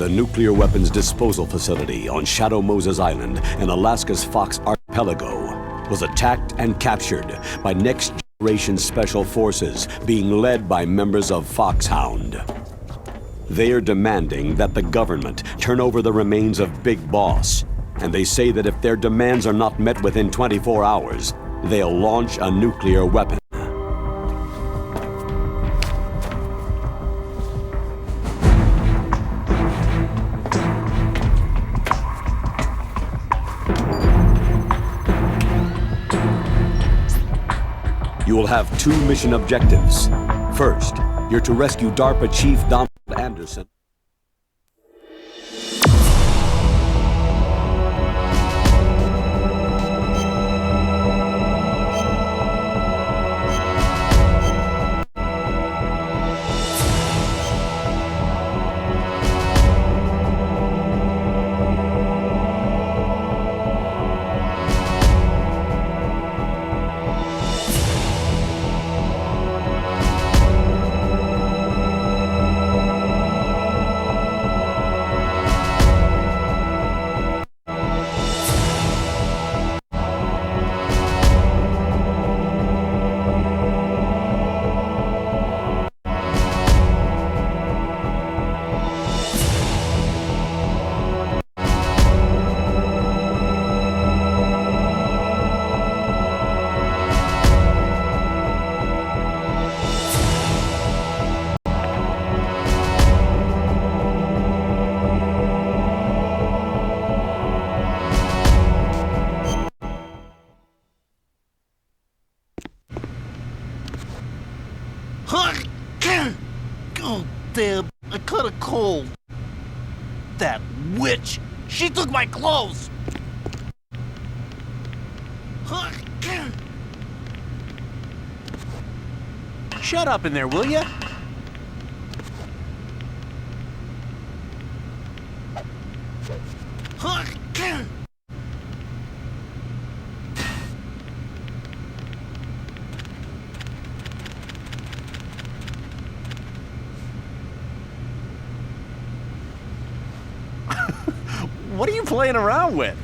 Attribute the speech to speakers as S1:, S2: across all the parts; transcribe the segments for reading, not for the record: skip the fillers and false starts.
S1: The nuclear weapons disposal facility on Shadow Moses Island in Alaska's Fox Archipelago was attacked and captured by next-generation special forces being led by members of Foxhound. They are demanding that the government turn over the remains of Big Boss, and they say that if their demands are not met within 24 hours, they'll launch a nuclear weapon. You will have two mission objectives. First, you're to rescue DARPA Chief Donald Anderson.
S2: Oh, damn, I caught a cold. That witch! She took my clothes! Shut up in there, will ya? What are you playing around with?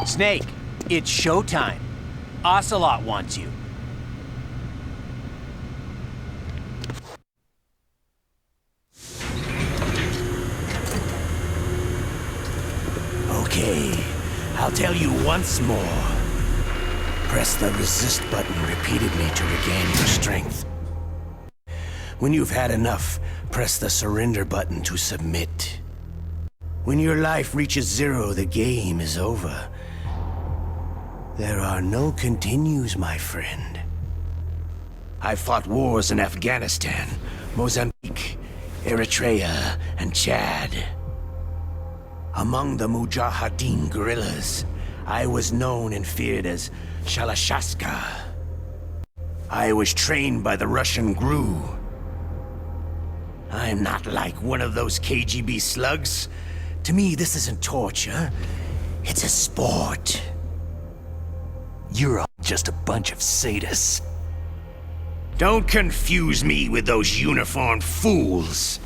S2: Snake, it's showtime. Ocelot wants you.
S3: Okay, I'll tell you once more. Press the resist button repeatedly to regain your strength. When you've had enough, press the surrender button to submit. When your life reaches 0, the game is over. There are no continues, my friend. I've fought wars in Afghanistan, Mozambique, Eritrea, and Chad. Among the Mujahideen guerrillas, I was known and feared as Shalashaska. I was trained by the Russian GRU. I'm not like one of those KGB slugs. To me, this isn't torture. It's a sport. You're all just a bunch of sadists. Don't confuse me with those uniformed fools.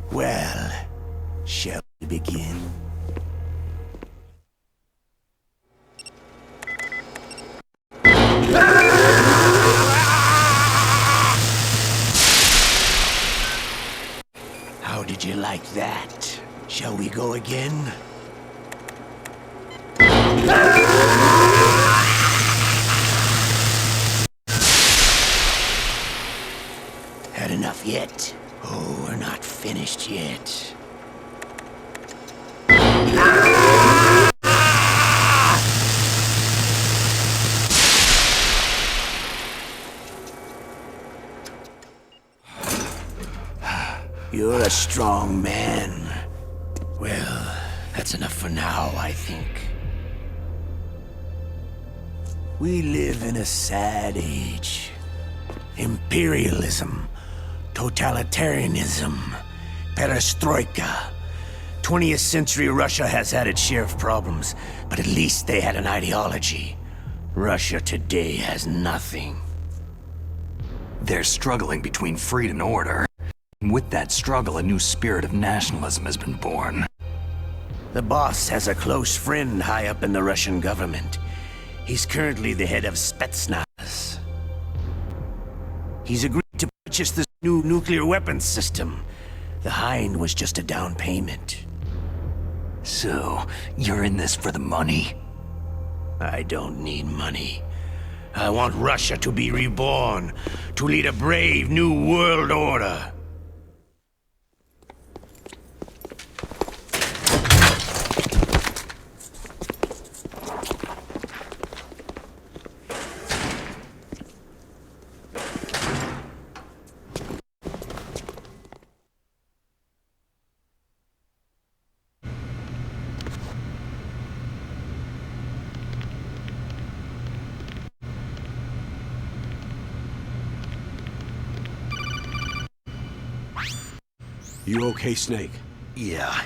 S3: Well, shall we begin? How did you like that? Shall we go again? had enough yet? Oh, we're not finished yet. You're a strong man. Well, that's enough for now, I think. We live in a sad age. Imperialism, totalitarianism, perestroika. 20th century Russia has had its share of problems, but at least they had an ideology. Russia today has nothing.
S4: They're struggling between freedom and order. With that struggle, a new spirit of nationalism has been born.
S3: The boss has a close friend high up in the Russian government. He's currently the head of Spetsnaz. He's agreed to purchase this new nuclear weapons system. The Hind was just a down payment.
S4: So, you're in this for the money?
S3: I don't need money. I want Russia to be reborn, to lead a brave new world order.
S1: You okay, Snake?
S4: Yeah.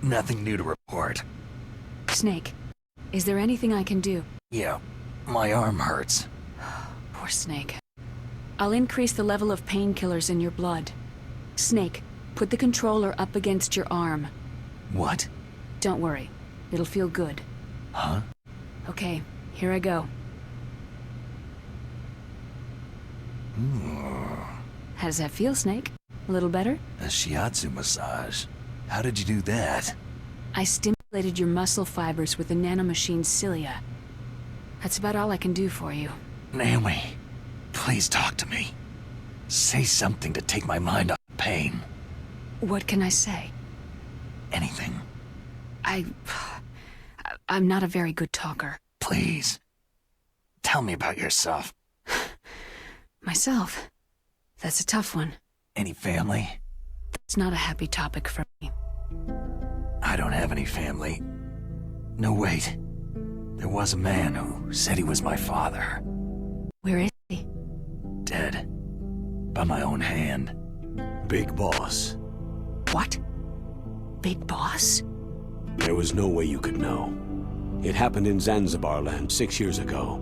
S4: Nothing new to report.
S5: Snake, is there anything I can do?
S4: Yeah, my arm hurts.
S5: Poor Snake. I'll increase the level of painkillers in your blood. Snake, put the controller up against your arm.
S4: What?
S5: Don't worry. It'll feel good.
S4: Huh?
S5: Okay, here I go. How does that feel, Snake? A little better?
S4: A shiatsu massage. How did you do that?
S5: I stimulated your muscle fibers with the nanomachine cilia. That's about all I can do for you.
S4: Naomi, please talk to me. Say something to take my mind off the pain.
S5: What can I say?
S4: Anything.
S5: I'm not a very good talker.
S4: Please. Tell me about yourself.
S5: Myself? That's a tough one.
S4: Any family?
S5: It's not a happy topic for me.
S4: I don't have any family. No, wait. There was a man who said he was my father.
S5: Where is he?
S4: Dead. By my own hand.
S1: Big Boss.
S5: What? Big Boss?
S1: There was no way you could know. It happened in Zanzibar land 6 years ago.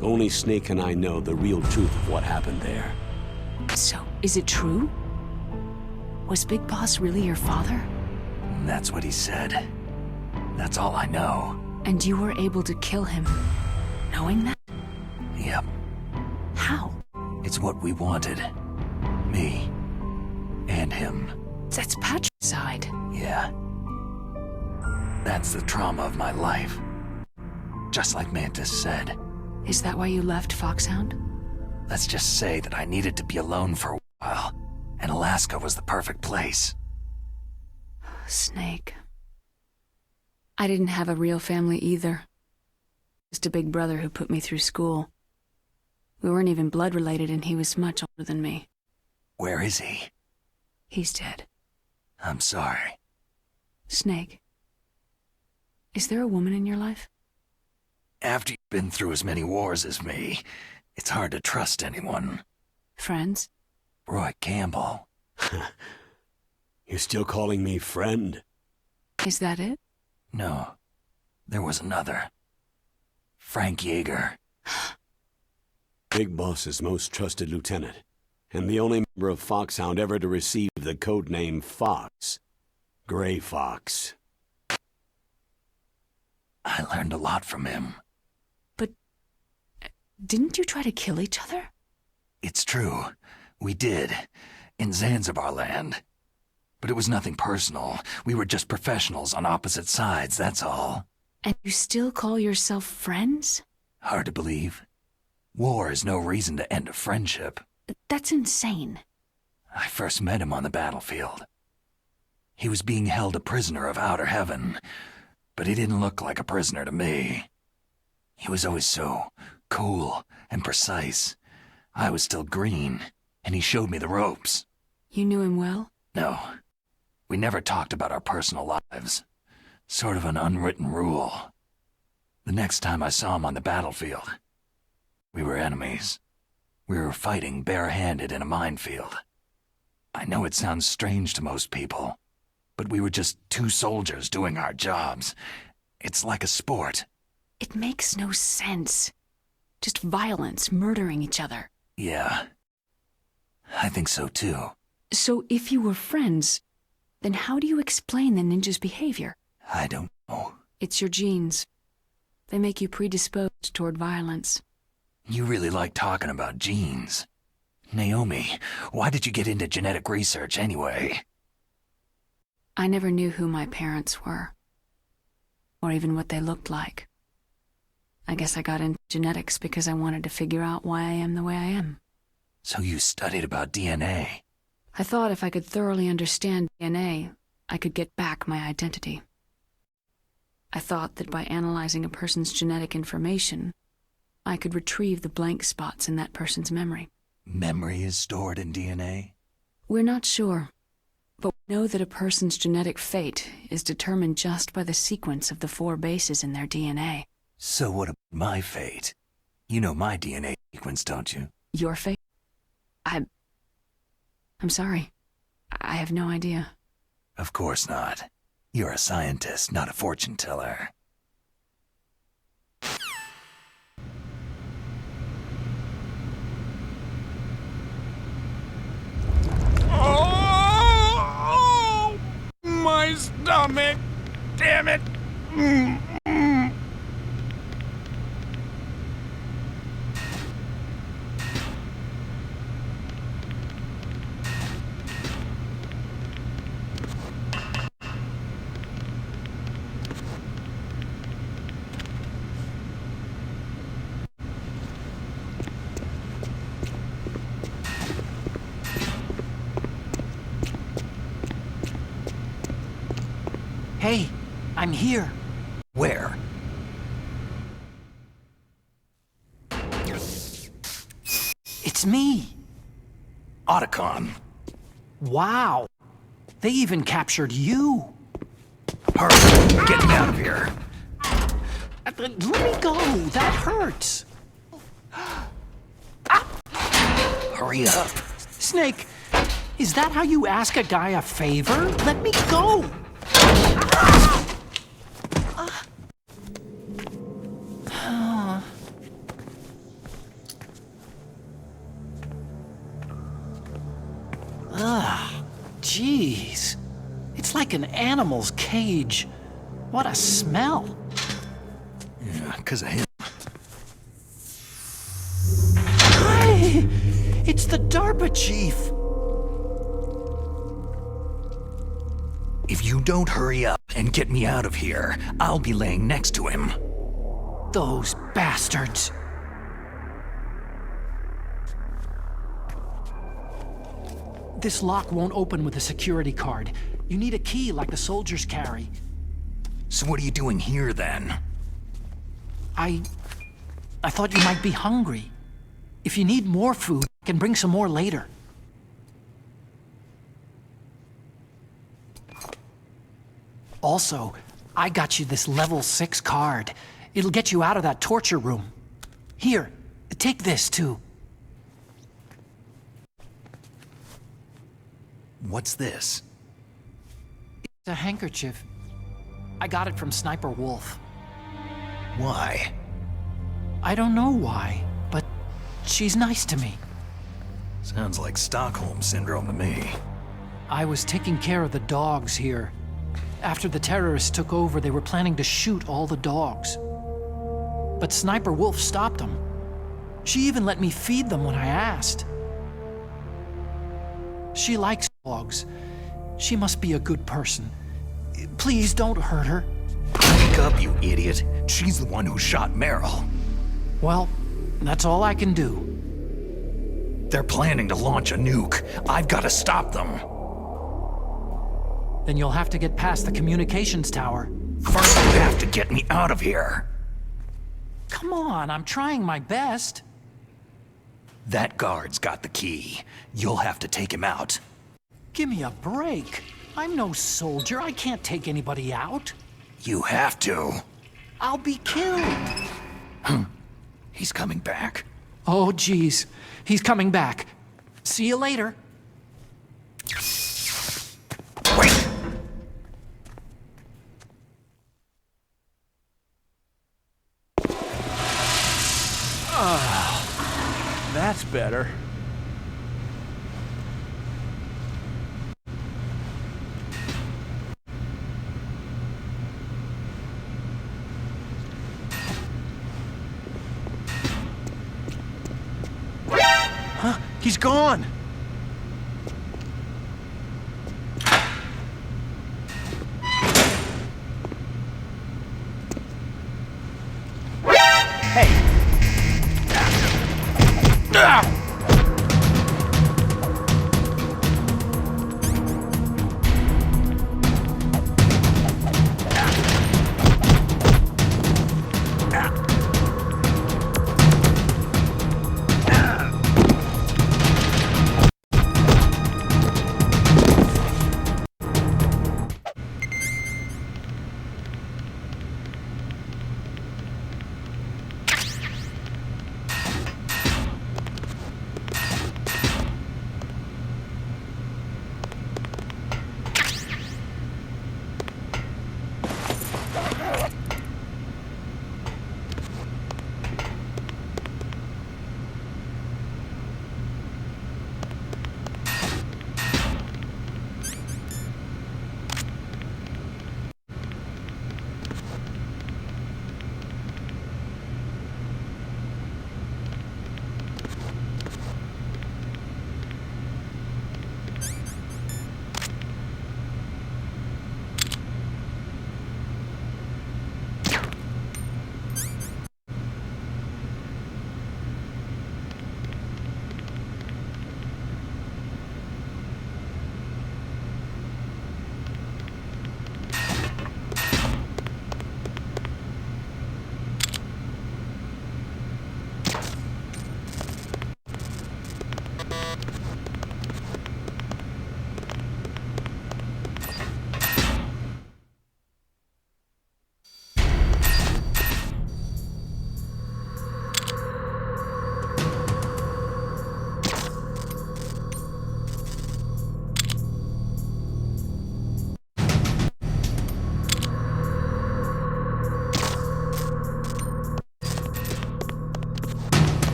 S1: Only Snake and I know the real truth of what happened there.
S5: So, is it true? Was Big Boss really your father?
S4: That's what he said. That's all I know.
S5: And you were able to kill him, knowing that?
S4: Yep.
S5: How?
S4: It's what we wanted. Me. And him.
S5: That's patricide.
S4: Yeah. That's the trauma of my life. Just like Mantis said.
S5: Is that why you left Foxhound?
S4: Let's just say that I needed to be alone for a while, and Alaska was the perfect place.
S5: Snake. I didn't have a real family either. Just a big brother who put me through school. We weren't even blood related and he was much older than me.
S4: Where is he?
S5: He's dead.
S4: I'm sorry.
S5: Snake. Is there a woman in your life?
S4: After you've been through as many wars as me, it's hard to trust anyone.
S5: Friends?
S4: Roy Campbell.
S1: You're still calling me friend?
S5: Is that it?
S4: No. There was another. Frank Yeager.
S1: Big Boss's most trusted lieutenant, and the only member of Foxhound ever to receive the codename Fox. Gray Fox.
S4: I learned a lot from him.
S5: But didn't you try to kill each other?
S4: It's true. We did. In Zanzibar land. But it was nothing personal. We were just professionals on opposite sides, that's all.
S5: And you still call yourself friends?
S4: Hard to believe. War is no reason to end a friendship.
S5: That's insane.
S4: I first met him on the battlefield. He was being held a prisoner of outer heaven, but he didn't look like a prisoner to me. He was always so cool and precise. I was still green, and he showed me the ropes.
S5: You knew him well?
S4: No, we never talked about our personal lives. Sort of an unwritten rule. The next time I saw him on the battlefield, we were enemies. We were fighting barehanded in a minefield. I know it sounds strange to most people, but we were just two soldiers doing our jobs. It's like a sport.
S5: It makes no sense. Just violence, murdering each other.
S4: Yeah, I think so too.
S5: So if you were friends, then how do you explain the ninja's behavior?
S4: I don't know.
S5: It's your genes. They make you predisposed toward violence.
S4: You really like talking about genes. Naomi, why did you get into genetic research anyway?
S5: I never knew who my parents were, or even what they looked like. I guess I got into genetics because I wanted to figure out why I am the way I am.
S4: So you studied about DNA?
S5: I thought if I could thoroughly understand DNA, I could get back my identity. I thought that by analyzing a person's genetic information, I could retrieve the blank spots in that person's memory.
S4: Memory is stored in DNA?
S5: We're not sure, but we know that a person's genetic fate is determined just by the sequence of the 4 bases in their DNA.
S4: So what about my fate? You know my DNA sequence, don't you?
S5: Your fate? I'm sorry. I have no idea.
S4: Of course not. You're a scientist, not a fortune teller.
S2: Oh, my stomach! Damn it!
S6: Hey, I'm here.
S4: Where?
S6: It's me.
S4: Otacon.
S6: Wow. They even captured you.
S4: Hurry, get me out of here.
S6: Let me go. That hurts.
S4: Hurry up.
S6: Snake, is that how you ask a guy a favor? Let me go. Jeez. It's like an animal's cage. What a smell.
S4: Yeah, 'cause of him.
S6: Hi! It's the DARPA chief.
S4: If you don't hurry up and get me out of here, I'll be laying next to him.
S6: Those bastards. This lock won't open with a security card. You need a key like the soldiers carry.
S4: So what are you doing here then?
S6: I thought you might be hungry. If you need more food, I can bring some more later. Also, I got you this level 6 card. It'll get you out of that torture room. Here, take this too.
S4: What's this?
S6: It's a handkerchief. I got it from Sniper Wolf.
S4: Why?
S6: I don't know why, but she's nice to me.
S4: Sounds like Stockholm Syndrome to me.
S6: I was taking care of the dogs here. After the terrorists took over, they were planning to shoot all the dogs. But Sniper Wolf stopped them. She even let me feed them when I asked. She likes dogs. She must be a good person. Please don't hurt her.
S4: Wake up, you idiot. She's the one who shot Meryl.
S6: Well, that's all I can do.
S4: They're planning to launch a nuke. I've got to stop them.
S6: Then you'll have to get past the communications tower.
S4: First, you have to get me out of here.
S6: Come on, I'm trying my best.
S4: That guard's got the key. You'll have to take him out.
S6: Give me a break. I'm no soldier. I can't take anybody out.
S4: You have to.
S6: I'll be killed.
S4: He's coming back.
S6: Oh, geez. He's coming back. See you later.
S4: Wait!
S2: That's better. Huh? He's gone! Hey!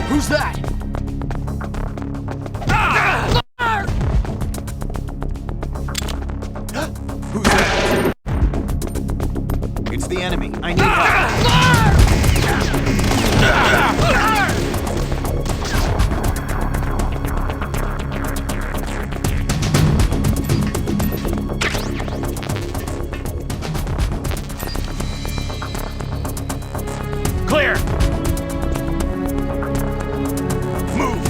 S6: Who's that?
S2: Who's that? It's the enemy. I need help.
S4: Clear! Move!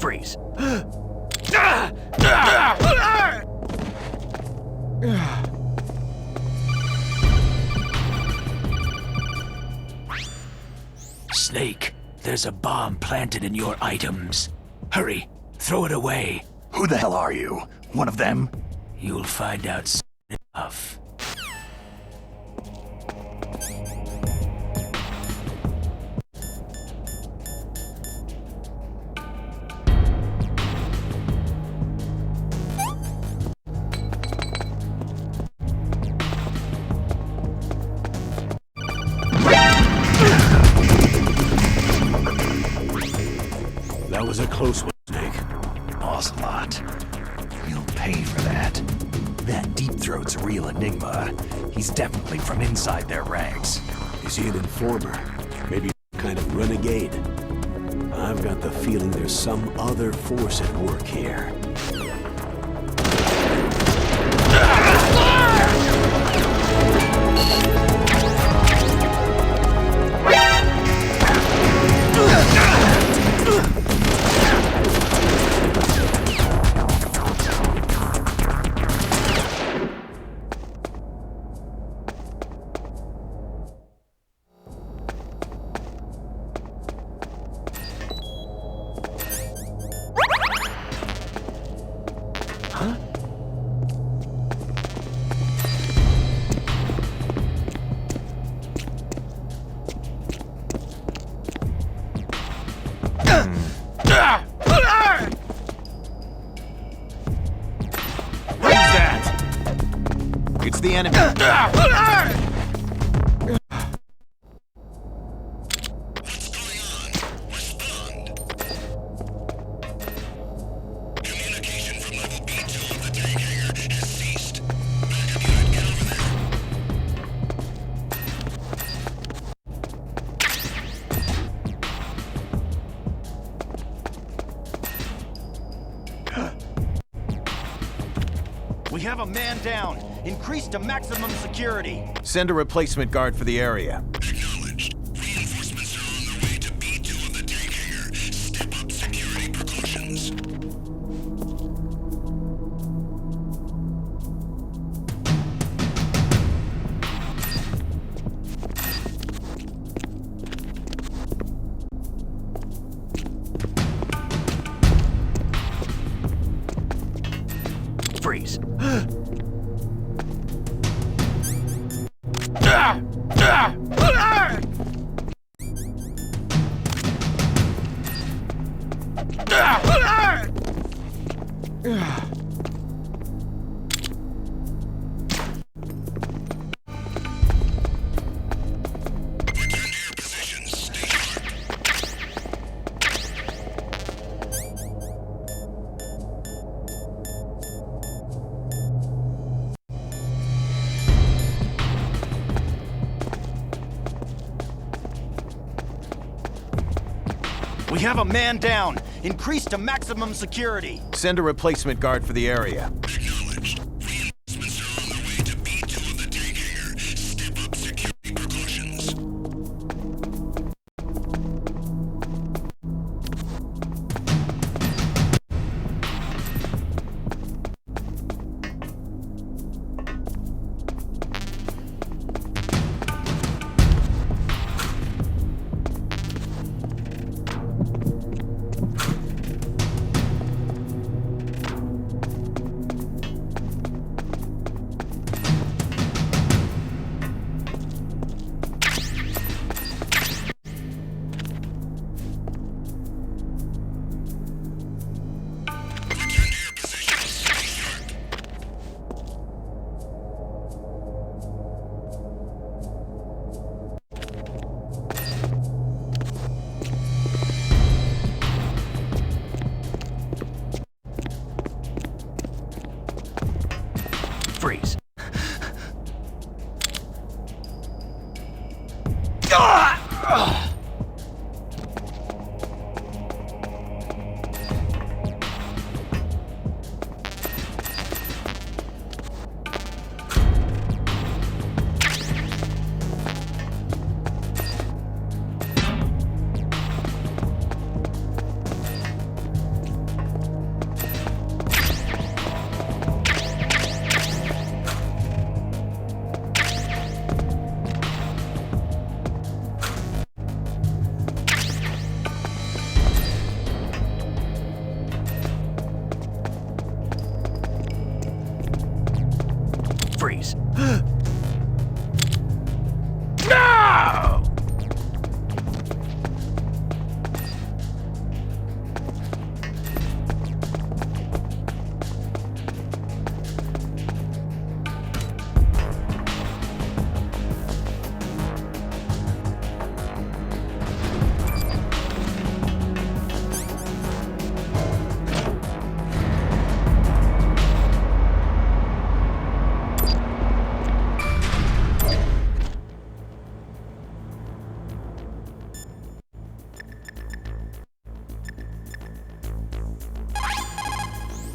S3: Freeze. Snake, there's a bomb planted in your items. Hurry, throw it away.
S4: Who the hell are you? One of them?
S3: You'll find out soon enough.
S1: That was a close one, Snake.
S4: Ocelot. You'll pay for that. That Deep Throat's a real enigma. He's definitely from inside their ranks.
S1: Is he an informer? Maybe some kind of renegade? I've got the feeling there's some other force at work here.
S2: It's the enemy.
S7: Communication from level B2 of the tank hangar has ceased. Backup unit, get over there.
S2: We have a man down. Increase to maximum security.
S8: Send a replacement guard for the area.
S7: Acknowledged. Reinforcements are on their way to B2 of the tank hangar. Step up security precautions.
S3: Freeze.
S7: Return to your positions. Stay sharp.
S2: We have a man down. Increase to maximum security.
S8: Send a replacement guard for the area.
S7: Acknowledged. Reinforcements are on their way to B2 of the tank hangar. Step up security precautions. Return to your positions. Stay sharp.
S3: Freeze.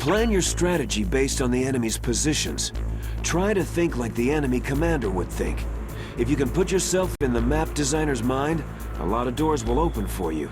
S3: Plan your strategy based on the enemy's positions. Try to think like the enemy commander would think. If you can put yourself in the map designer's mind, a lot of doors will open for you.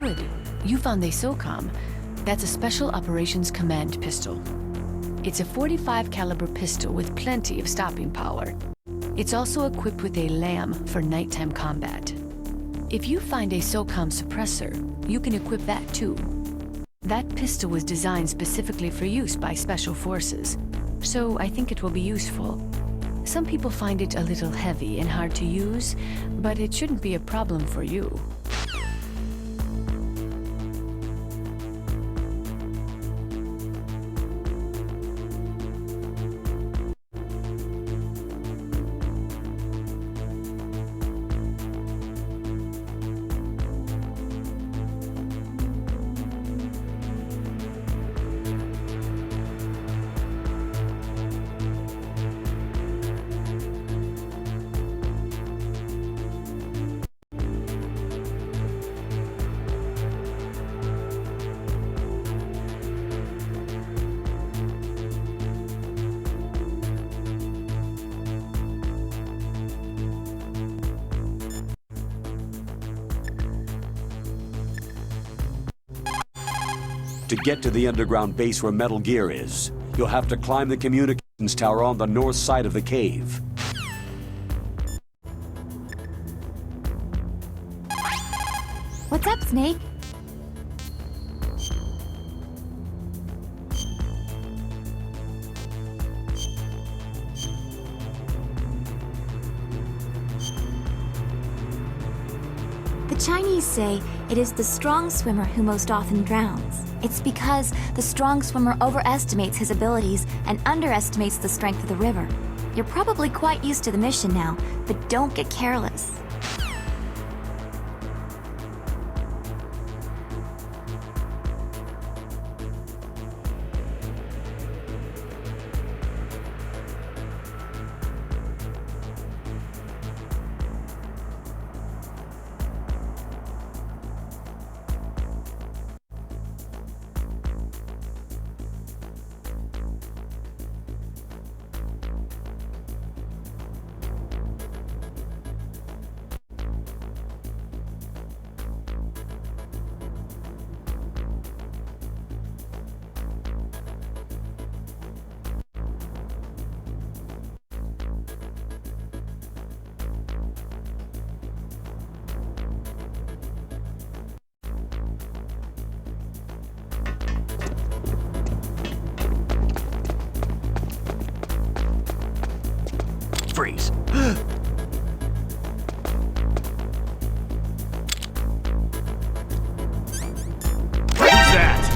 S9: Good. You found the SOCOM. That's a Special Operations Command pistol. It's a .45 caliber pistol with plenty of stopping power. It's also equipped with a LAM for nighttime combat. If you find a SOCOM suppressor, you can equip that too. That pistol was designed specifically for use by Special Forces, so I think it will be useful. Some people find it a little heavy and hard to use, but it shouldn't be a problem for you.
S1: To get to the underground base where Metal Gear is, you'll have to climb the communications tower on the north side of the cave.
S10: What's up, Snake? The Chinese say it is the strong swimmer who most often drowns. It's because the strong swimmer overestimates his abilities and underestimates the strength of the river. You're probably quite used to the mission now, but don't get careless.
S4: Freeze.
S8: Who's that?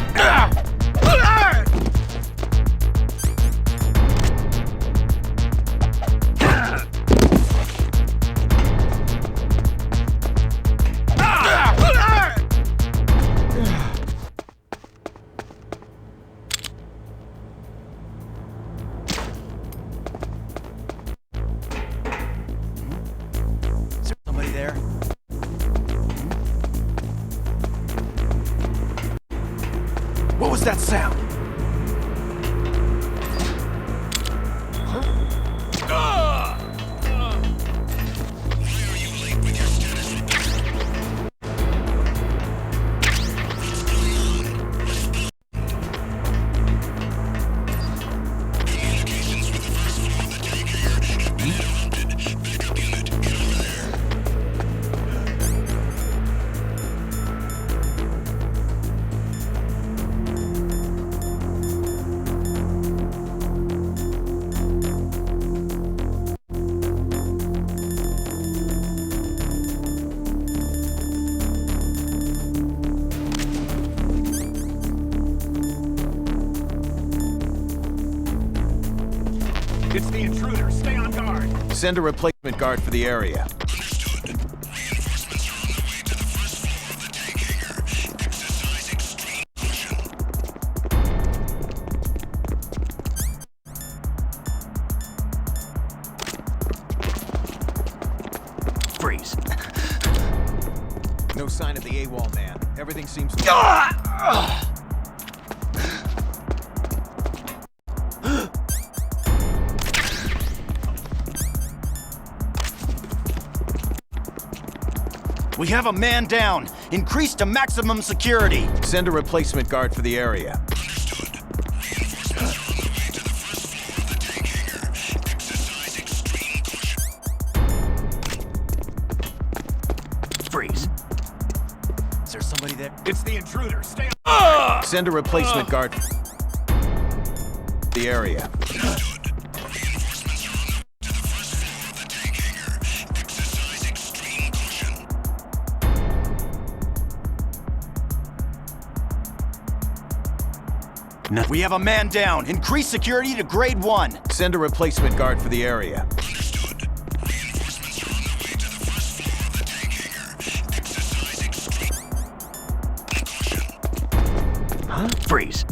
S8: Somebody there? What was that sound? It's the intruder. Stay on guard. Send a replacement guard for the area.
S7: Understood. Reinforcements are on
S8: No sign of the AWOL man. Everything seems...
S2: We have a man down. Increase to maximum security.
S8: Send a replacement guard for the area.
S7: Understood. Reinforcements are on the way to the first floor of the tank hangar. Exercise extreme caution.
S2: Freeze.
S8: Is there somebody there? It's the intruder. Stay on. Send a replacement guard the area.
S7: Understood. Reinforcements are on the way to the first floor of the tank hangar. Exercise extreme caution.
S2: We have a man down. Increase security to grade 1.
S8: Send a replacement guard for the area.
S7: Understood. Reinforcements are on the way to the first floor of the tank hangar. Exercise extreme caution.
S2: Freeze.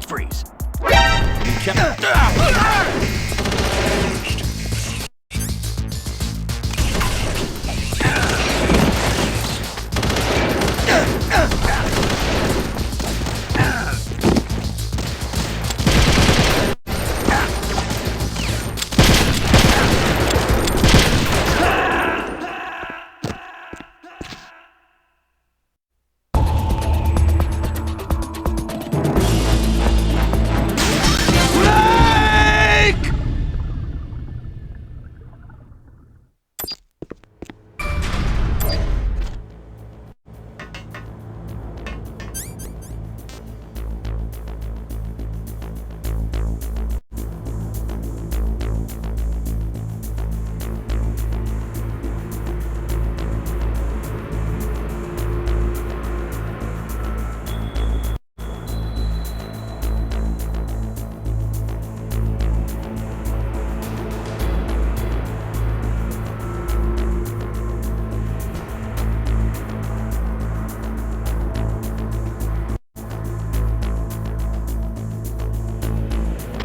S2: Freeze.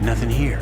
S3: Nothing here.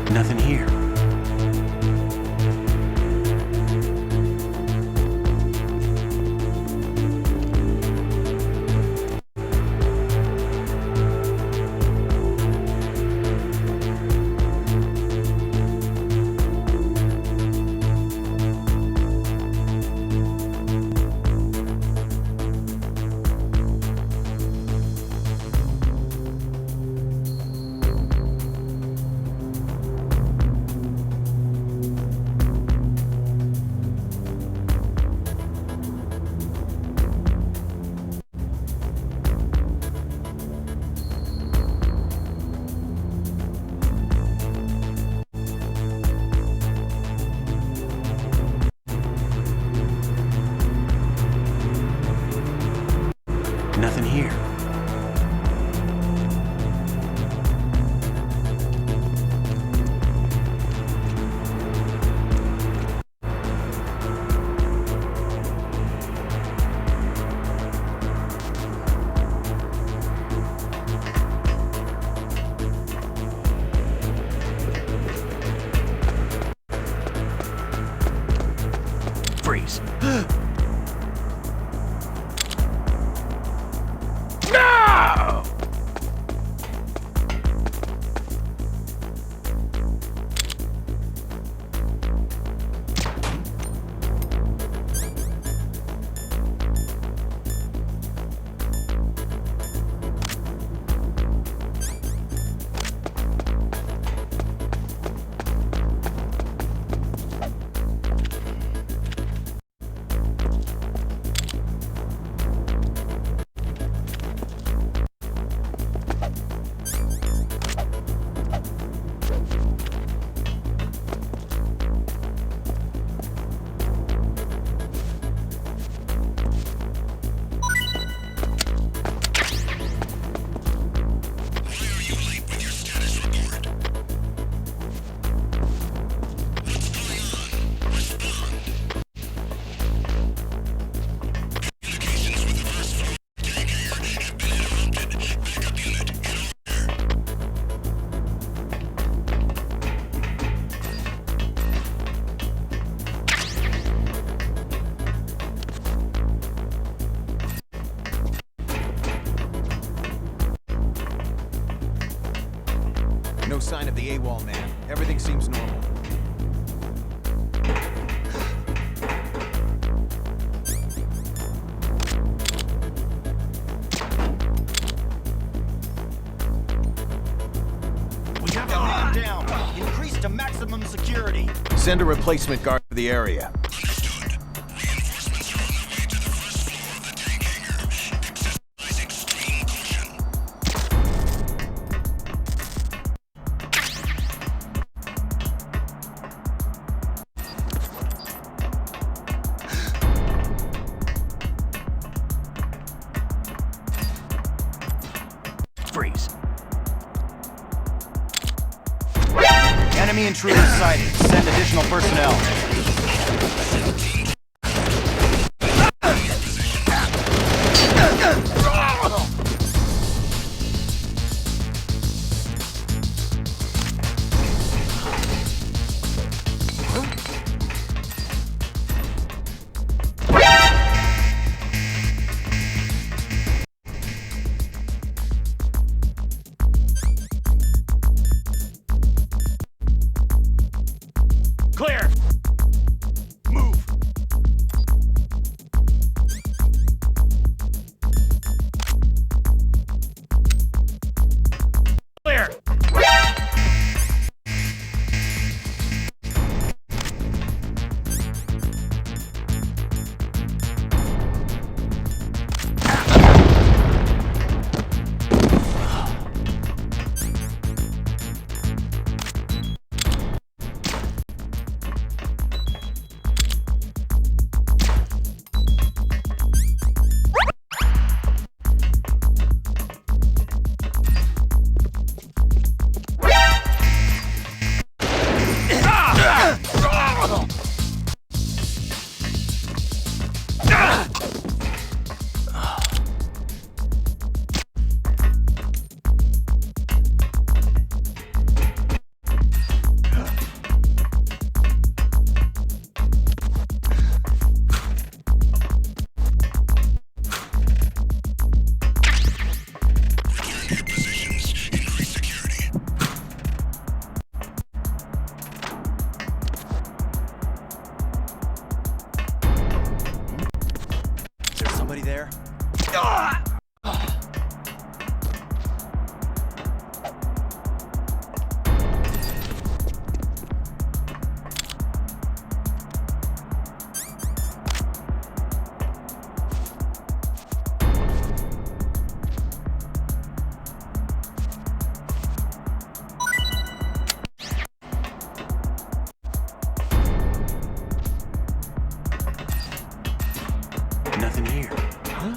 S3: Nothing here. Nothing here.
S2: Freeze.
S8: No sign of the AWOL man. Everything seems normal.
S2: We have a man down. Increase to maximum security.
S8: Send a replacement guard to the area.
S7: Understood. Reinforcements are on their way to the first floor of the tank hangar. Exercise extreme caution.
S4: Freeze.
S8: Enemy intruders sighted. Send additional personnel.
S4: Clear! Move! Clear!
S8: Somebody there?
S3: Nothing here. Huh?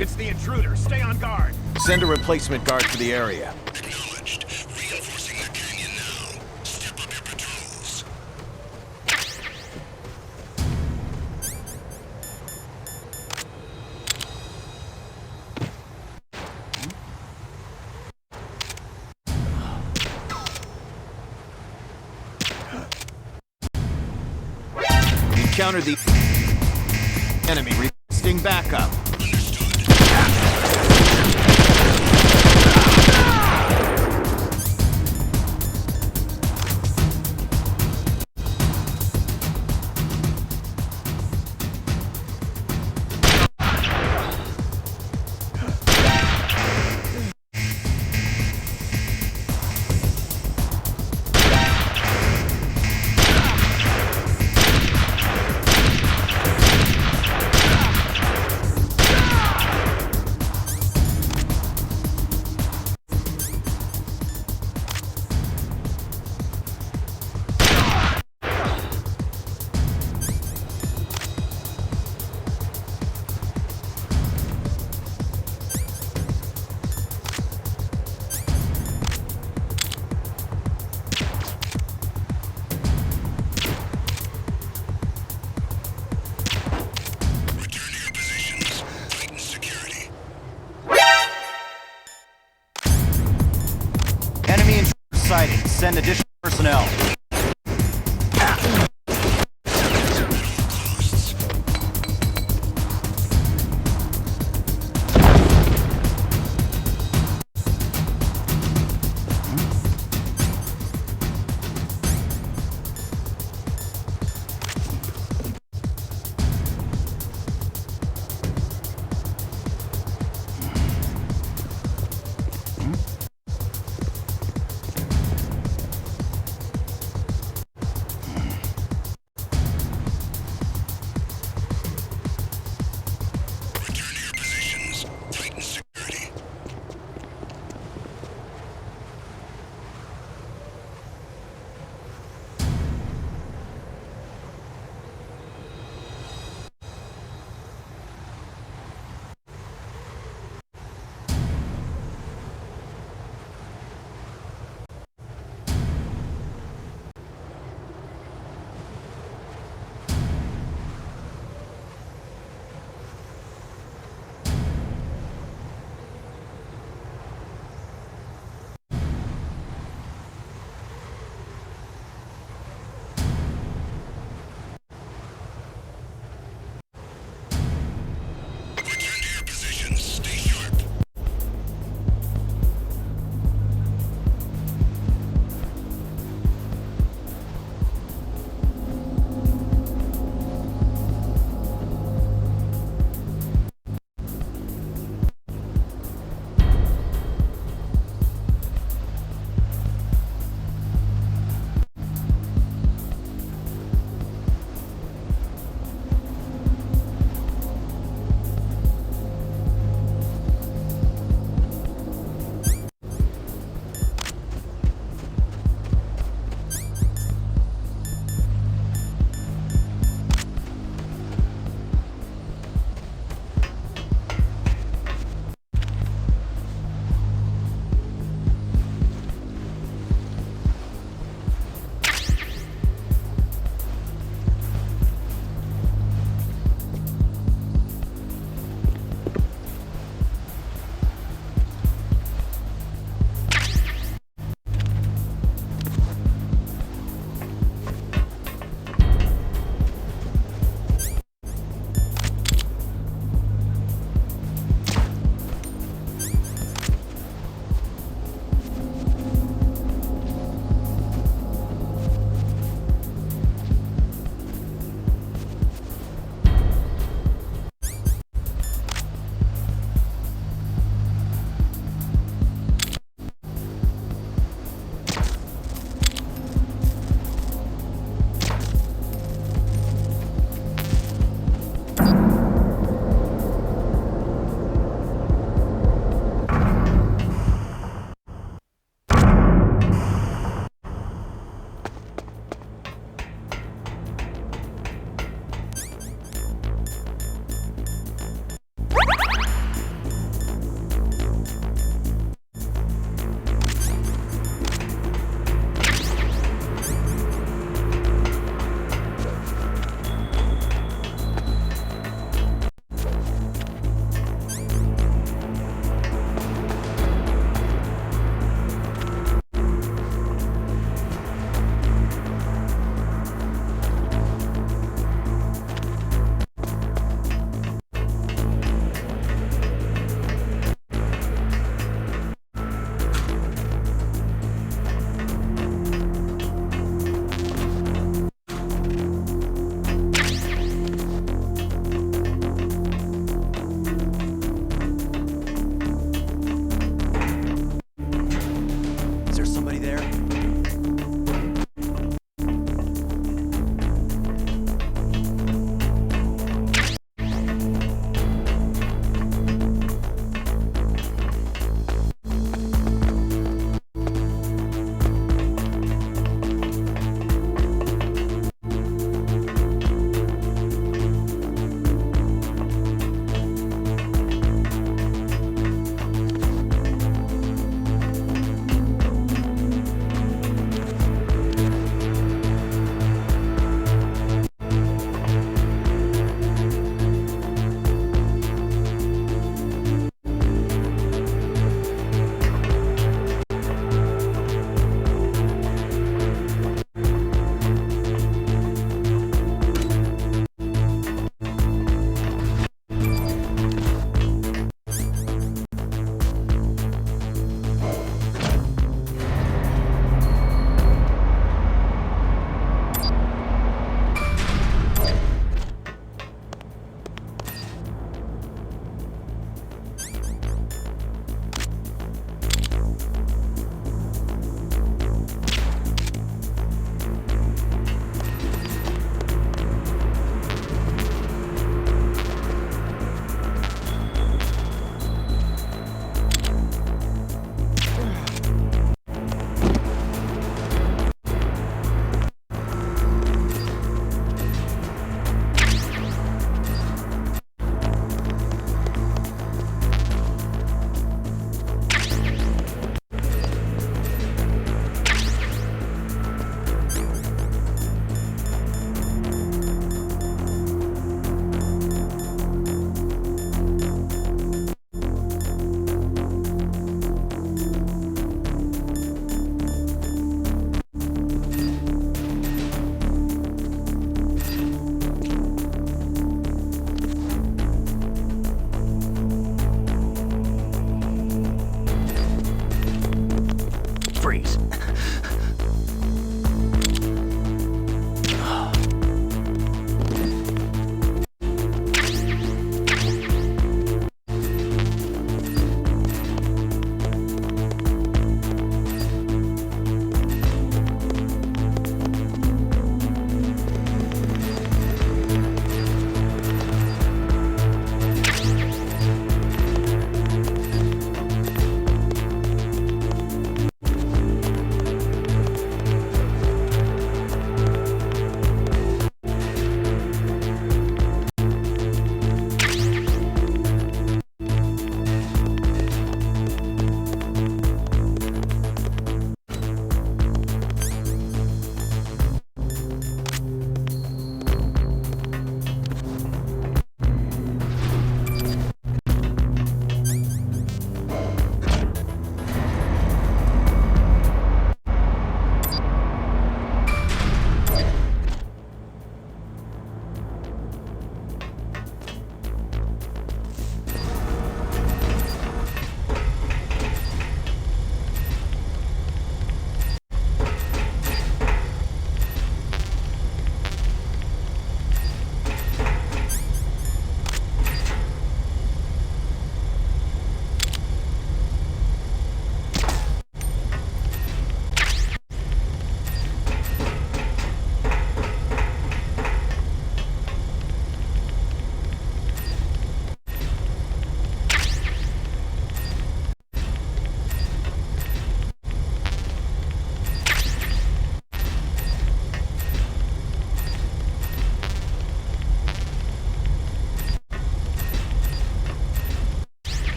S8: It's the intruder. Stay on guard. Send a replacement guard to the area.
S7: Acknowledged. Reinforcing the canyon now. Step up your patrols.
S8: Encounter the enemy. Requesting backup. Sighting. Send additional personnel.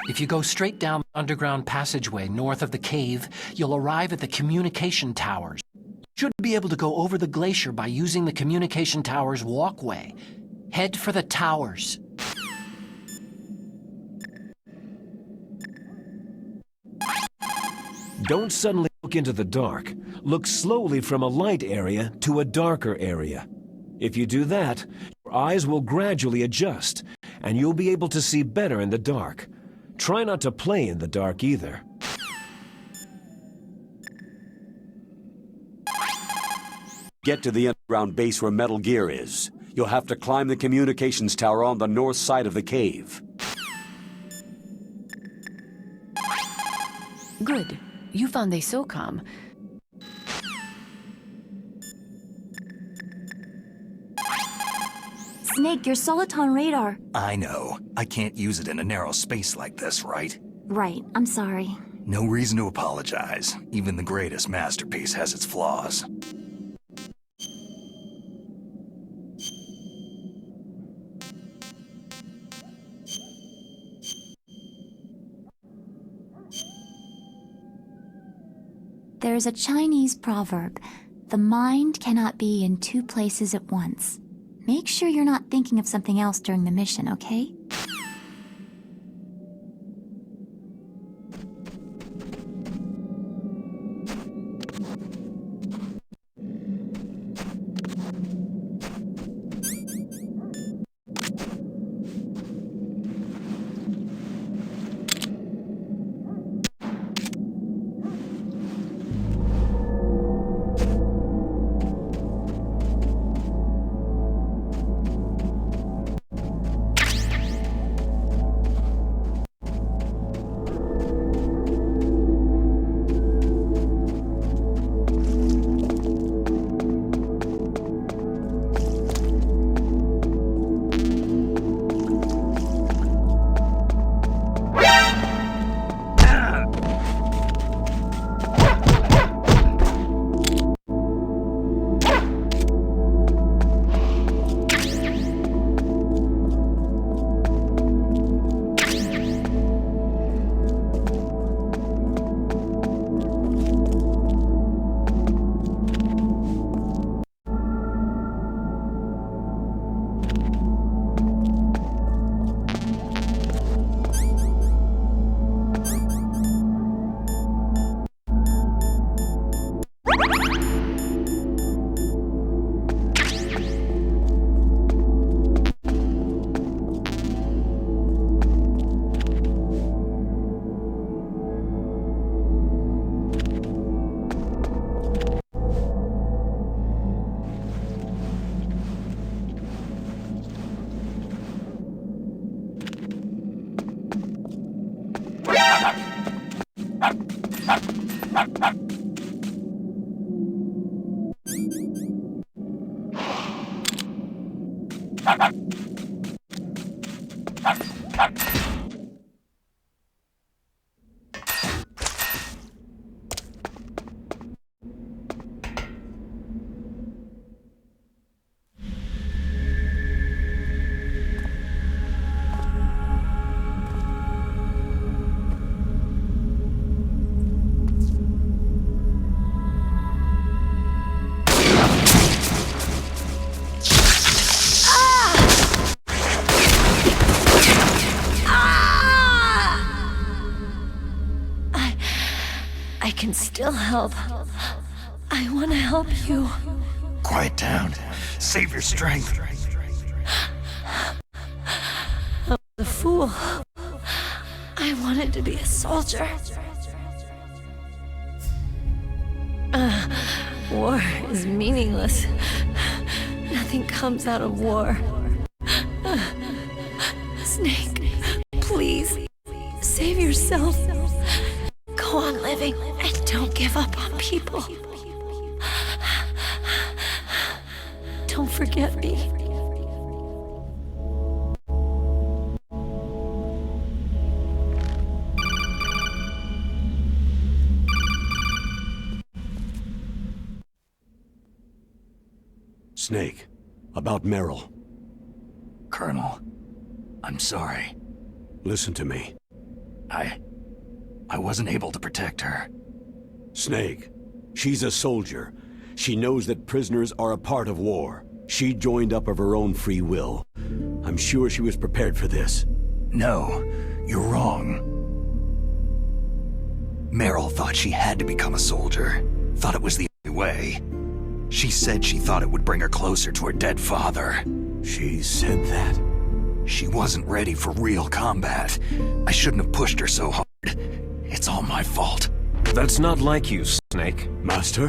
S6: If you go straight down the underground passageway north of the cave, you'll arrive at the communication towers. You should be able to go over the glacier by using the communication towers walkway. Head for the towers.
S11: Don't suddenly look into the dark. Look slowly from a light area to a darker area. If you do that, your eyes will gradually adjust, and you'll be able to see better in the dark. Try not to play in the dark either.
S1: Get to the underground base where Metal Gear is. You'll have to climb the communications tower on the north side of the cave.
S9: Good. You found the SOCOM.
S10: Snake, your Soliton radar.
S4: I know. I can't use it in a narrow space like this, right?
S10: Right, I'm sorry.
S4: No reason to apologize. Even the greatest masterpiece has its flaws.
S10: There's a Chinese proverb, the mind cannot be in two places at once. Make sure you're not thinking of something else during the mission, okay?
S9: I can still help. I want to help you.
S4: Quiet down. Save your strength.
S9: I'm a fool. I wanted to be a soldier. War is meaningless. Nothing comes out of war. Snake, please, save yourself. Go on living and don't give up on people. Don't forget me.
S1: Snake, about Meryl.
S4: Colonel, I'm sorry.
S1: Listen to me.
S4: I wasn't able to protect her.
S1: Snake, she's a soldier. She knows that prisoners are a part of war. She joined up of her own free will. I'm sure she was prepared for this.
S4: No, you're wrong. Meryl thought she had to become a soldier. Thought it was the only way. She said she thought it would bring her closer to her dead father.
S1: She said that?
S4: She wasn't ready for real combat. I shouldn't have pushed her so hard. It's all my fault.
S11: That's not like you, Snake.
S1: Master?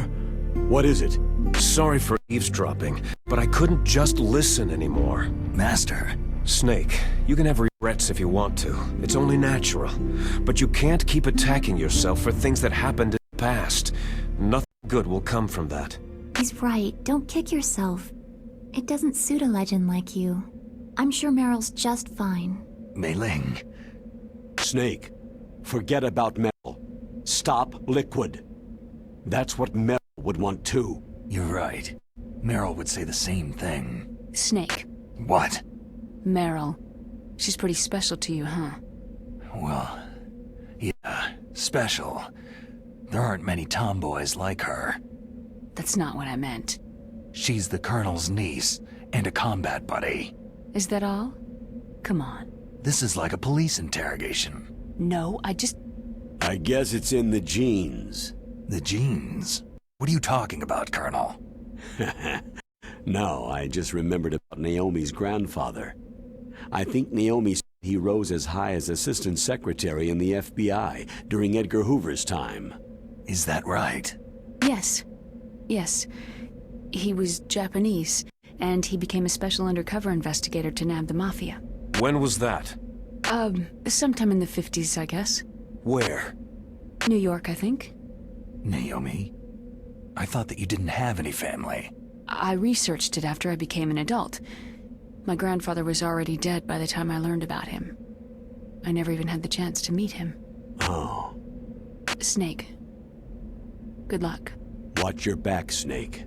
S1: What is it?
S11: Sorry for eavesdropping, but I couldn't just listen anymore.
S4: Master?
S11: Snake, you can have regrets if you want to. It's only natural. But you can't keep attacking yourself for things that happened in the past. Nothing good will come from that.
S10: He's right. Don't kick yourself. It doesn't suit a legend like you. I'm sure Meryl's just fine.
S4: Mei Ling.
S1: Snake, forget about Meryl. Stop Liquid. That's what Meryl would want too.
S4: You're right. Meryl would say the same thing.
S5: Snake.
S4: What?
S5: Meryl. She's pretty special to you, huh?
S4: Well, yeah, special. There aren't many tomboys like her.
S5: That's not what I meant.
S4: She's the Colonel's niece and a combat buddy.
S5: Is that all? Come on.
S4: This is like a police interrogation.
S5: No,
S1: I guess it's in the genes.
S4: The genes? What are you talking about, Colonel?
S1: No, I just remembered about Naomi's grandfather. I think Naomi said he rose as high as assistant secretary in the FBI during Edgar Hoover's time.
S4: Is that right?
S5: Yes. Yes. He was Japanese, and he became a special undercover investigator to nab the Mafia.
S11: When was that?
S5: Sometime in the 50s, I guess.
S11: Where?
S5: New York, I think.
S4: Naomi? I thought that you didn't have any family.
S5: I researched it after I became an adult. My grandfather was already dead by the time I learned about him. I never even had the chance to meet him.
S1: Oh.
S5: Snake. Good luck.
S1: Watch your back, Snake.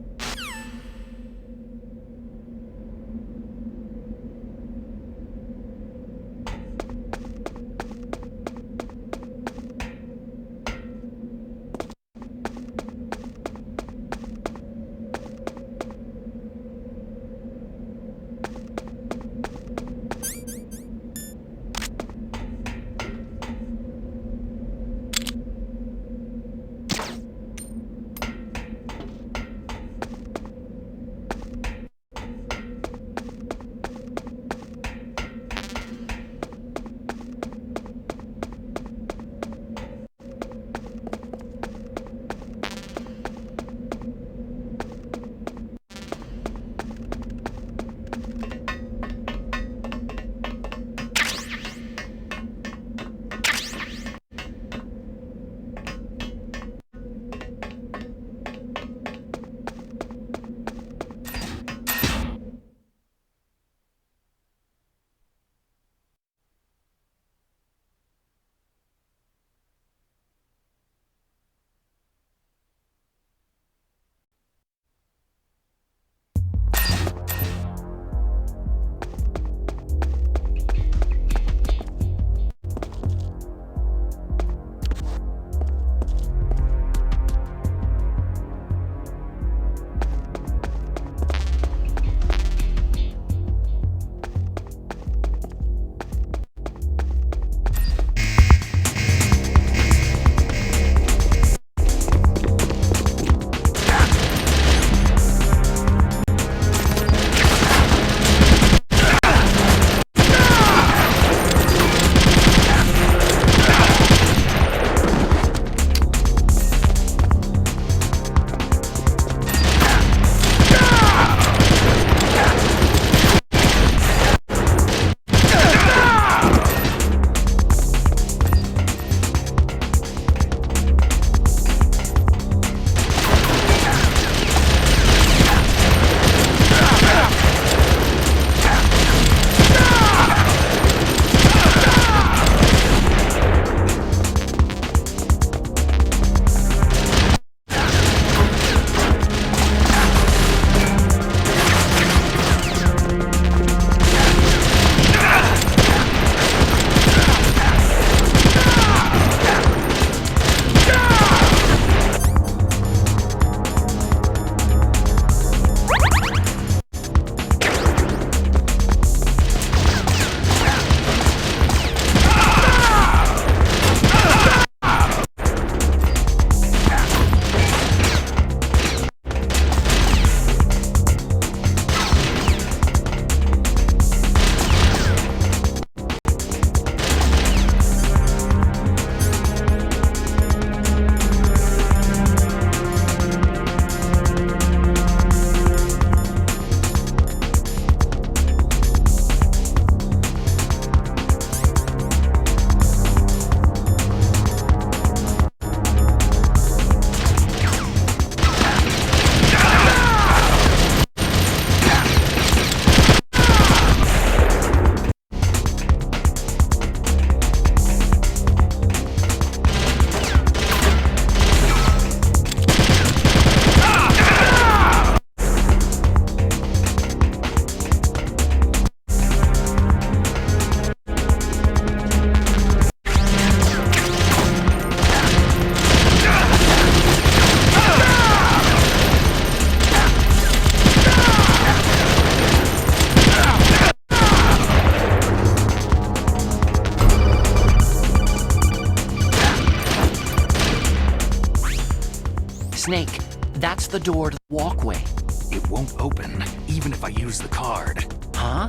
S6: Snake, that's the door to the walkway.
S4: It won't open, even if I use the card.
S6: Huh?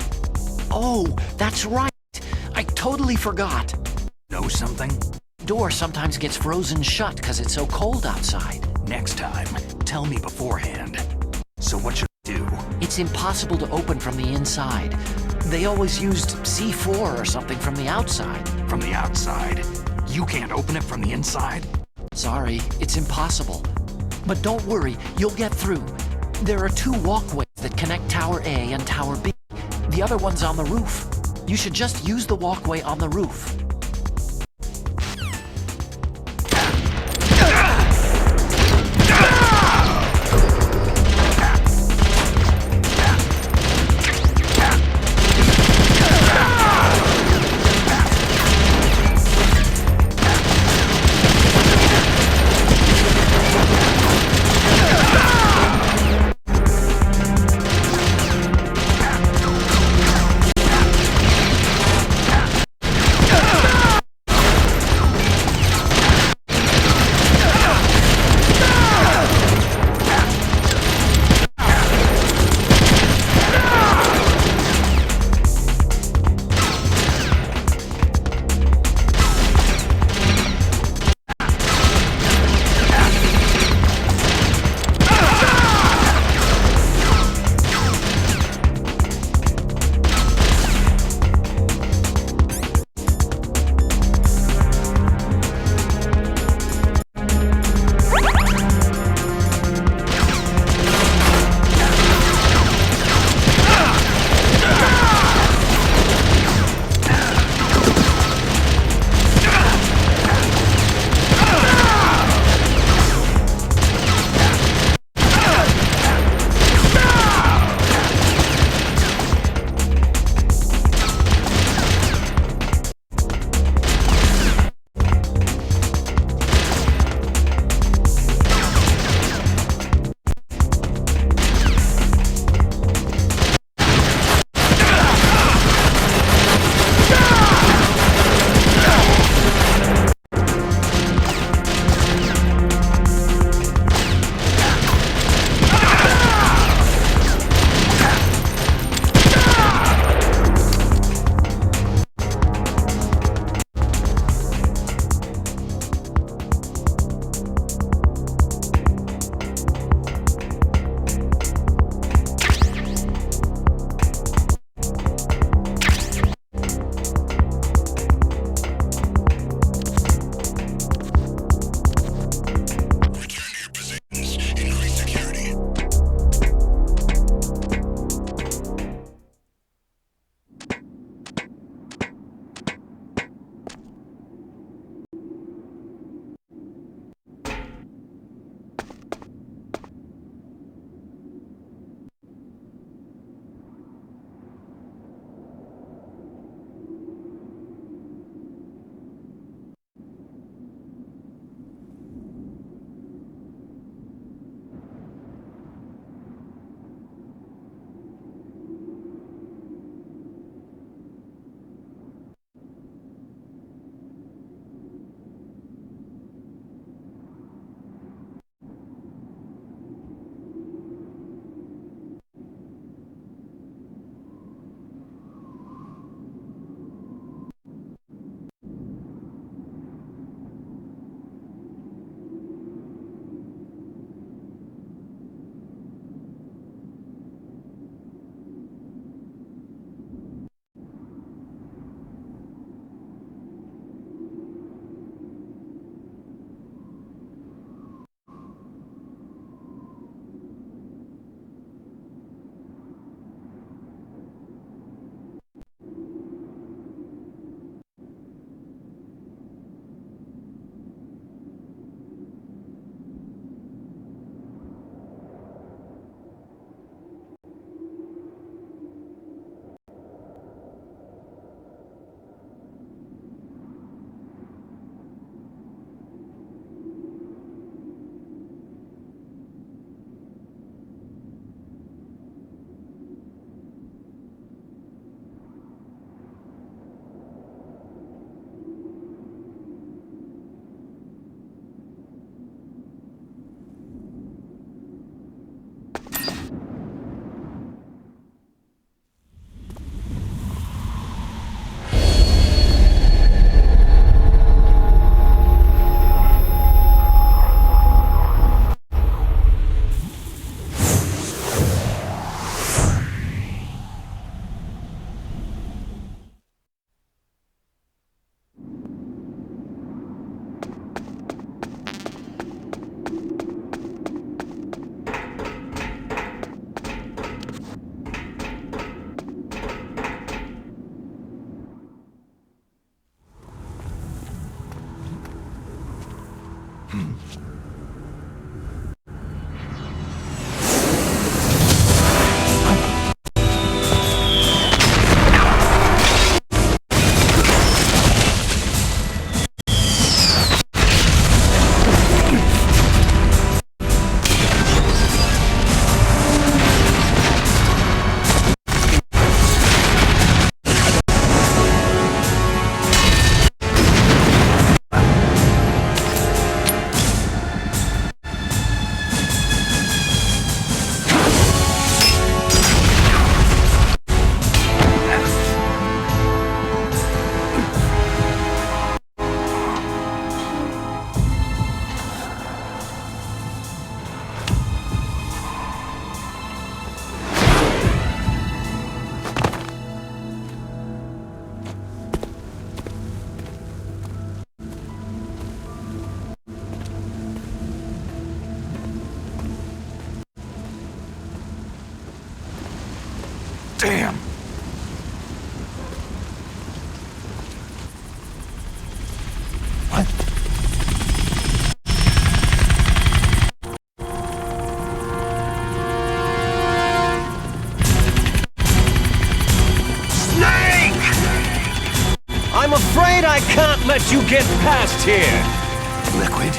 S6: Oh, that's right. I totally forgot.
S4: Know something?
S6: Door sometimes gets frozen shut because it's so cold outside.
S4: Next time, tell me beforehand. So what should I do?
S6: It's impossible to open from the inside. They always used C4 or something from the outside.
S4: From the outside? You can't open it from the inside?
S6: Sorry, it's impossible. But don't worry, you'll get through. There are 2 walkways that connect Tower A and Tower B. The other one's on the roof. You should just use the walkway on the roof.
S4: Damn! What?
S11: I'm afraid I can't let you get past here.
S4: Liquid?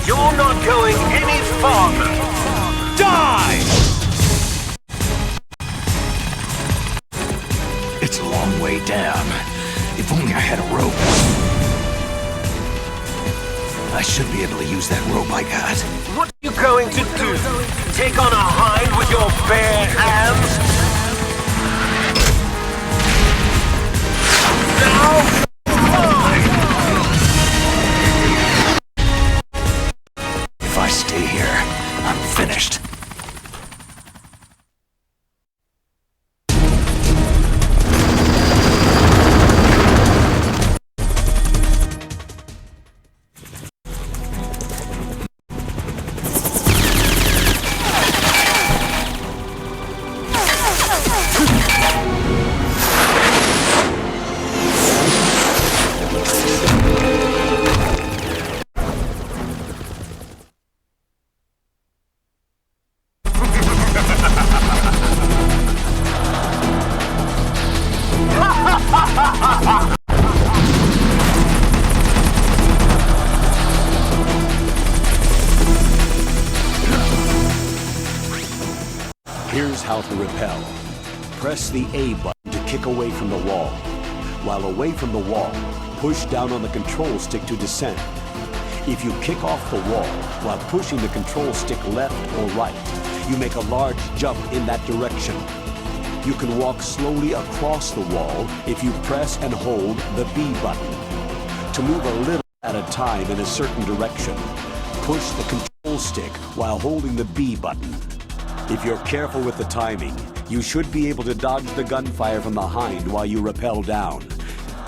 S11: You're not going any farther. Die!
S4: It's a long way down. If only I had a rope. I should be able to use that rope I got.
S11: What are you going to do? Take on a hind with your bare hands?
S4: If I stay here, I'm finished.
S1: Here's how to repel. Press the A button to kick away from the wall. While away from the wall, push down on the control stick to descend. If you kick off the wall while pushing the control stick left or right, you make a large jump in that direction. You can walk slowly across the wall if you press and hold the B button. To move a little at a time in a certain direction, push the control stick while holding the B button. If you're careful with the timing, you should be able to dodge the gunfire from behind while you rappel down.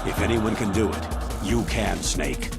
S1: If anyone can do it, you can, Snake.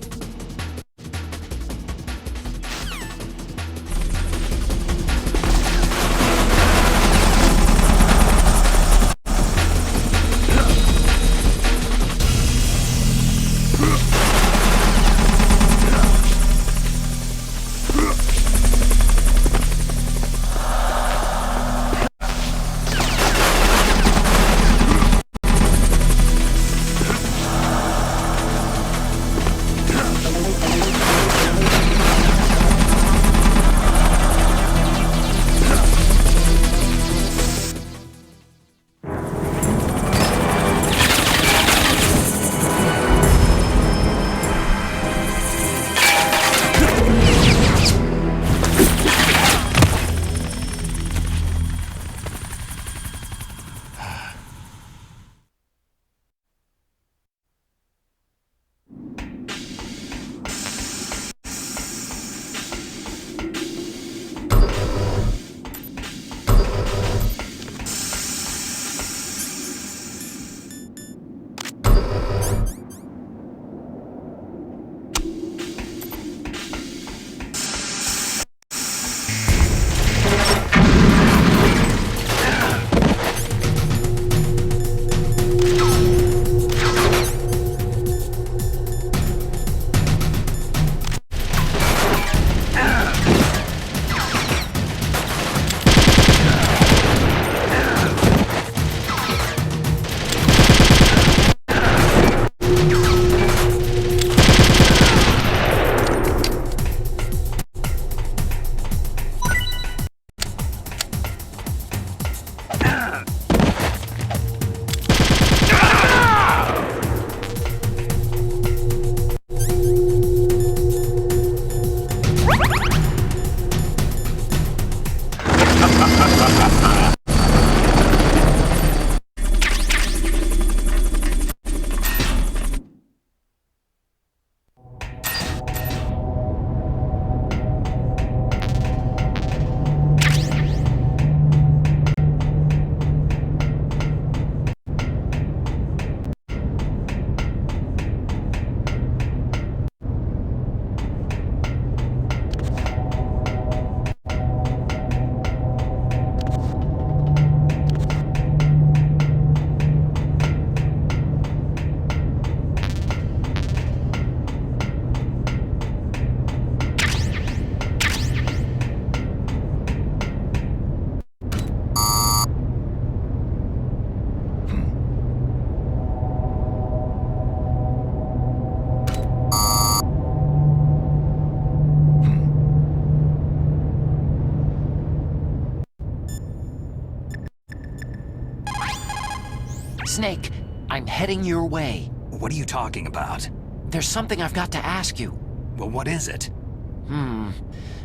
S6: Snake, I'm heading your way.
S4: What are you talking about?
S6: There's something I've got to ask you.
S4: Well, what is it?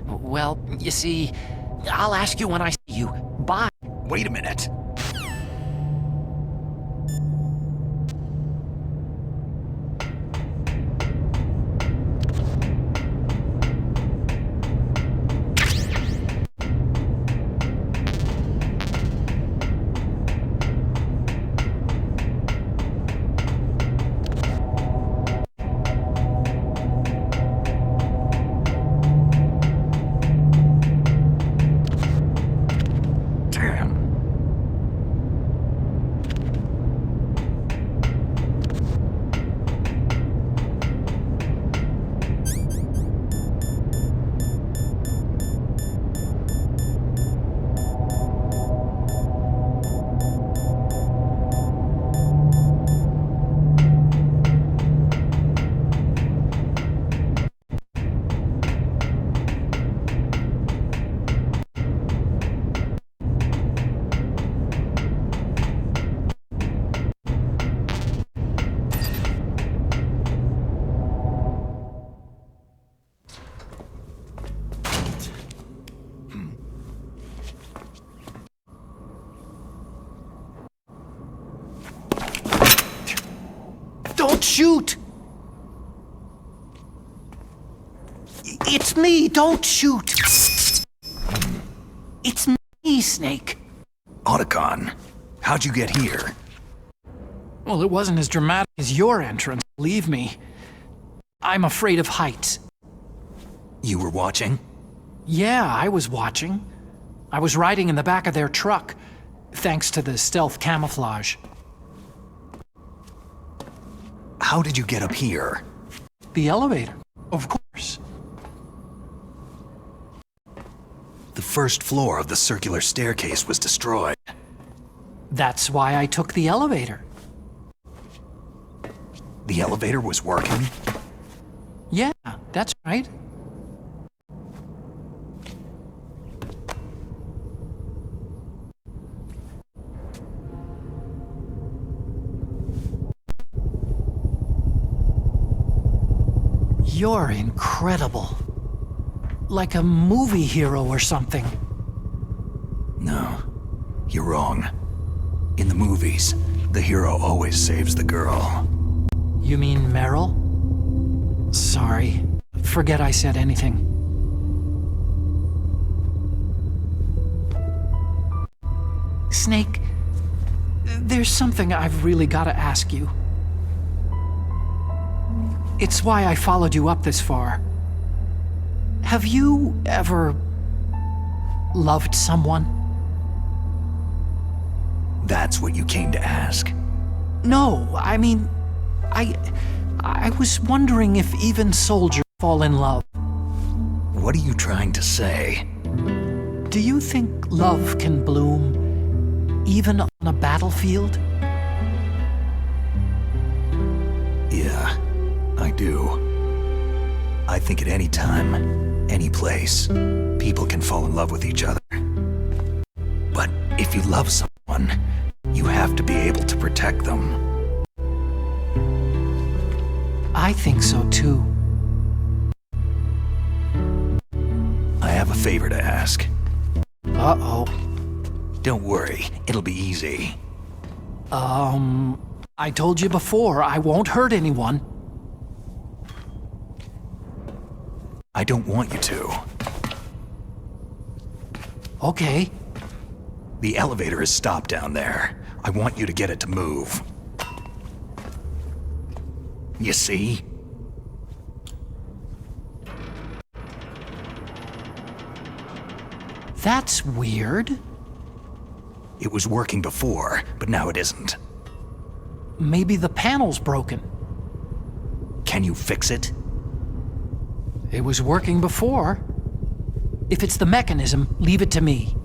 S6: Well, you see, I'll ask you when I see you. Bye.
S4: Wait a minute.
S6: Don't shoot! It's me, don't shoot! It's me, Snake.
S4: Otacon, how'd you get here?
S6: Well, it wasn't as dramatic as your entrance, believe me. I'm afraid of heights.
S4: You were watching?
S6: Yeah, I was watching. I was riding in the back of their truck, thanks to the stealth camouflage.
S4: How did you get up here?
S6: The elevator, of course.
S4: The first floor of the circular staircase was destroyed.
S6: That's why I took the elevator.
S4: The elevator was working?
S6: Yeah, that's right. You're incredible. Like a movie hero or something.
S4: No, you're wrong. In the movies, the hero always saves the girl.
S6: You mean Meryl? Sorry. Forget I said anything. Snake, there's something I've really got to ask you. It's why I followed you up this far. Have you ever loved someone?
S4: That's what you came to ask?
S6: No, I mean, I was wondering if even soldiers fall in love.
S4: What are you trying to say?
S6: Do you think love can bloom even on a battlefield?
S4: Yeah, I do. I think at any time, any place, people can fall in love with each other. But if you love someone, you have to be able to protect them.
S6: I think so too.
S4: I have a favor to ask.
S6: Uh-oh.
S4: Don't worry, it'll be easy.
S6: I told you before, I won't hurt anyone.
S4: I don't want you to.
S6: Okay.
S4: The elevator is stopped down there. I want you to get it to move. You see?
S6: That's weird.
S4: It was working before, but now it isn't.
S6: Maybe the panel's broken.
S4: Can you fix it?
S6: It was working before. If it's the mechanism, leave it to me.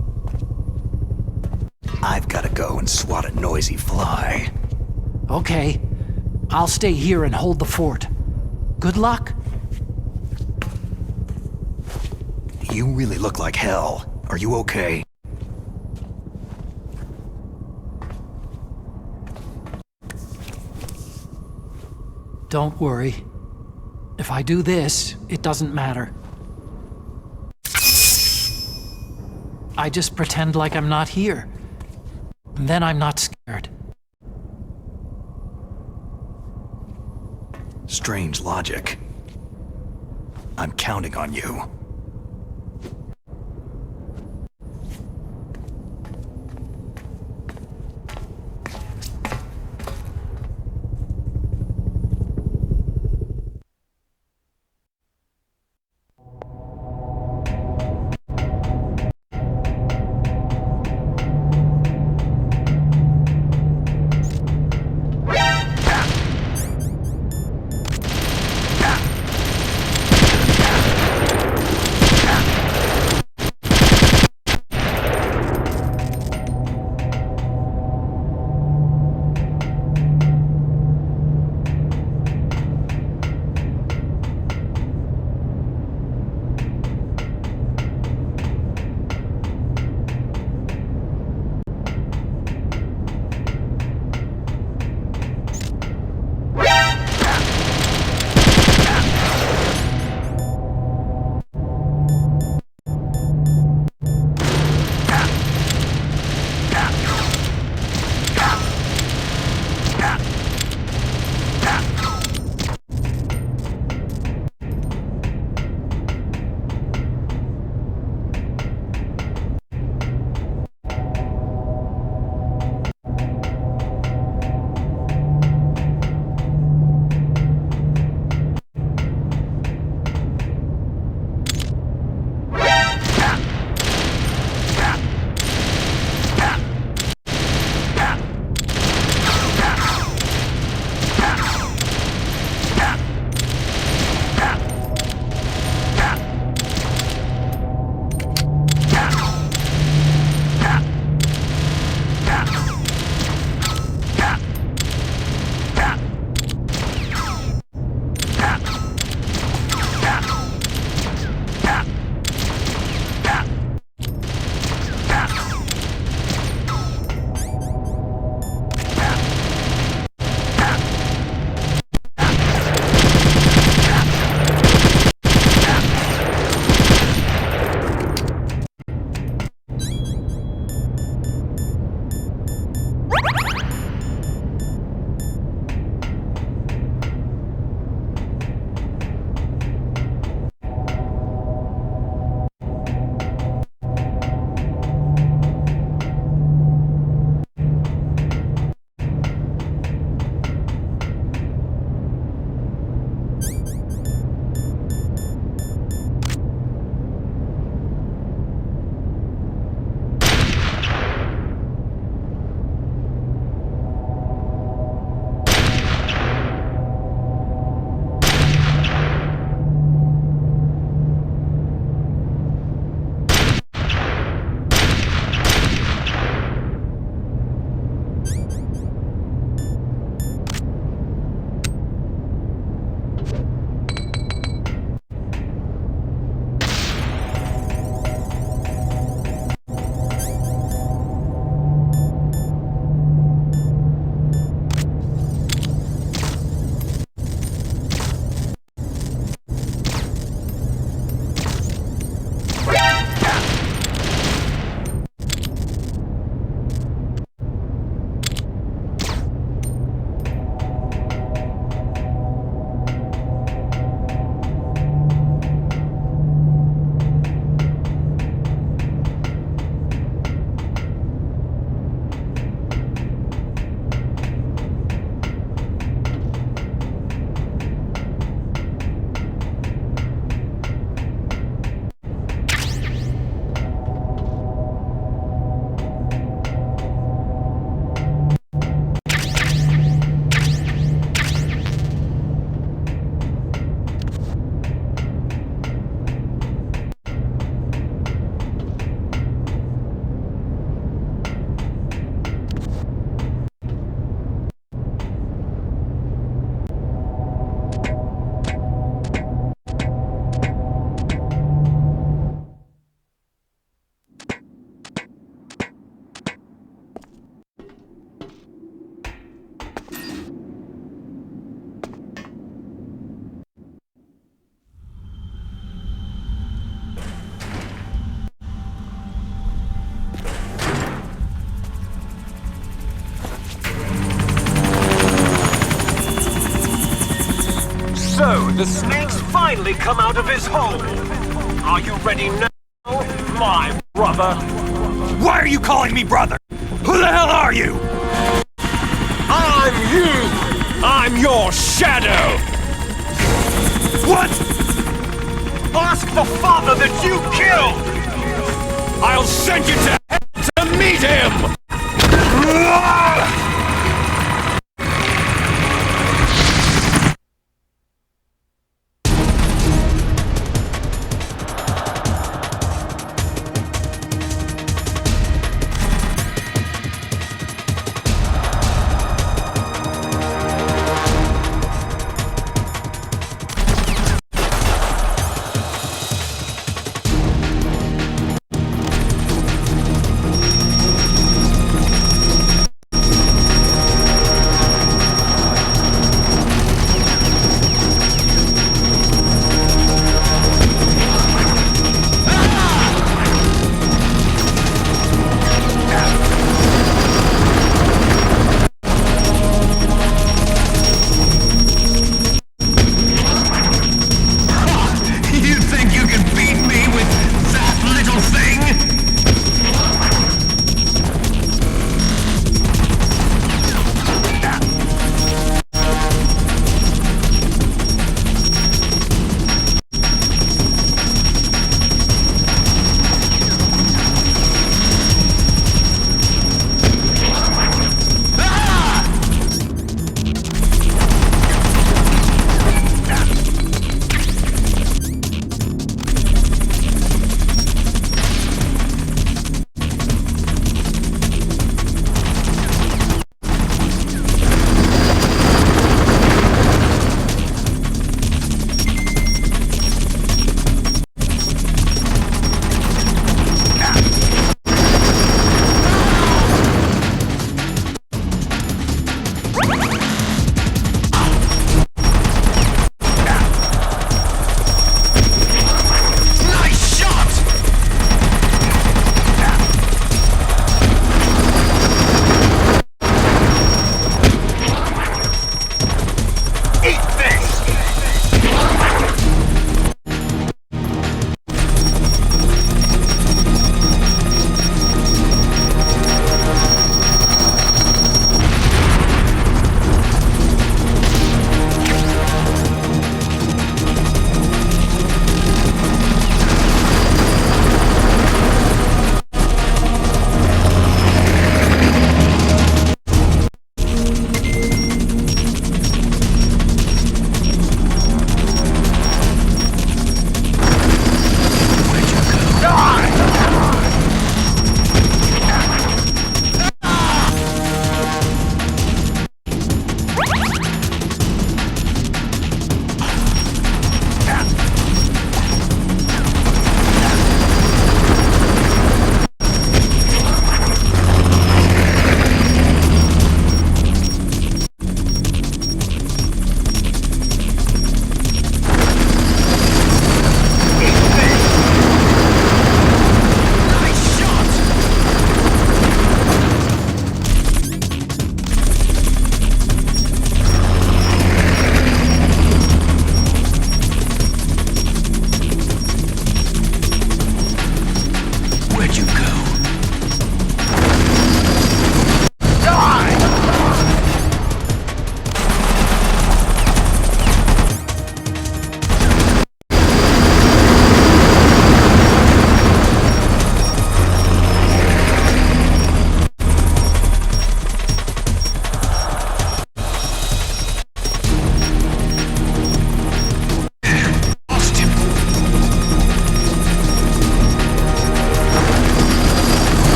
S4: I've got to go and swat a noisy fly.
S6: Okay. I'll stay here and hold the fort. Good luck.
S4: You really look like hell. Are you okay?
S6: Don't worry. If I do this, it doesn't matter. I just pretend like I'm not here. And then I'm not scared.
S4: Strange logic. I'm counting on you.
S11: So, the snake's finally come out of his hole. Are you ready now, my brother?
S4: Why are you calling me brother? Who the hell are you?
S11: I'm you! I'm your shadow!
S4: What?
S11: Ask the father that you killed! I'll send you to hell to meet him!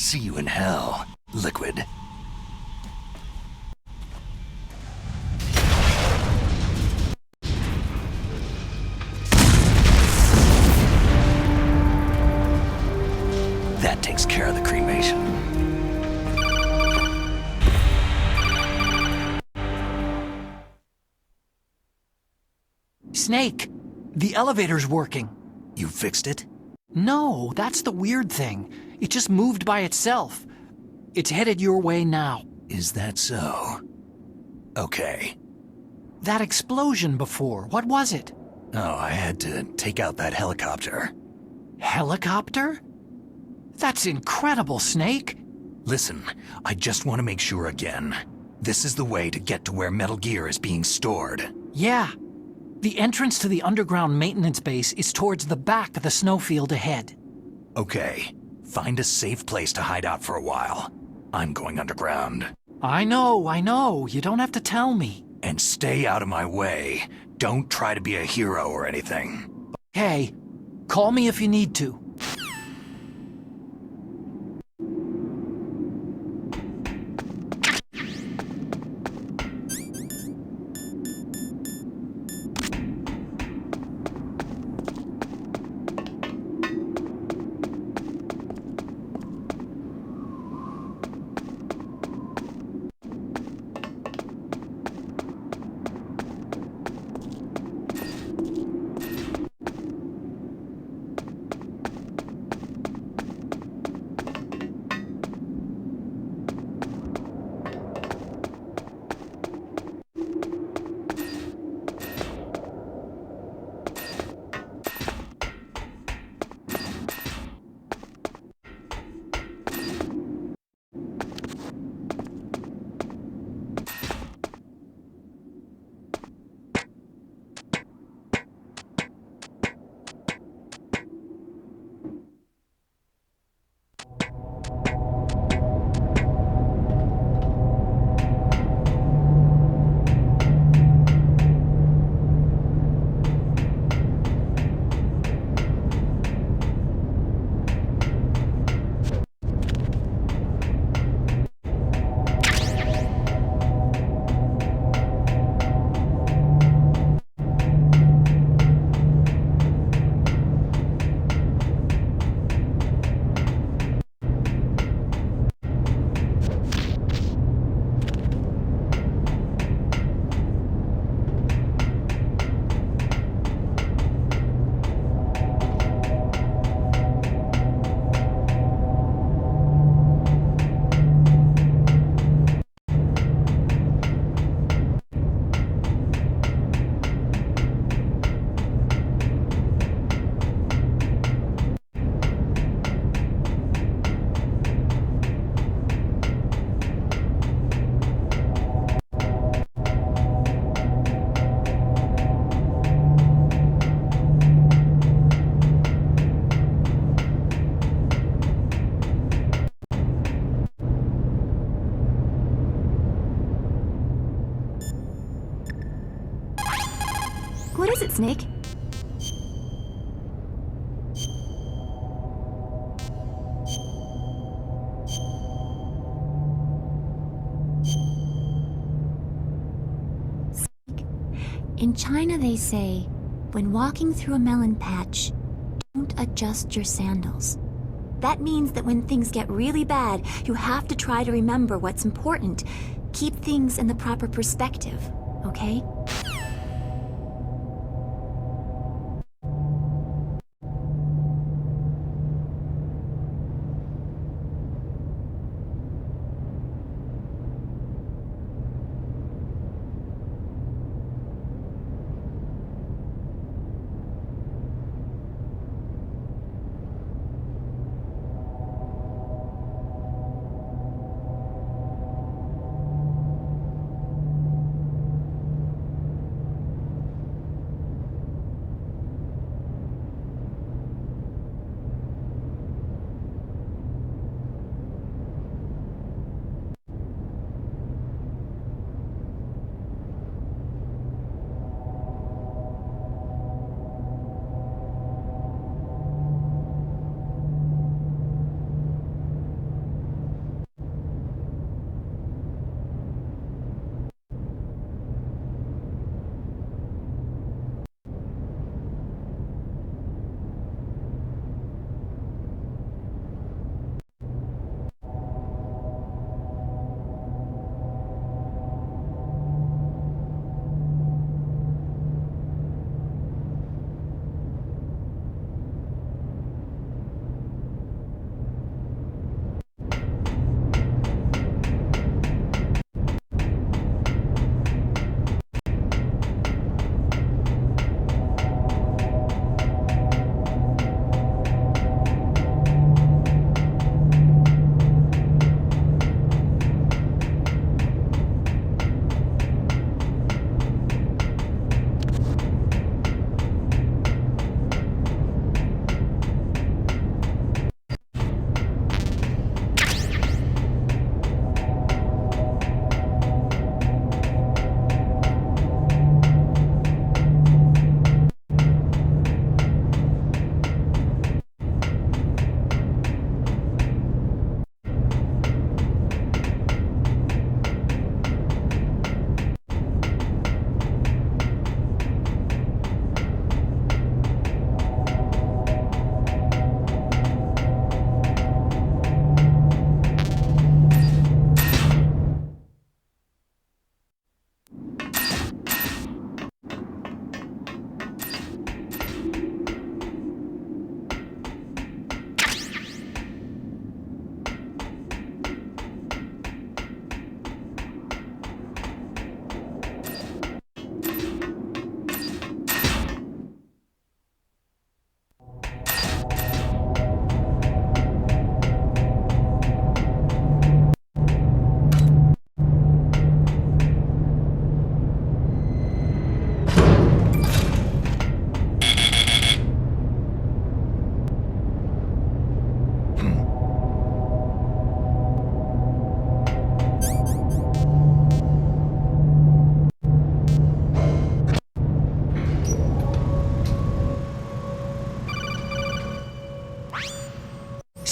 S4: See you in hell, Liquid. That takes care of the cremation.
S6: Snake, the elevator's working.
S4: You fixed it?
S6: No, that's the weird thing. It just moved by itself. It's headed your way now.
S4: Is that so? Okay.
S6: That explosion before, what was it?
S4: Oh, I had to take out that helicopter.
S6: Helicopter? That's incredible, Snake.
S4: Listen, I just want to make sure again. This is the way to get to where Metal Gear is being stored.
S6: Yeah. The entrance to the underground maintenance base is towards the back of the snowfield ahead.
S4: Okay. Find a safe place to hide out for a while. I'm going underground.
S6: I know. You don't have to tell me.
S4: And stay out of my way. Don't try to be a hero or anything.
S6: Hey, call me if you need to.
S10: What is it, Snake? In China, they say, when walking through a melon patch, don't adjust your sandals. That means that when things get really bad, you have to try to remember what's important. Keep things in the proper perspective, okay?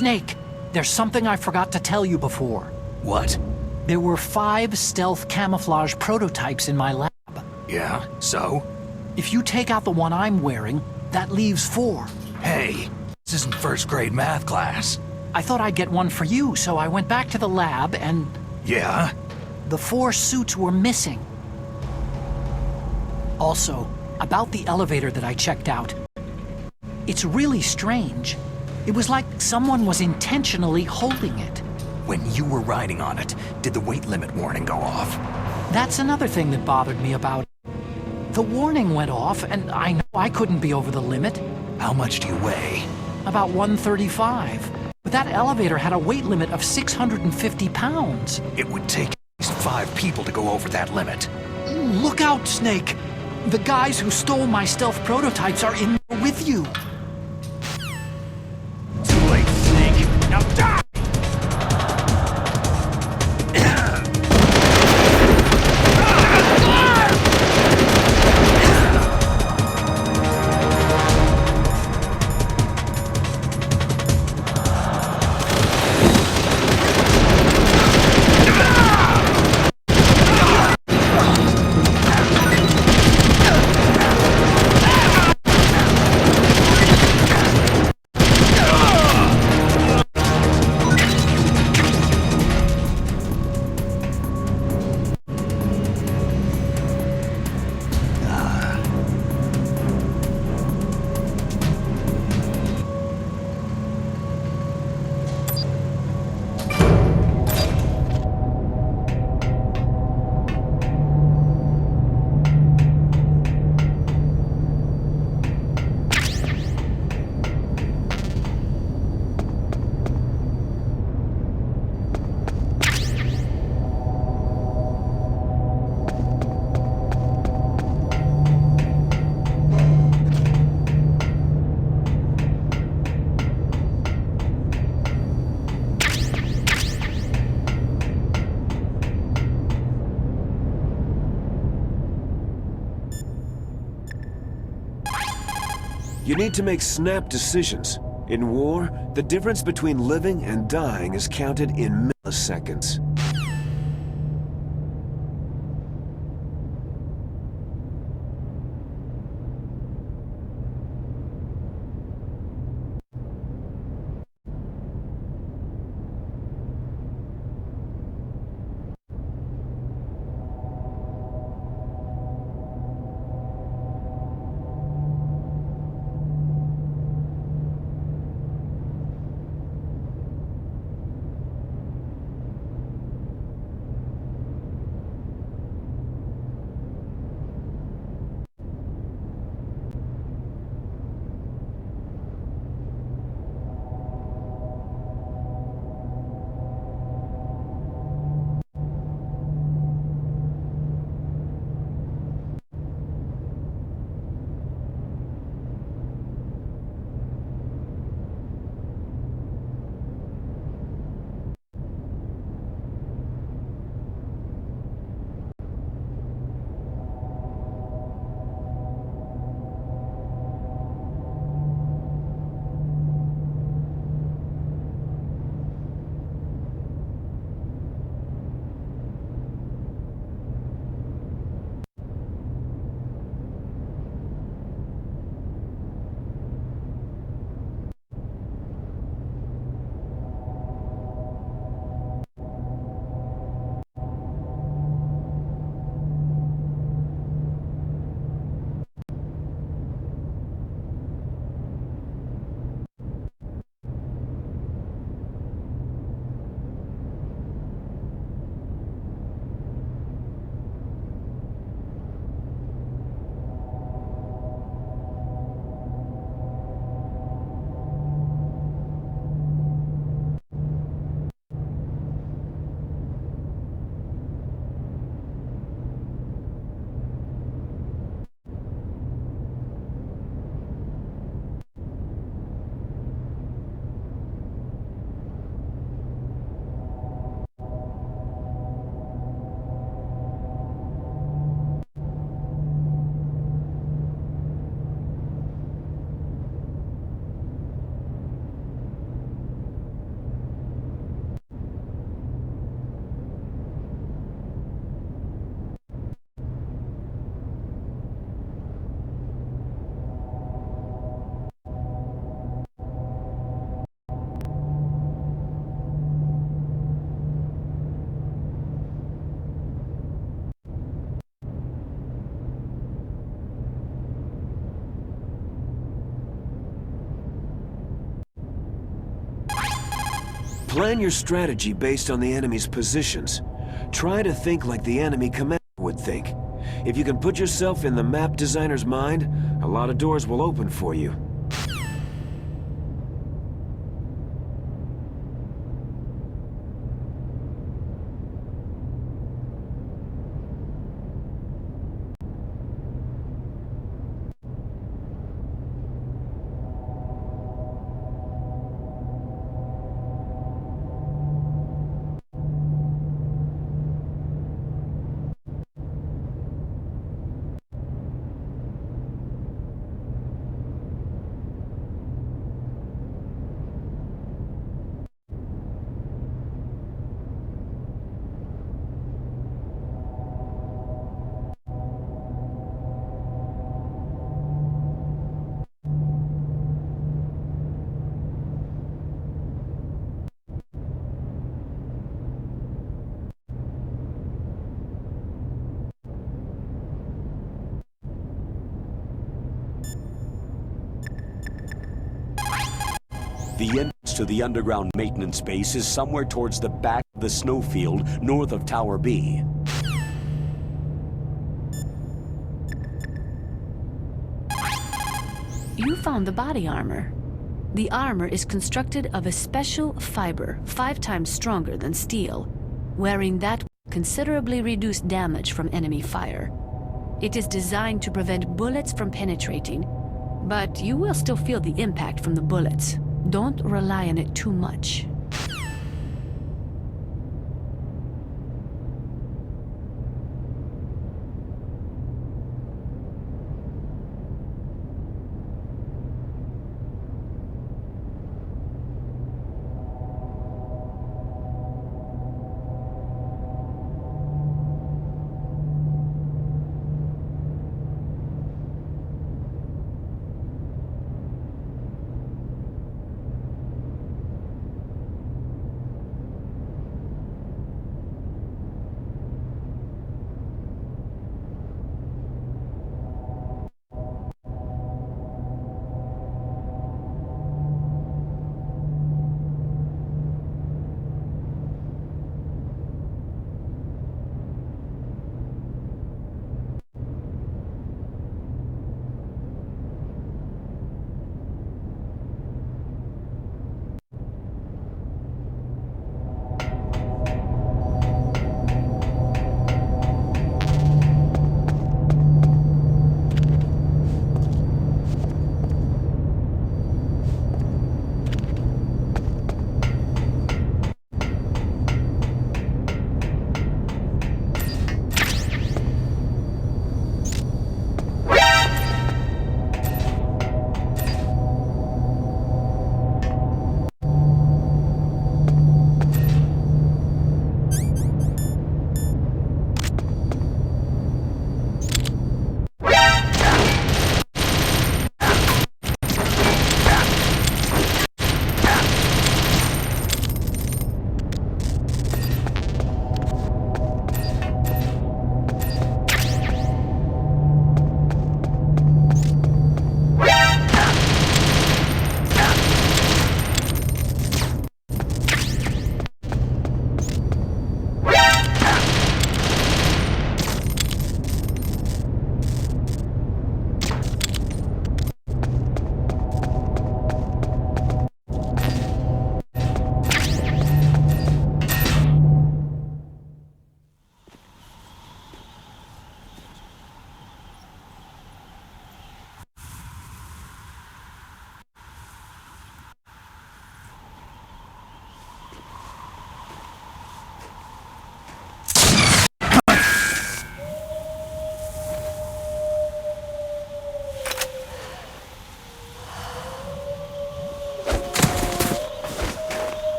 S6: Snake, there's something I forgot to tell you before.
S3: What?
S6: There were 5 stealth camouflage prototypes in my lab.
S3: Yeah, so?
S6: If you take out the one I'm wearing, that leaves 4.
S3: Hey, this isn't first grade math class.
S6: I thought I'd get one for you, so I went back to the lab and...
S3: Yeah?
S6: The 4 suits were missing. Also, about the elevator that I checked out. It's really strange. It was like someone was intentionally holding it.
S3: When you were riding on it, did the weight limit warning go off?
S6: That's another thing that bothered me about it. The warning went off, and I know I couldn't be over the limit.
S3: How much do you weigh?
S6: About 135. But that elevator had a weight limit of 650 pounds.
S3: It would take at least 5 people to go over that limit.
S6: Look out, Snake! The guys who stole my stealth prototypes are in there with you.
S3: Too late, Snake. Now die!
S11: You need to make snap decisions. In war, the difference between living and dying is counted in milliseconds. Plan your strategy based on the enemy's positions. Try to think like the enemy commander would think. If you can put yourself in the map designer's mind, a lot of doors will open for you.
S1: The entrance to the underground maintenance base is somewhere towards the back of the snowfield north of Tower B.
S9: You found the body armor. The armor is constructed of a special fiber 5 times stronger than steel. Wearing that will considerably reduce damage from enemy fire. It is designed to prevent bullets from penetrating, but you will still feel the impact from the bullets. Don't rely on it too much.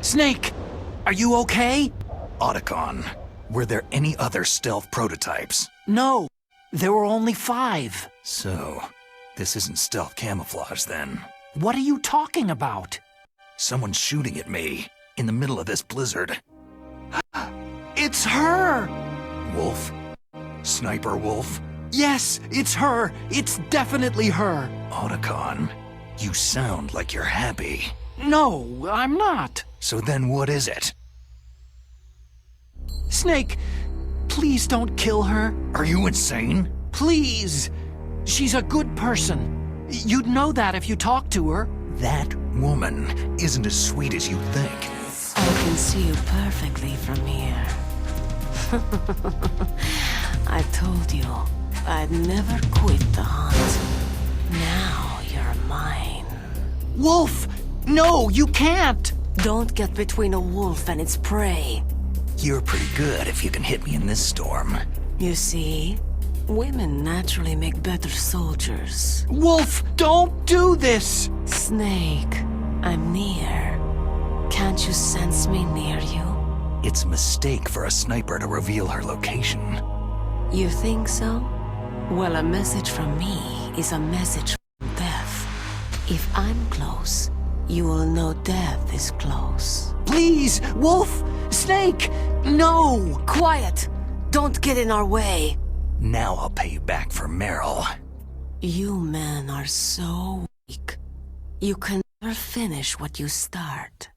S6: Snake! Are you okay?
S4: Otacon, were there any other stealth prototypes?
S6: No, there were only 5.
S4: So, this isn't stealth camouflage then.
S6: What are you talking about?
S4: Someone's shooting at me, in the middle of this blizzard.
S6: It's her!
S4: Wolf? Sniper Wolf?
S6: Yes, it's her. It's definitely her.
S4: Otacon, you sound like you're happy.
S6: No, I'm not.
S4: So then what is it?
S6: Snake, please don't kill her.
S4: Are you insane?
S6: Please. She's a good person. You'd know that if you talked to her.
S4: That woman isn't as sweet as you think.
S9: I can see you perfectly from here. I told you I'd never quit the hunt. Now you're mine.
S6: Wolf! No, you can't!
S9: Don't get between a wolf and its prey.
S4: You're pretty good if you can hit me in this storm.
S9: You see, women naturally make better soldiers.
S6: Wolf, don't do this!
S9: Snake, I'm near. Can't you sense me near you?
S4: It's a mistake for a sniper to reveal her location.
S9: You think so? Well, a message from me is a message from death. If I'm close, you will know death is close.
S6: Please, Wolf! Snake! No!
S9: Quiet! Don't get in our way.
S4: Now I'll pay you back for Meryl.
S9: You men are so weak. You can never finish what you start.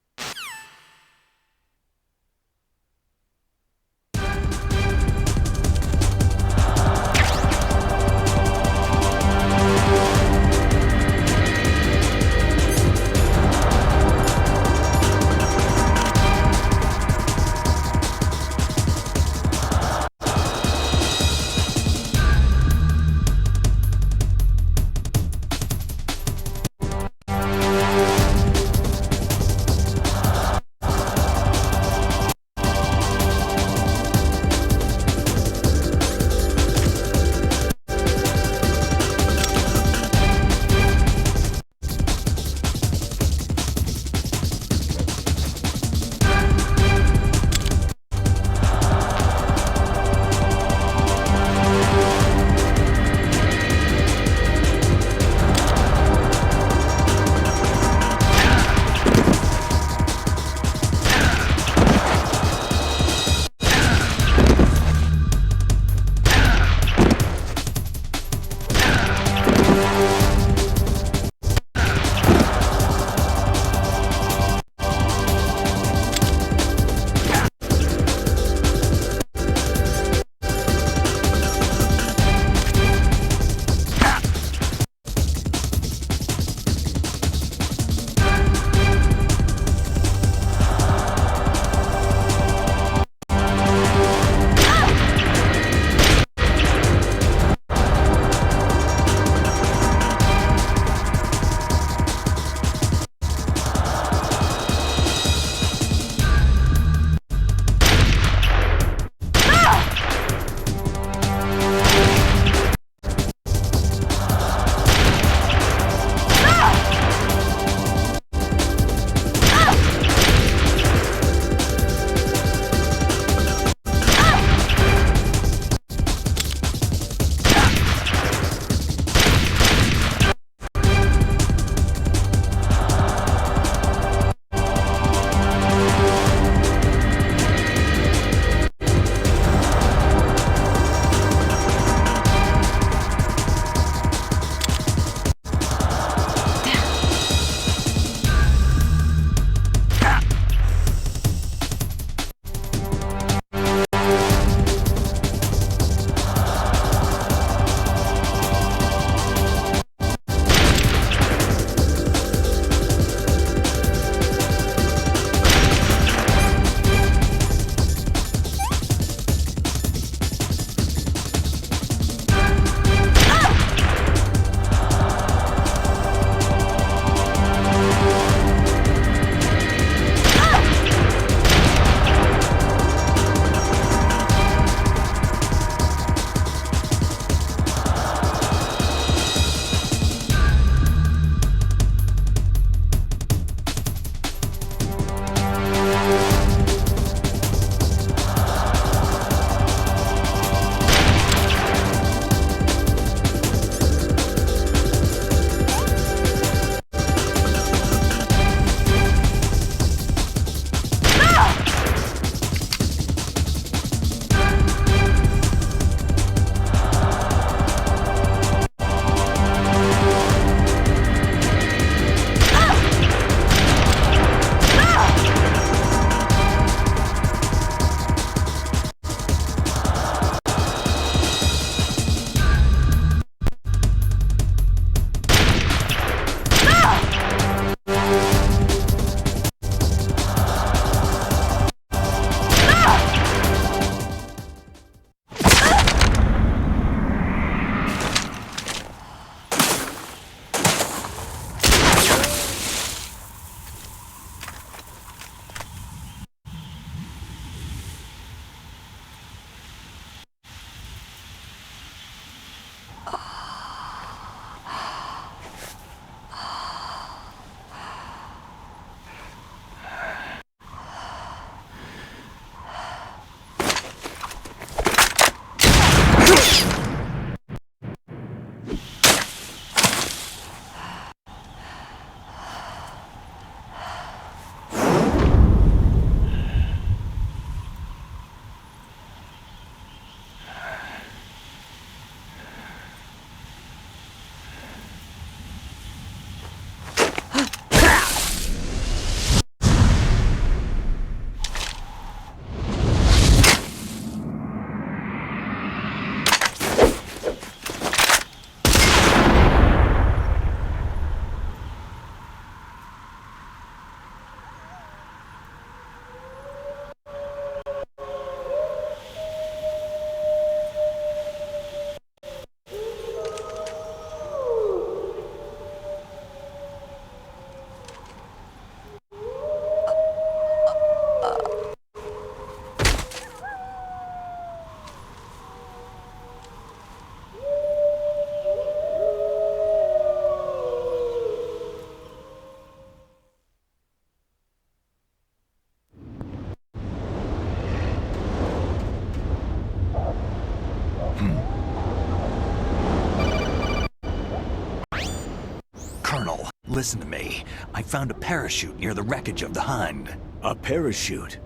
S4: Colonel, listen to me. I found a parachute near the wreckage of the Hind.
S1: A parachute?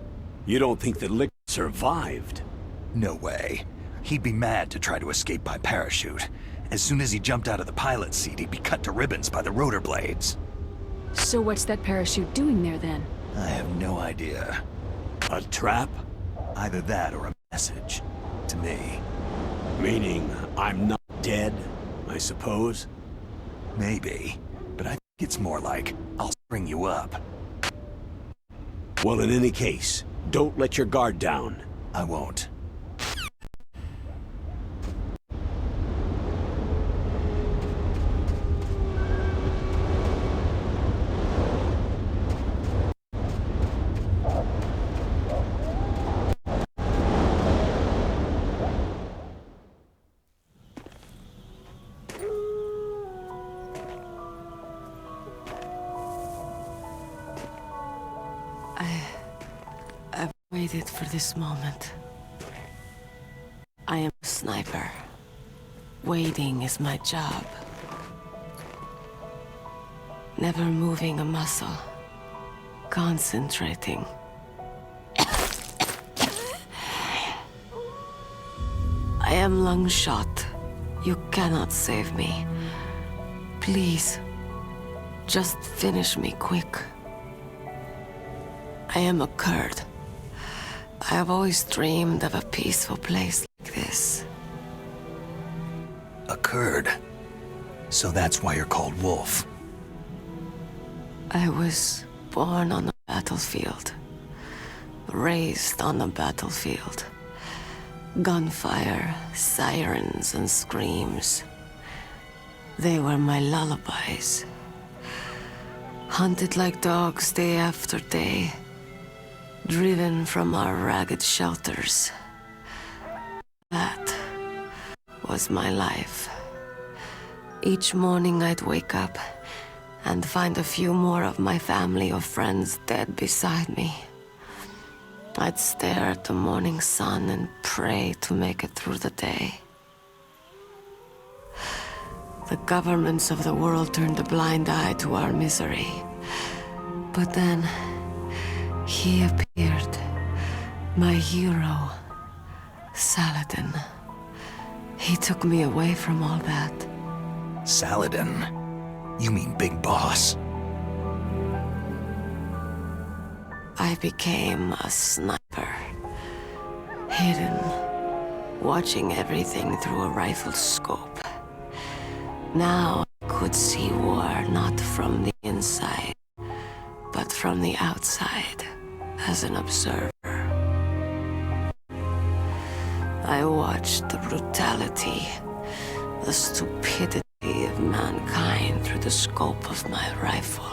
S1: You don't think that Lick survived?
S4: No way. He'd be mad to try to escape by parachute. As soon as he jumped out of the pilot's seat, he'd be cut to ribbons by the rotor blades.
S5: So what's that parachute doing there then?
S4: I have no idea.
S1: A trap?
S4: Either that or a message. To me.
S1: Meaning I'm not dead, I suppose?
S4: Maybe. But I think it's more like, I'll spring you up.
S1: Well, in any case, don't let your guard down.
S4: I won't.
S9: I've waited for this moment. I am a sniper. Waiting is my job. Never moving a muscle. Concentrating. I am lung shot. You cannot save me. Please, just finish me quick. I am a Kurd. I have always dreamed of a peaceful place like this.
S4: A Kurd? So that's why you're called Wolf.
S9: I was born on the battlefield. Raised on the battlefield. Gunfire, sirens, and screams. They were my lullabies. Hunted like dogs day after day. Driven from our ragged shelters. That was my life. Each morning I'd wake up and find a few more of my family or friends dead beside me. I'd stare at the morning sun and pray to make it through the day. The governments of the world turned a blind eye to our misery. But then, he appeared. My hero, Saladin. He took me away from all that.
S4: Saladin? You mean Big Boss?
S9: I became a sniper. Hidden, watching everything through a rifle scope. Now I could see war not from the inside, but from the outside, as an observer. I watched the brutality, the stupidity of mankind through the scope of my rifle.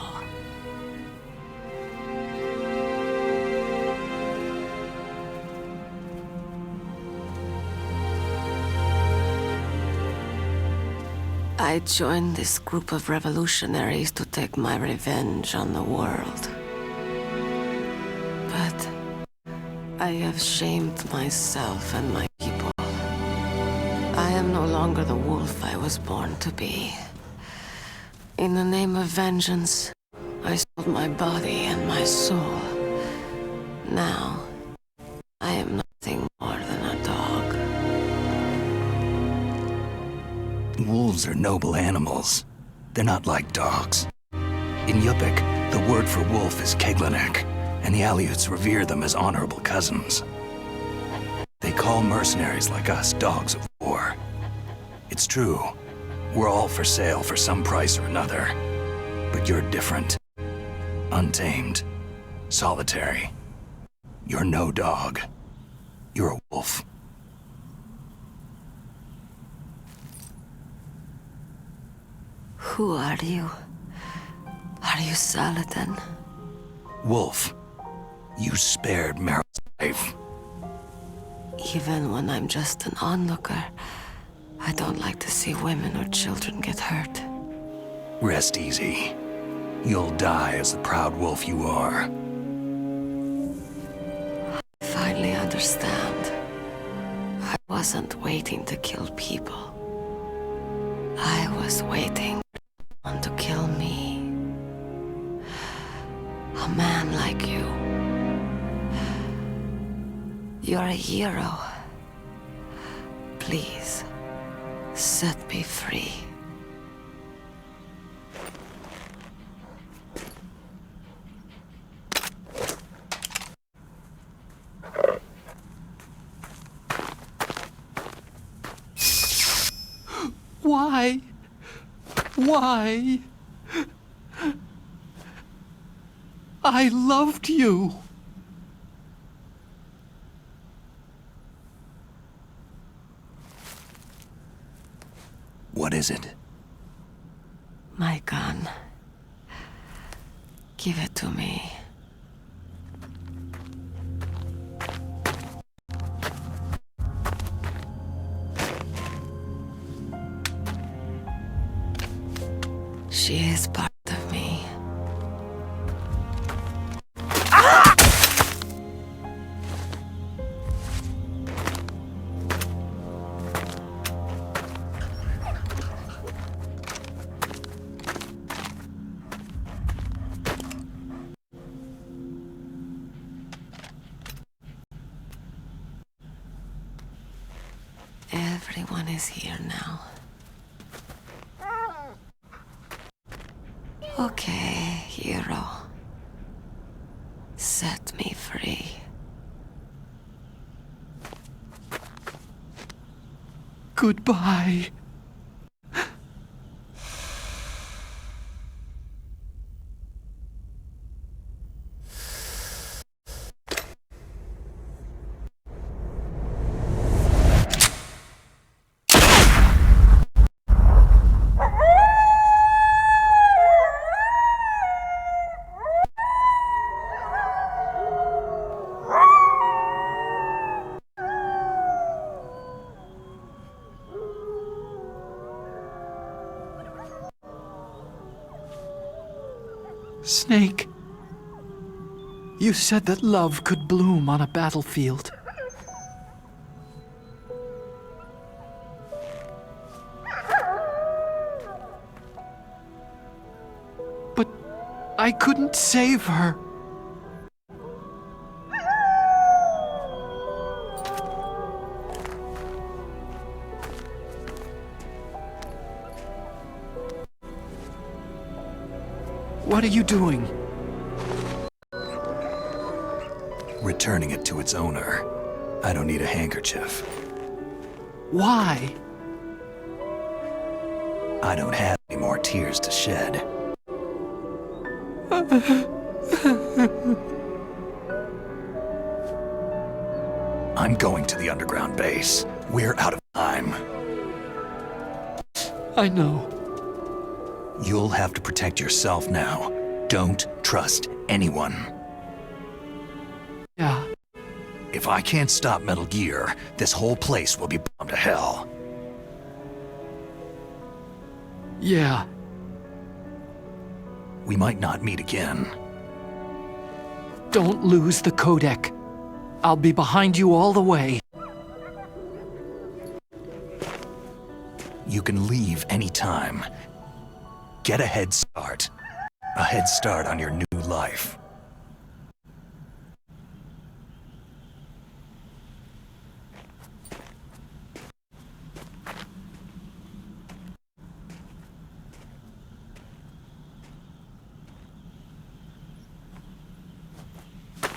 S9: I joined this group of revolutionaries to take my revenge on the world. But I have shamed myself and my people. I am no longer the wolf I was born to be. In the name of vengeance, I sold my body and my soul. Now, I am nothing more than a dog.
S4: Wolves are noble animals. They're not like dogs. In Yupik, the word for wolf is Keglanek, and the Aleuts revere them as honorable cousins. They call mercenaries like us dogs of war. It's true. We're all for sale for some price or another. But you're different. Untamed. Solitary. You're no dog. You're a wolf.
S9: Who are you? Are you Saladin?
S4: Wolf. You spared Meryl's life.
S9: Even when I'm just an onlooker, I don't like to see women or children get hurt.
S4: Rest easy. You'll die as the proud wolf you are.
S9: I finally understand. I wasn't waiting to kill people. I was waiting for someone to kill me. A man like you. You're a hero. Please, set me free.
S6: Why? Why? I loved you.
S4: What is it?
S9: My gun. Give it to me. She is part of me. Everyone is here now. Okay, hero. Set me free.
S6: Goodbye. Snake, you said that love could bloom on a battlefield. But I couldn't save her. What are you doing?
S4: Returning it to its owner. I don't need a handkerchief.
S6: Why?
S4: I don't have any more tears to shed. I'm going to the underground base. We're out of time.
S6: I know.
S4: You'll have to protect yourself now. Don't trust anyone.
S6: Yeah.
S4: If I can't stop Metal Gear, this whole place will be bombed to hell.
S6: Yeah.
S4: We might not meet again.
S6: Don't lose the codec. I'll be behind you all the way.
S4: You can leave anytime. Get a head start. A head start on your new life.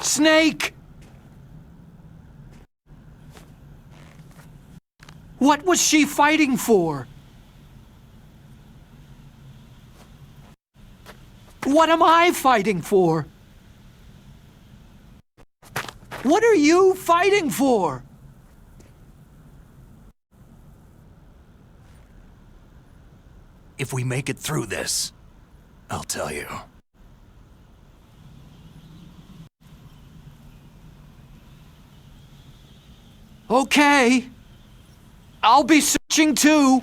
S6: Snake! What was she fighting for? What am I fighting for? What are you fighting for?
S4: If we make it through this, I'll tell you.
S6: Okay. I'll be searching too.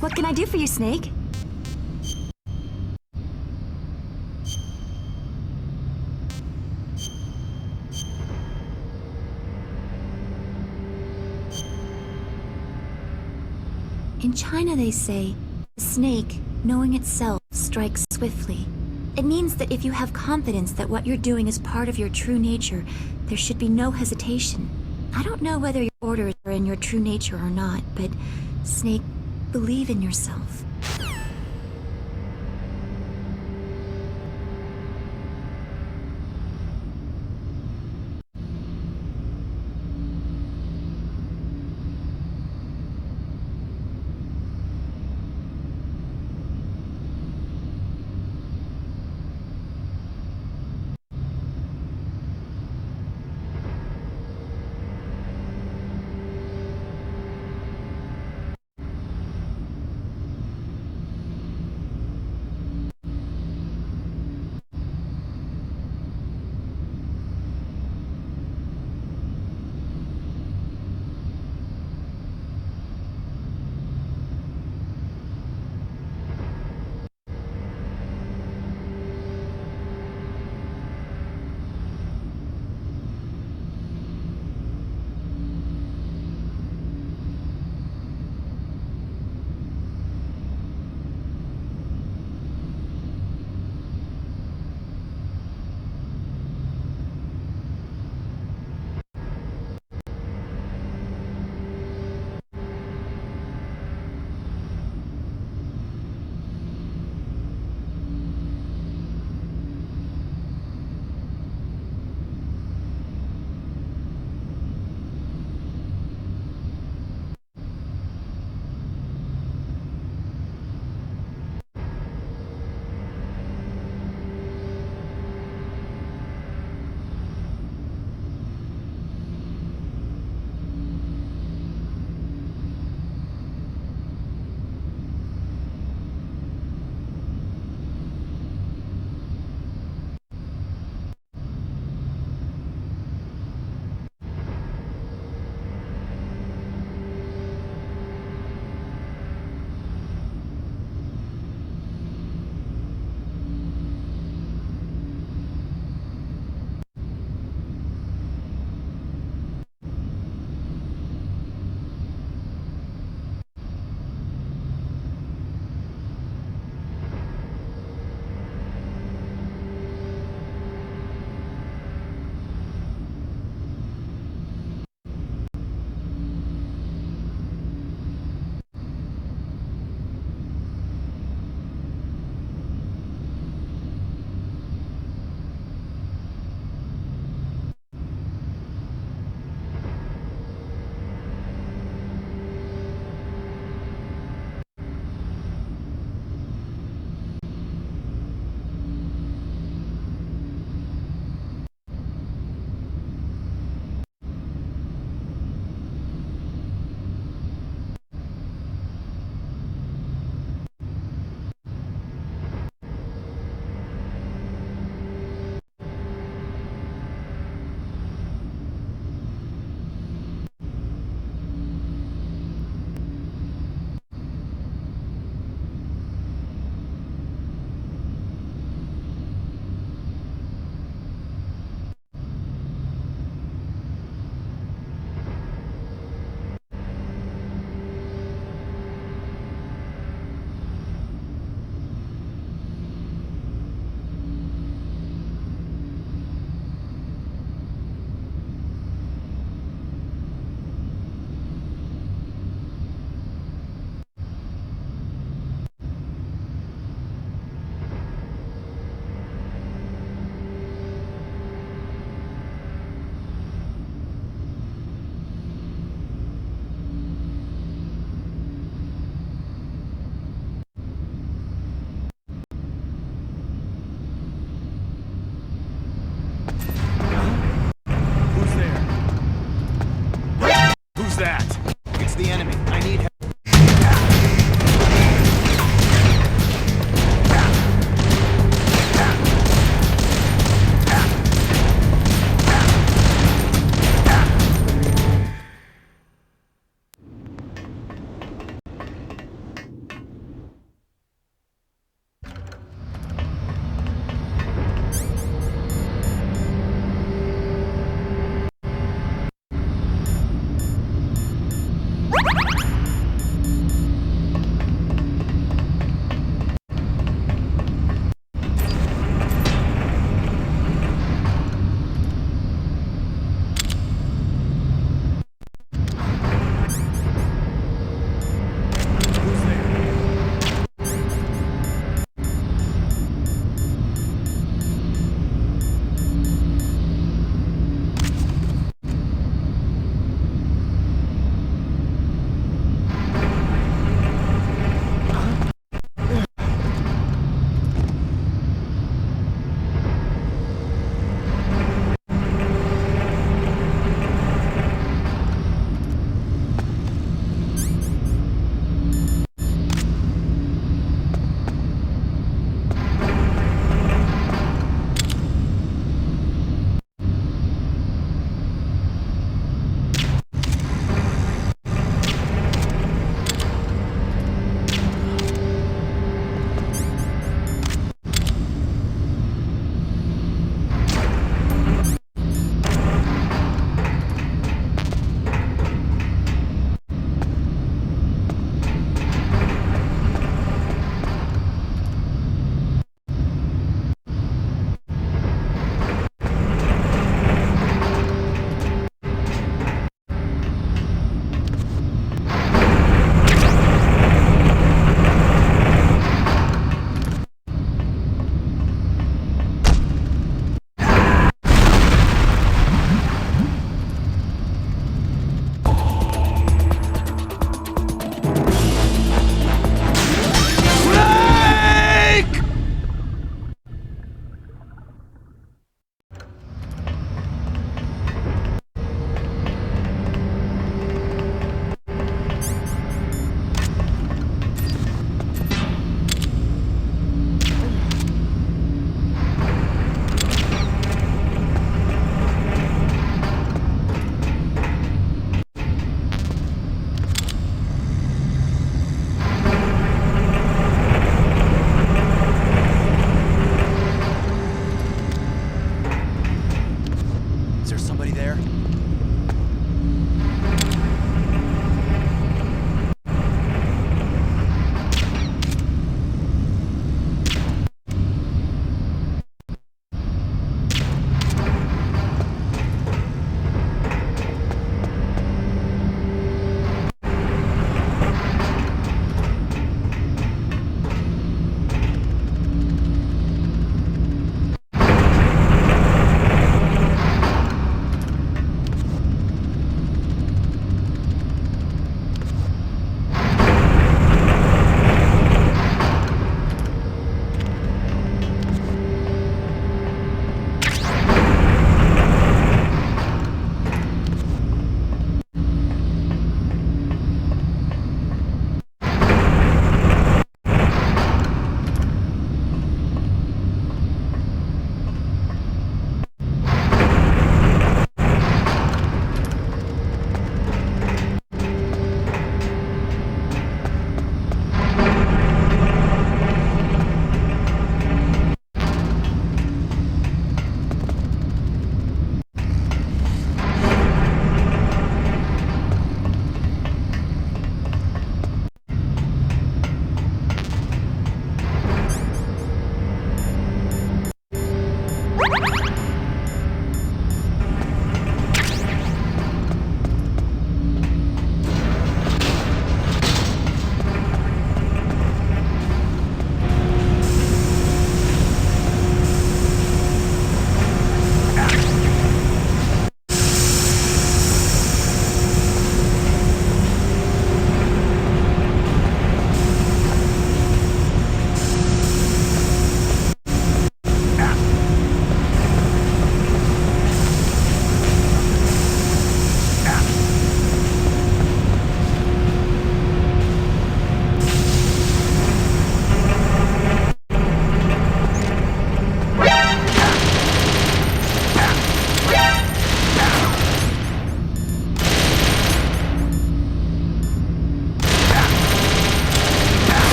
S10: What can I do for you, Snake? In China, they say, the snake, knowing itself, strikes swiftly. It means that if you have confidence that what you're doing is part of your true nature, there should be no hesitation. I don't know whether your orders are in your true nature or not, but, Snake, believe in yourself.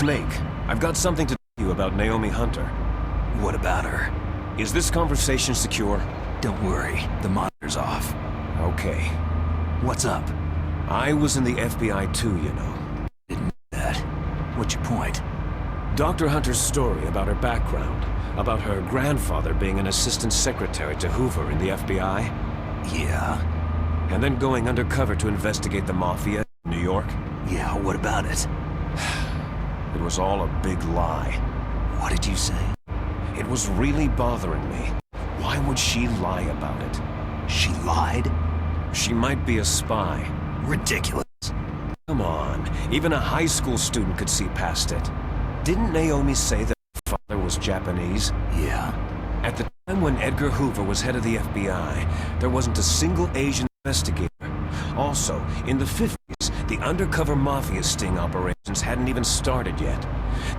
S11: Snake, I've got something to tell you about Naomi Hunter.
S4: What about her?
S11: Is this conversation secure?
S4: Don't worry, the monitor's off.
S11: Okay.
S4: What's up?
S11: I was in the FBI too, you know.
S4: Didn't know that. What's your point?
S11: Dr. Hunter's story about her background, about her grandfather being an assistant secretary to Hoover in the FBI.
S4: Yeah?
S11: And then going undercover to investigate the Mafia in New York.
S4: Yeah, what about it?
S11: It was all a big lie.
S4: What did you say?
S11: It was really bothering me. Why would she lie about it?
S4: She lied?
S11: She might be a spy.
S4: Ridiculous.
S11: Come on, even a high school student could see past it. Didn't Naomi say that her father was Japanese?
S4: Yeah.
S11: At the time when Edgar Hoover was head of the FBI, there wasn't a single Asian investigator. Also, in the 50s, the undercover Mafia sting operations hadn't even started yet.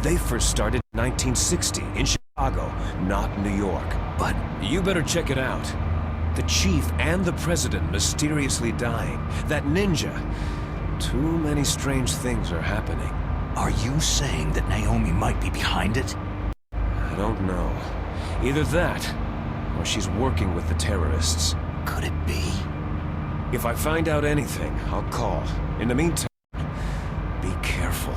S11: They first started in 1960 in Chicago, not New York. But you better check it out. The chief and the president mysteriously dying. That ninja. Too many strange things are happening.
S4: Are you saying that Naomi might be behind it?
S11: I don't know. Either that, or she's working with the terrorists.
S4: Could it be?
S11: If I find out anything, I'll call. In the meantime, be careful.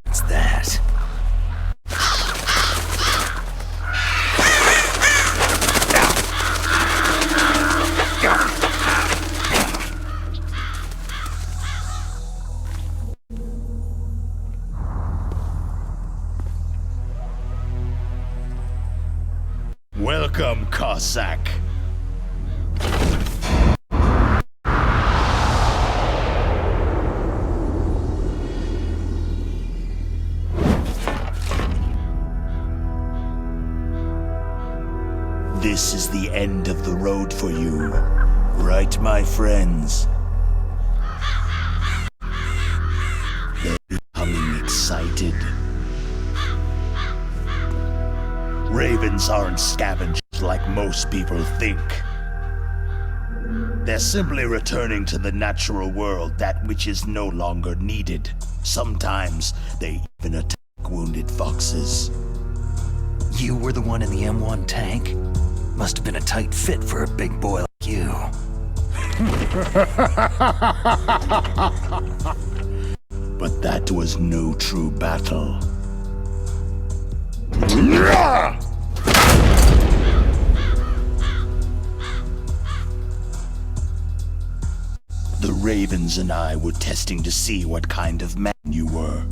S4: What's that?
S2: Welcome, Cossack. This is the end of the road for you, right, my friends? They're becoming excited. Ravens aren't scavengers like most people think. They're simply returning to the natural world, that which is no longer needed. Sometimes they even attack wounded foxes.
S4: You were the one in the M1 tank? Must have been a tight fit for a big boy like you.
S2: But that was no true battle. The Ravens and I were testing to see what kind of man you were.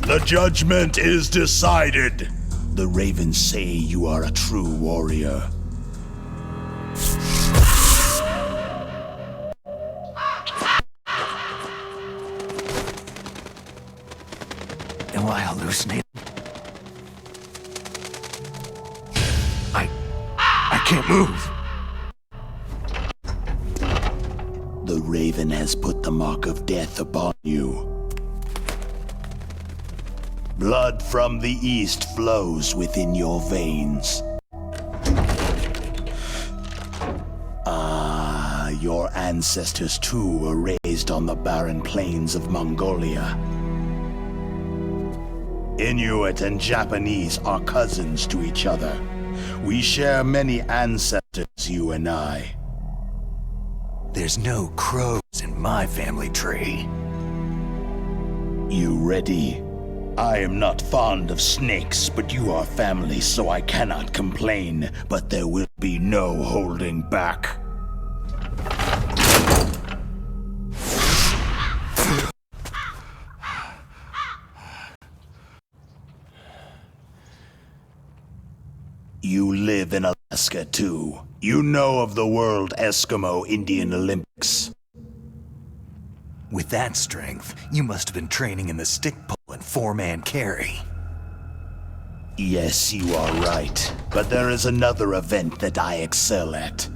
S2: The judgment is decided. The Ravens say you are a true warrior.
S4: Am I hallucinating? I can't move.
S2: The Raven has put the mark of death upon you. Blood from the east flows within your veins. Ah, your ancestors too were raised on the barren plains of Mongolia. Inuit and Japanese are cousins to each other. We share many ancestors, you and I.
S4: There's no crows in my family tree.
S2: You ready? I am not fond of snakes, but you are family, so I cannot complain. But there will be no holding back. You live in Alaska, too. You know of the World Eskimo Indian Olympics.
S4: With that strength, you must have been training in the stick pull and four-man carry.
S2: Yes, you are right. But there is another event that I excel at.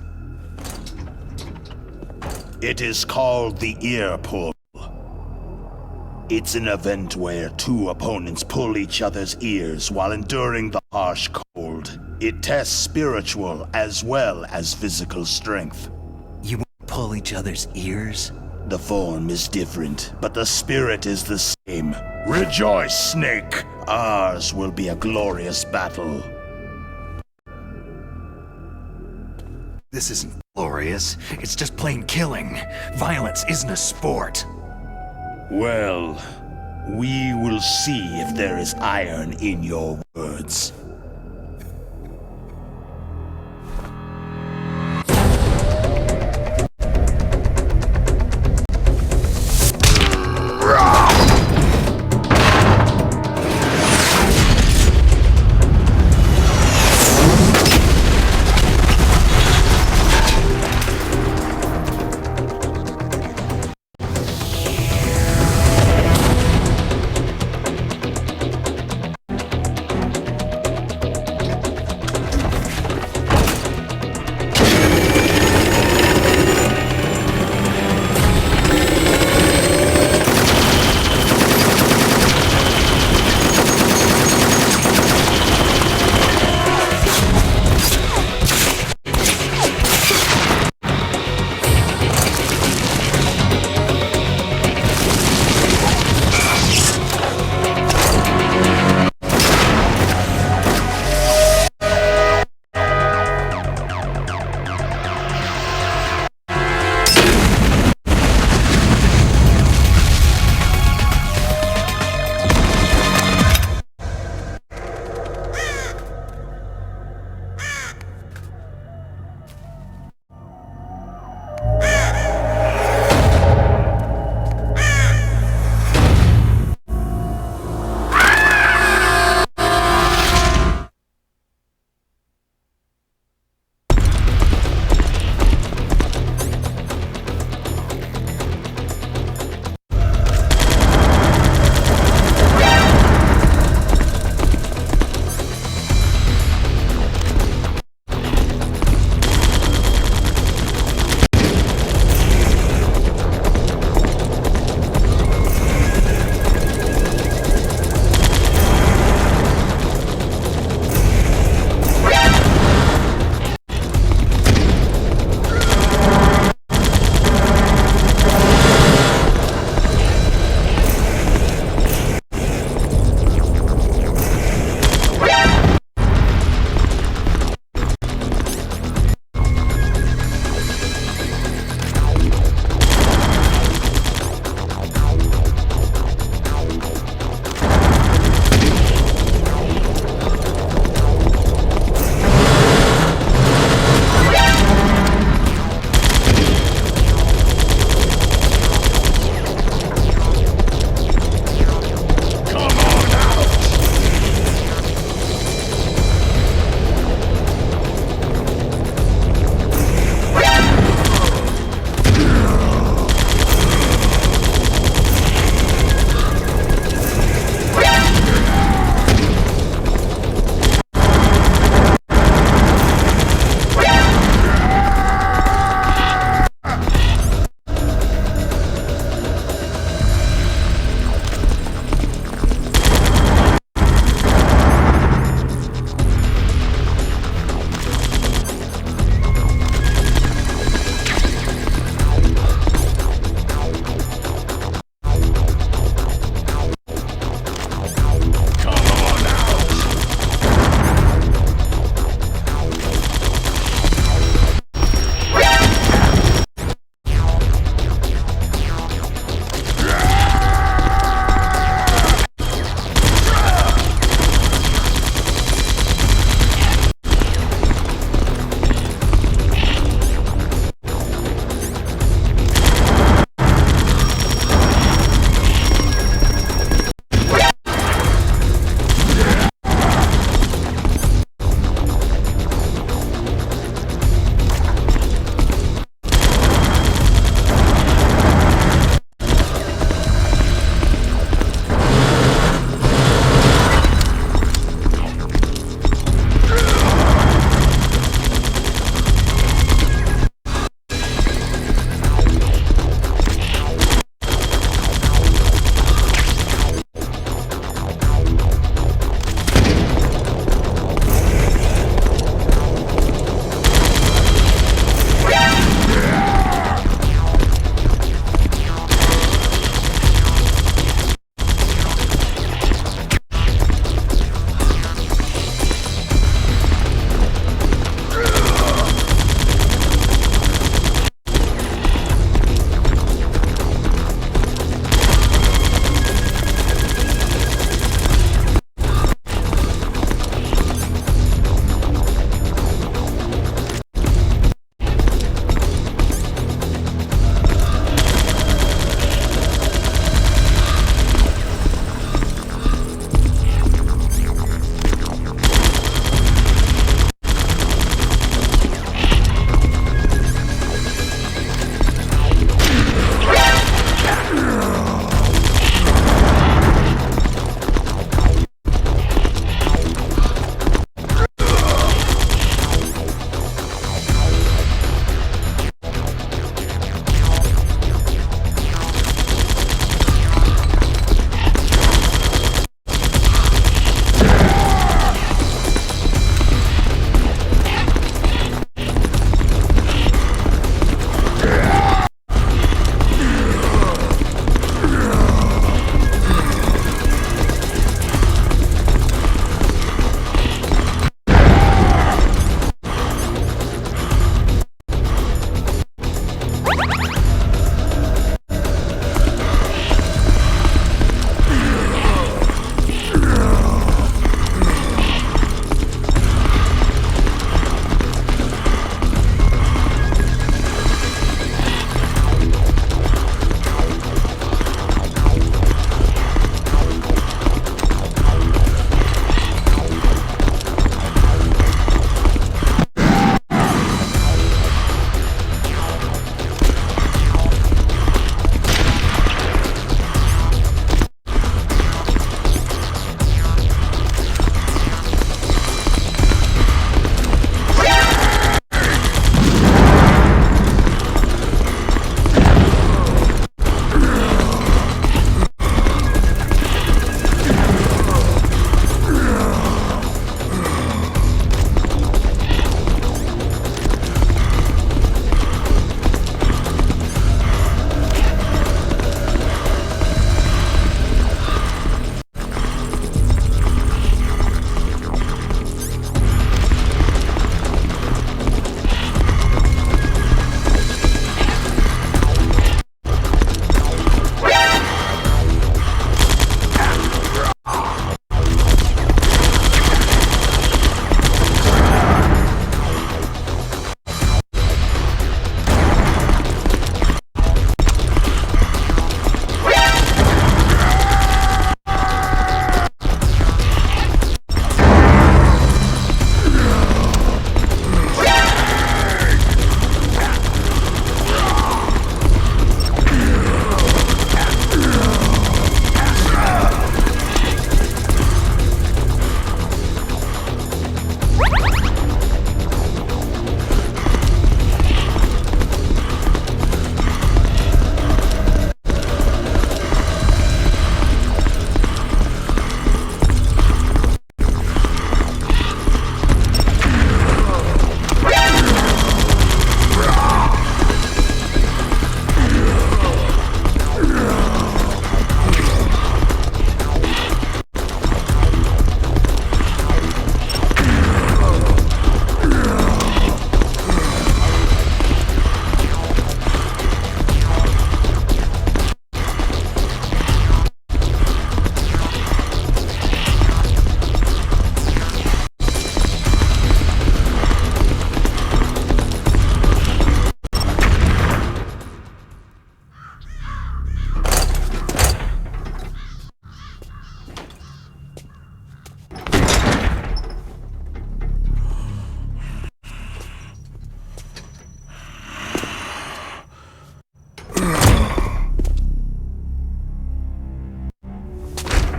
S2: It is called the ear pull. It's an event where two opponents pull each other's ears while enduring the harsh cold. It tests spiritual as well as physical strength.
S4: You pull each other's ears?
S2: The form is different, but the spirit is the same. Rejoice, Snake! Ours will be a glorious battle.
S4: This isn't glorious. It's just plain killing. Violence isn't a sport.
S2: Well, we will see if there is iron in your words.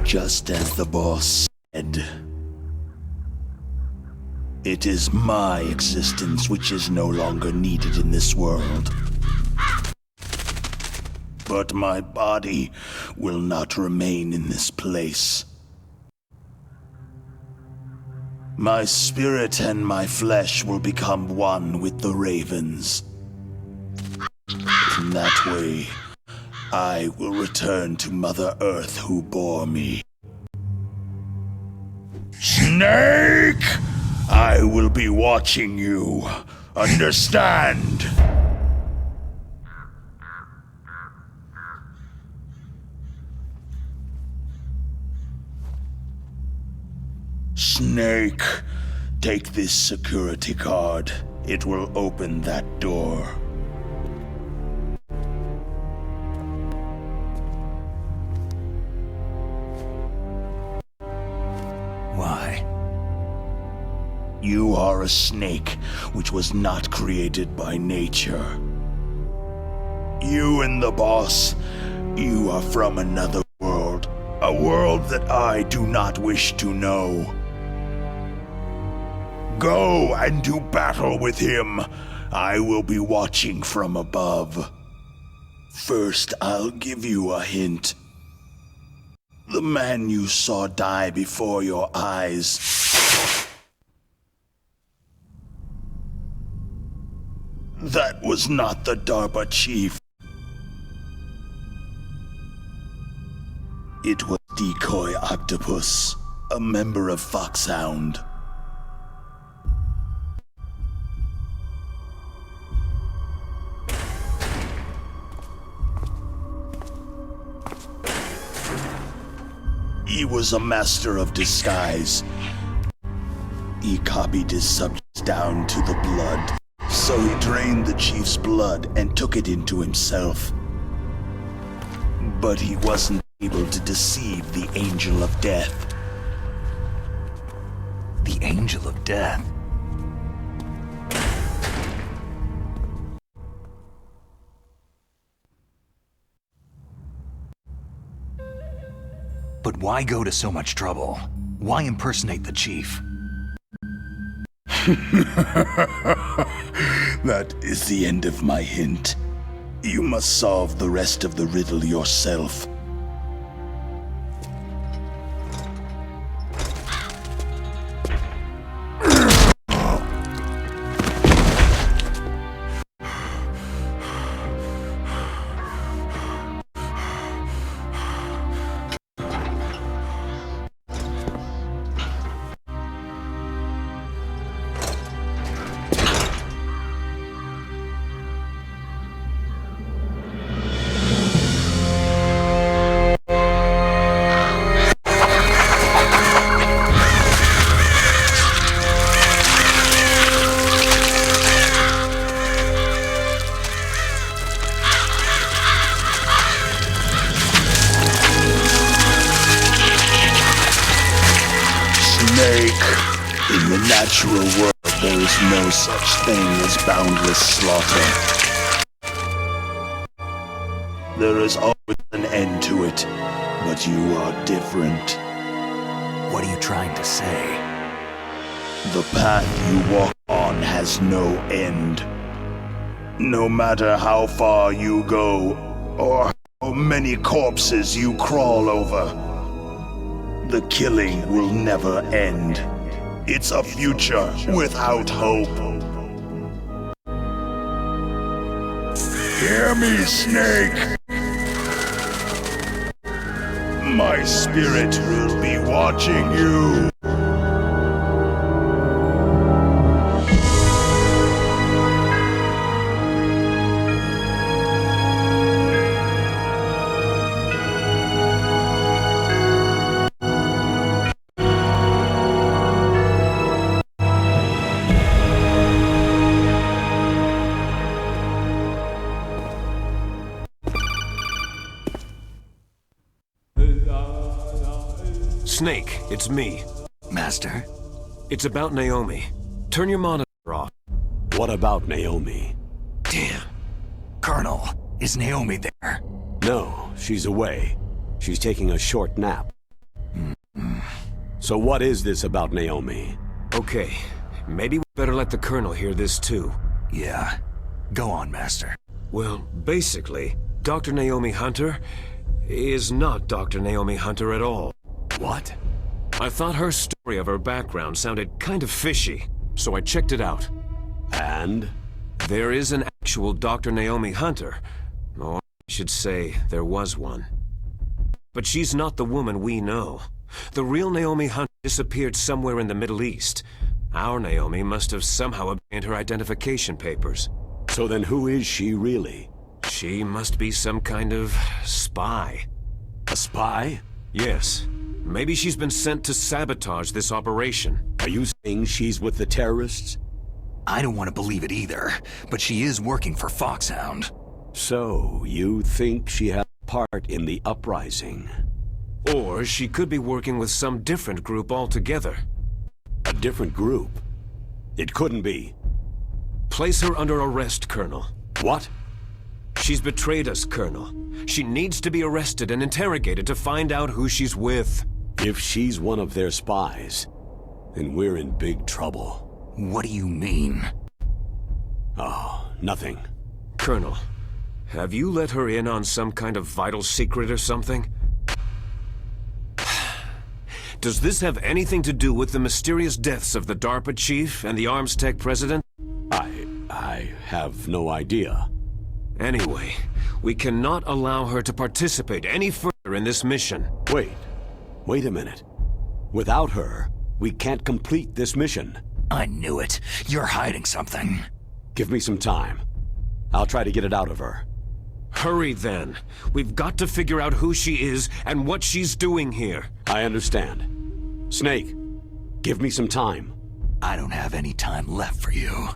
S2: Just as the boss said, it is my existence which is no longer needed in this world. But my body will not remain in this place. My spirit and my flesh will become one with the ravens. In that way, I will return to Mother Earth who bore me. Snake! I will be watching you. Understand? Snake, take this security card. It will open that door.
S4: Why?
S2: You are a snake which was not created by nature. You and the boss, you are from another world. A world that I do not wish to know. Go and do battle with him. I will be watching from above. First, I'll give you a hint. The man you saw die before your eyes. That was not the DARPA chief. It was Decoy Octopus, a member of Foxhound. He was a master of disguise. He copied his subjects down to the blood, so he drained the chief's blood and took it into himself. But he wasn't able to deceive the Angel of Death.
S4: The Angel of Death? But why go to so much trouble? Why impersonate the chief?
S2: That is the end of my hint. You must solve the rest of the riddle yourself. In the natural world, there is no such thing as boundless slaughter. There is always an end to it, but you are different.
S4: What are you trying to say?
S2: The path you walk on has no end. No matter how far you go, or how many corpses you crawl over, the killing will never end. It's a future without hope. Hear me, Snake! My spirit will be watching you.
S11: Snake, it's me.
S4: Master?
S11: It's about Naomi. Turn your monitor off.
S1: What about Naomi?
S11: Damn.
S4: Colonel, is Naomi there?
S1: No, she's away. She's taking a short nap. So what is this about Naomi?
S11: Okay, maybe we better let the Colonel hear this too.
S4: Yeah. Go on, Master.
S11: Well, basically, Dr. Naomi Hunter is not Dr. Naomi Hunter at all.
S4: What?
S11: I thought her story of her background sounded kind of fishy, so I checked it out.
S1: And?
S11: There is an actual Dr. Naomi Hunter. Or I should say, there was one. But she's not the woman we know. The real Naomi Hunter disappeared somewhere in the Middle East. Our Naomi must have somehow obtained her identification papers.
S1: So then who is she really?
S11: She must be some kind of spy.
S1: A spy?
S11: Yes. Maybe she's been sent to sabotage this operation.
S1: Are you saying she's with the terrorists?
S4: I don't want to believe it either, but she is working for Foxhound.
S1: So, you think she had a part in the uprising?
S11: Or she could be working with some different group altogether.
S1: A different group? It couldn't be.
S11: Place her under arrest, Colonel.
S1: What?
S11: She's betrayed us, Colonel. She needs to be arrested and interrogated to find out who she's with.
S1: If she's one of their spies, then we're in big trouble.
S4: What do you mean?
S1: Oh, nothing.
S11: Colonel, have you let her in on some kind of vital secret or something? Does this have anything to do with the mysterious deaths of the DARPA chief and the Arms Tech president?
S1: I have no idea.
S11: Anyway, we cannot allow her to participate any further in this mission.
S1: Wait a minute. Without her, we can't complete this mission.
S4: I knew it. You're hiding something.
S1: Give me some time. I'll try to get it out of her.
S11: Hurry then. We've got to figure out who she is and what she's doing here.
S1: I understand. Snake, give me some time.
S4: I don't have any time left for you.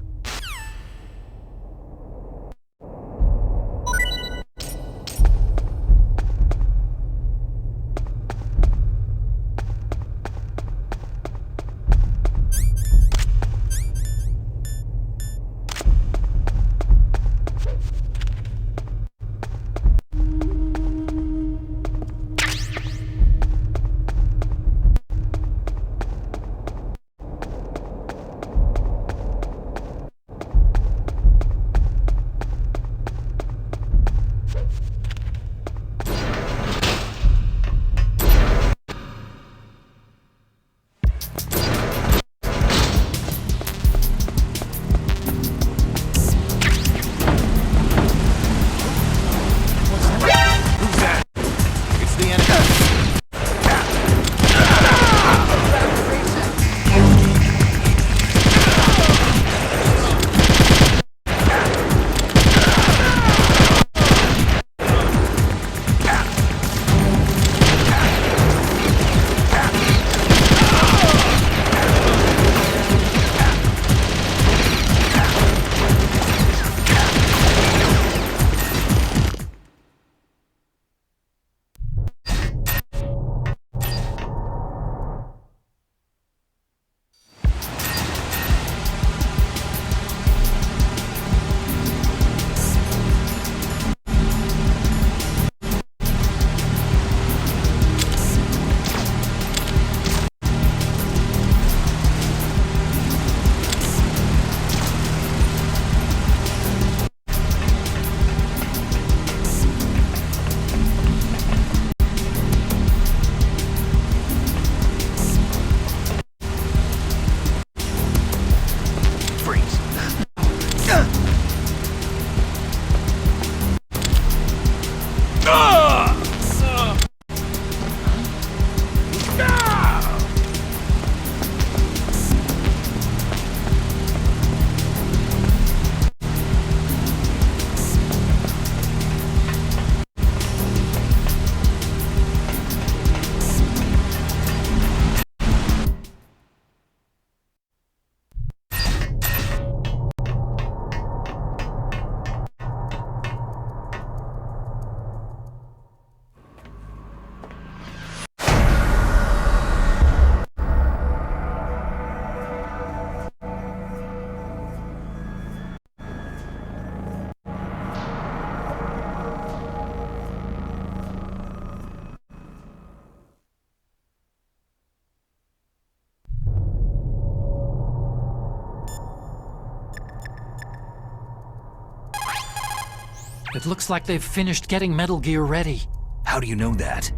S6: It looks like they've finished getting Metal Gear ready.
S4: How do you know that?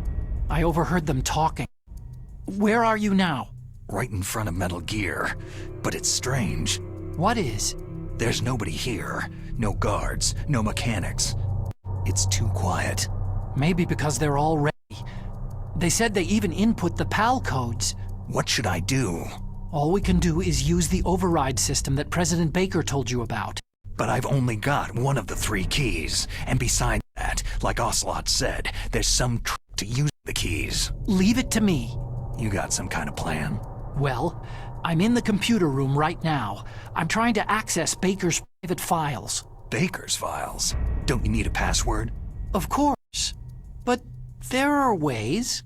S6: I overheard them talking. Where are you now?
S4: Right in front of Metal Gear. But it's strange.
S6: What is?
S4: There's nobody here. No guards, no mechanics. It's too quiet.
S6: Maybe because they're all ready. They said they even input the PAL codes.
S4: What should I do?
S6: All we can do is use the override system that President Baker told you about.
S4: But I've only got one of the 3 keys. And besides that, like Ocelot said, there's some trick to use the keys.
S6: Leave it to me.
S4: You got some kind of plan?
S6: Well, I'm in the computer room right now. I'm trying to access Baker's private files.
S4: Baker's files? Don't you need a password?
S6: Of course. But there are ways.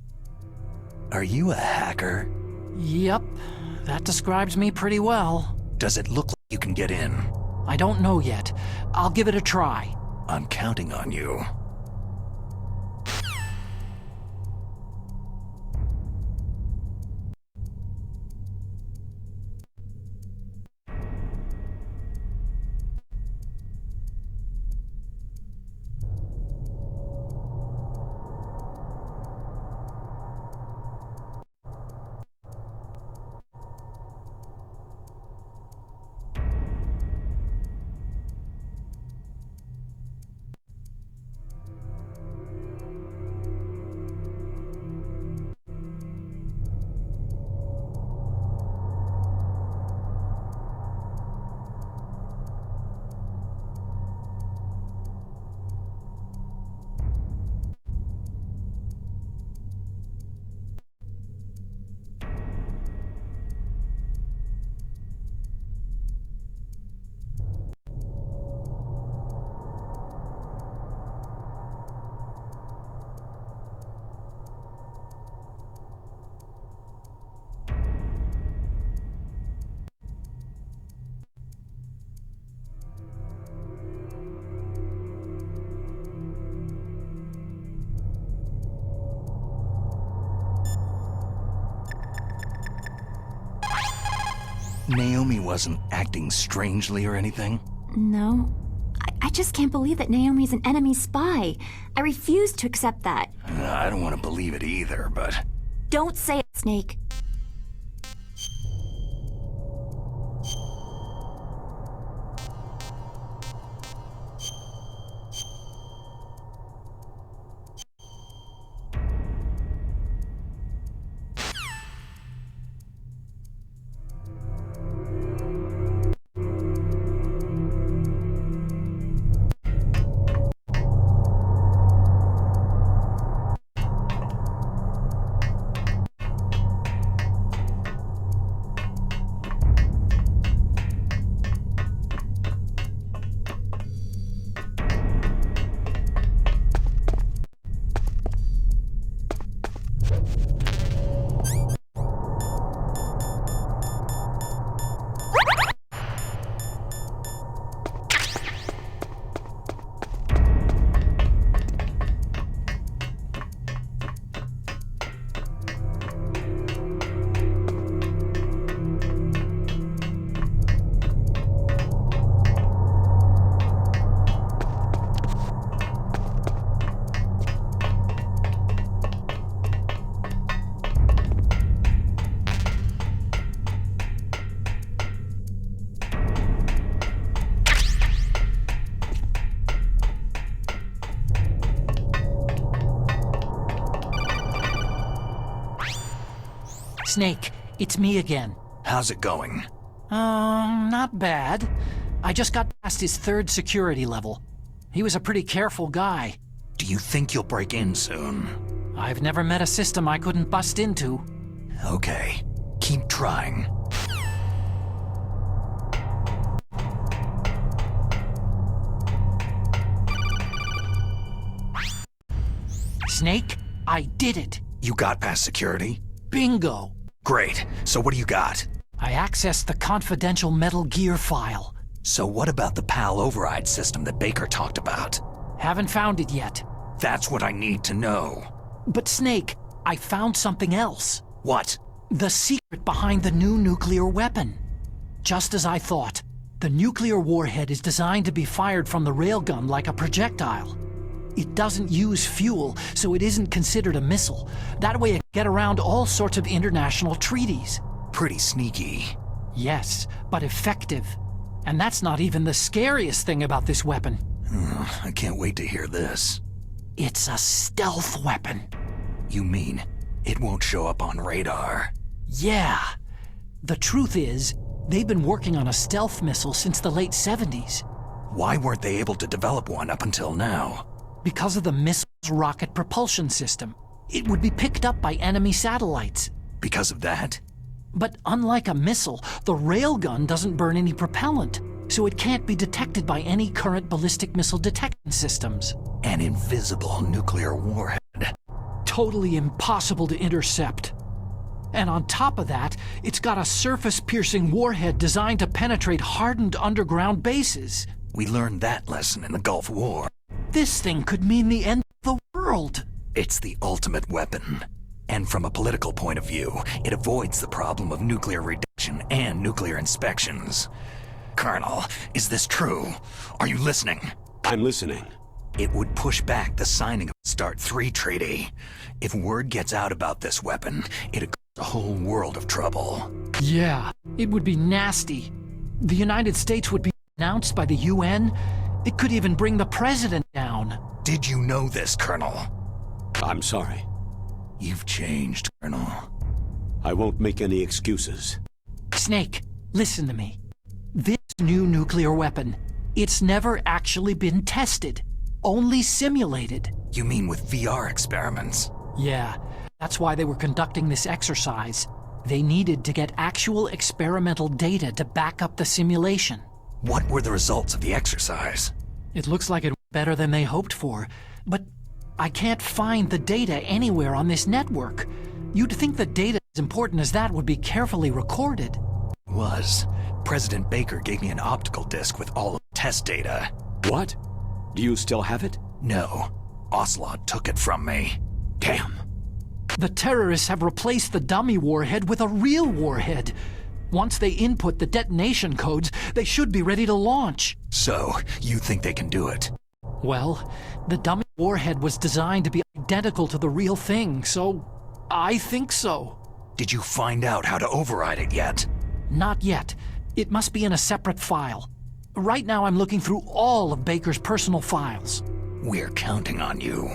S4: Are you a hacker?
S6: Yep, that describes me pretty well.
S4: Does it look like you can get in?
S6: I don't know yet. I'll give it a try.
S4: I'm counting on you. Naomi wasn't acting strangely or anything?
S10: No. I just can't believe that Naomi's an enemy spy. I refuse to accept that.
S4: I don't want to believe it either, but...
S10: Don't say it, Snake.
S6: Snake, it's me again.
S4: How's it going?
S6: Not bad. I just got past his 3rd security level. He was a pretty careful guy.
S4: Do you think you'll break in soon?
S6: I've never met a system I couldn't bust into.
S4: Okay, keep trying.
S6: Snake, I did it.
S4: You got past security?
S6: Bingo.
S4: Great. So what do you got?
S6: I accessed the confidential Metal Gear file.
S4: So what about the PAL override system that Baker talked about?
S6: Haven't found it yet.
S4: That's what I need to know.
S6: But Snake, I found something else.
S4: What?
S6: The secret behind the new nuclear weapon. Just as I thought. The nuclear warhead is designed to be fired from the railgun like a projectile. It doesn't use fuel, so it isn't considered a missile. That way it can get around all sorts of international treaties.
S4: Pretty sneaky.
S6: Yes, but effective. And that's not even the scariest thing about this weapon.
S4: I can't wait to hear this.
S6: It's a stealth weapon.
S4: You mean it won't show up on radar?
S6: Yeah. The truth is, they've been working on a stealth missile since the late 70s.
S4: Why weren't they able to develop one up until now?
S6: Because of the missile's rocket propulsion system. It would be picked up by enemy satellites.
S4: Because of that?
S6: But unlike a missile, the railgun doesn't burn any propellant, so it can't be detected by any current ballistic missile detection systems.
S4: An invisible nuclear warhead.
S6: Totally impossible to intercept. And on top of that, it's got a surface-piercing warhead designed to penetrate hardened underground bases.
S4: We learned that lesson in the Gulf War.
S6: This thing could mean the end of the world.
S4: It's the ultimate weapon. And from a political point of view, it avoids the problem of nuclear reduction and nuclear inspections. Colonel, is this true? Are you listening?
S1: I'm listening.
S4: It would push back the signing of the START 3 treaty. If word gets out about this weapon, it'd cause a whole world of trouble.
S6: Yeah, it would be nasty. The United States would be announced by the UN. It could even bring the president down.
S4: Did you know this, Colonel?
S1: I'm sorry.
S4: You've changed, Colonel.
S1: I won't make any excuses.
S6: Snake, listen to me. This new nuclear weapon, it's never actually been tested. Only simulated.
S4: You mean with VR experiments?
S6: Yeah, that's why they were conducting this exercise. They needed to get actual experimental data to back up the simulation.
S4: What were the results of the exercise?
S6: It looks like it went better than they hoped for, but I can't find the data anywhere on this network. You'd think the data as important as that would be carefully recorded.
S4: Was. President Baker gave me an optical disc with all of the test data.
S1: What? Do you still have it?
S4: No. Ocelot took it from me.
S1: Damn.
S6: The terrorists have replaced the dummy warhead with a real warhead. Once they input the detonation codes, they should be ready to launch.
S4: So, you think they can do it?
S6: Well, the dummy warhead was designed to be identical to the real thing, so I think so.
S4: Did you find out how to override it yet?
S6: Not yet. It must be in a separate file. Right now I'm looking through all of Baker's personal files.
S4: We're counting on you.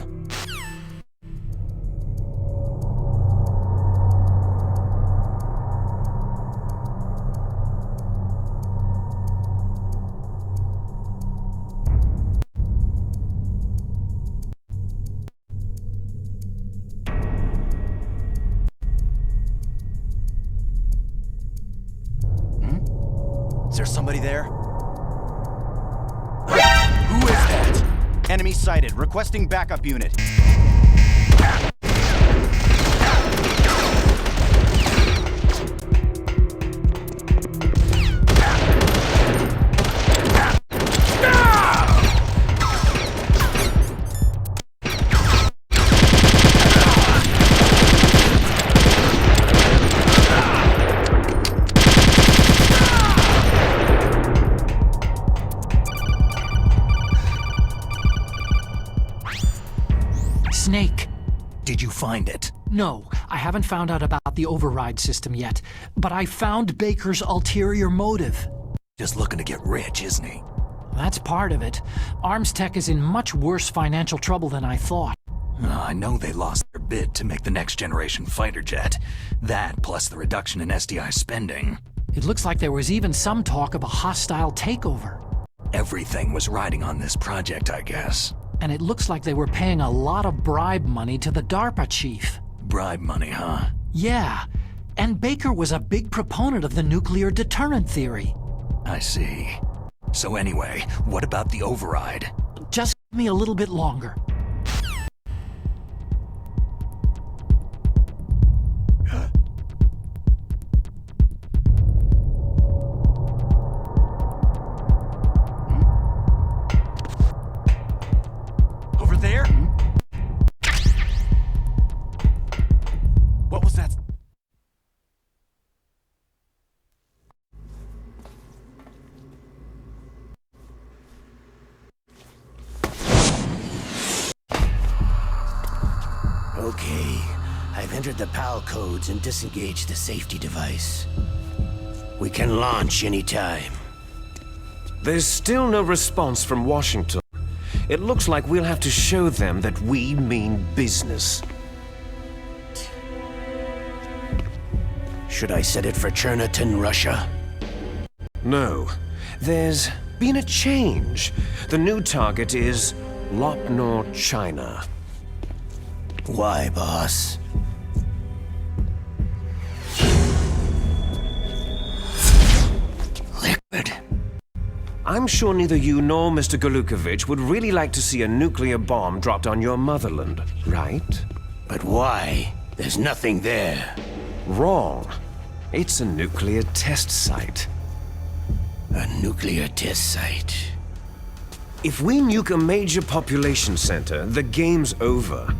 S8: Is there somebody there? Who is that? Enemy sighted. Requesting backup unit.
S6: Snake.
S4: Did you find it?
S6: No, I haven't found out about the override system yet, but I found Baker's ulterior motive.
S4: Just looking to get rich, isn't he?
S6: That's part of it. Arms Tech is in much worse financial trouble than I thought.
S4: I know they lost their bid to make the next generation fighter jet. That, plus the reduction in SDI spending.
S6: It looks like there was even some talk of a hostile takeover.
S4: Everything was riding on this project, I guess.
S6: And it looks like they were paying a lot of bribe money to the DARPA chief.
S4: Bribe money, huh?
S6: Yeah, and Baker was a big proponent of the nuclear deterrent theory.
S4: I see. So anyway, what about the override?
S6: Just give me a little bit longer.
S8: Over there? What was that?
S3: entered the PAL codes and disengaged the safety device. We can launch anytime.
S11: There's still no response from Washington. It looks like we'll have to show them that we mean business.
S3: Should I set it for Cherniton, Russia?
S11: No. There's been a change. The new target is Lopnor, China.
S3: Why, boss? Liquid.
S11: I'm sure neither you nor Mr. Galukovich would really like to see a nuclear bomb dropped on your motherland, right?
S3: But why? There's nothing there.
S11: Wrong. It's a nuclear test site.
S3: A nuclear test site.
S11: If we nuke a major population center, the game's over.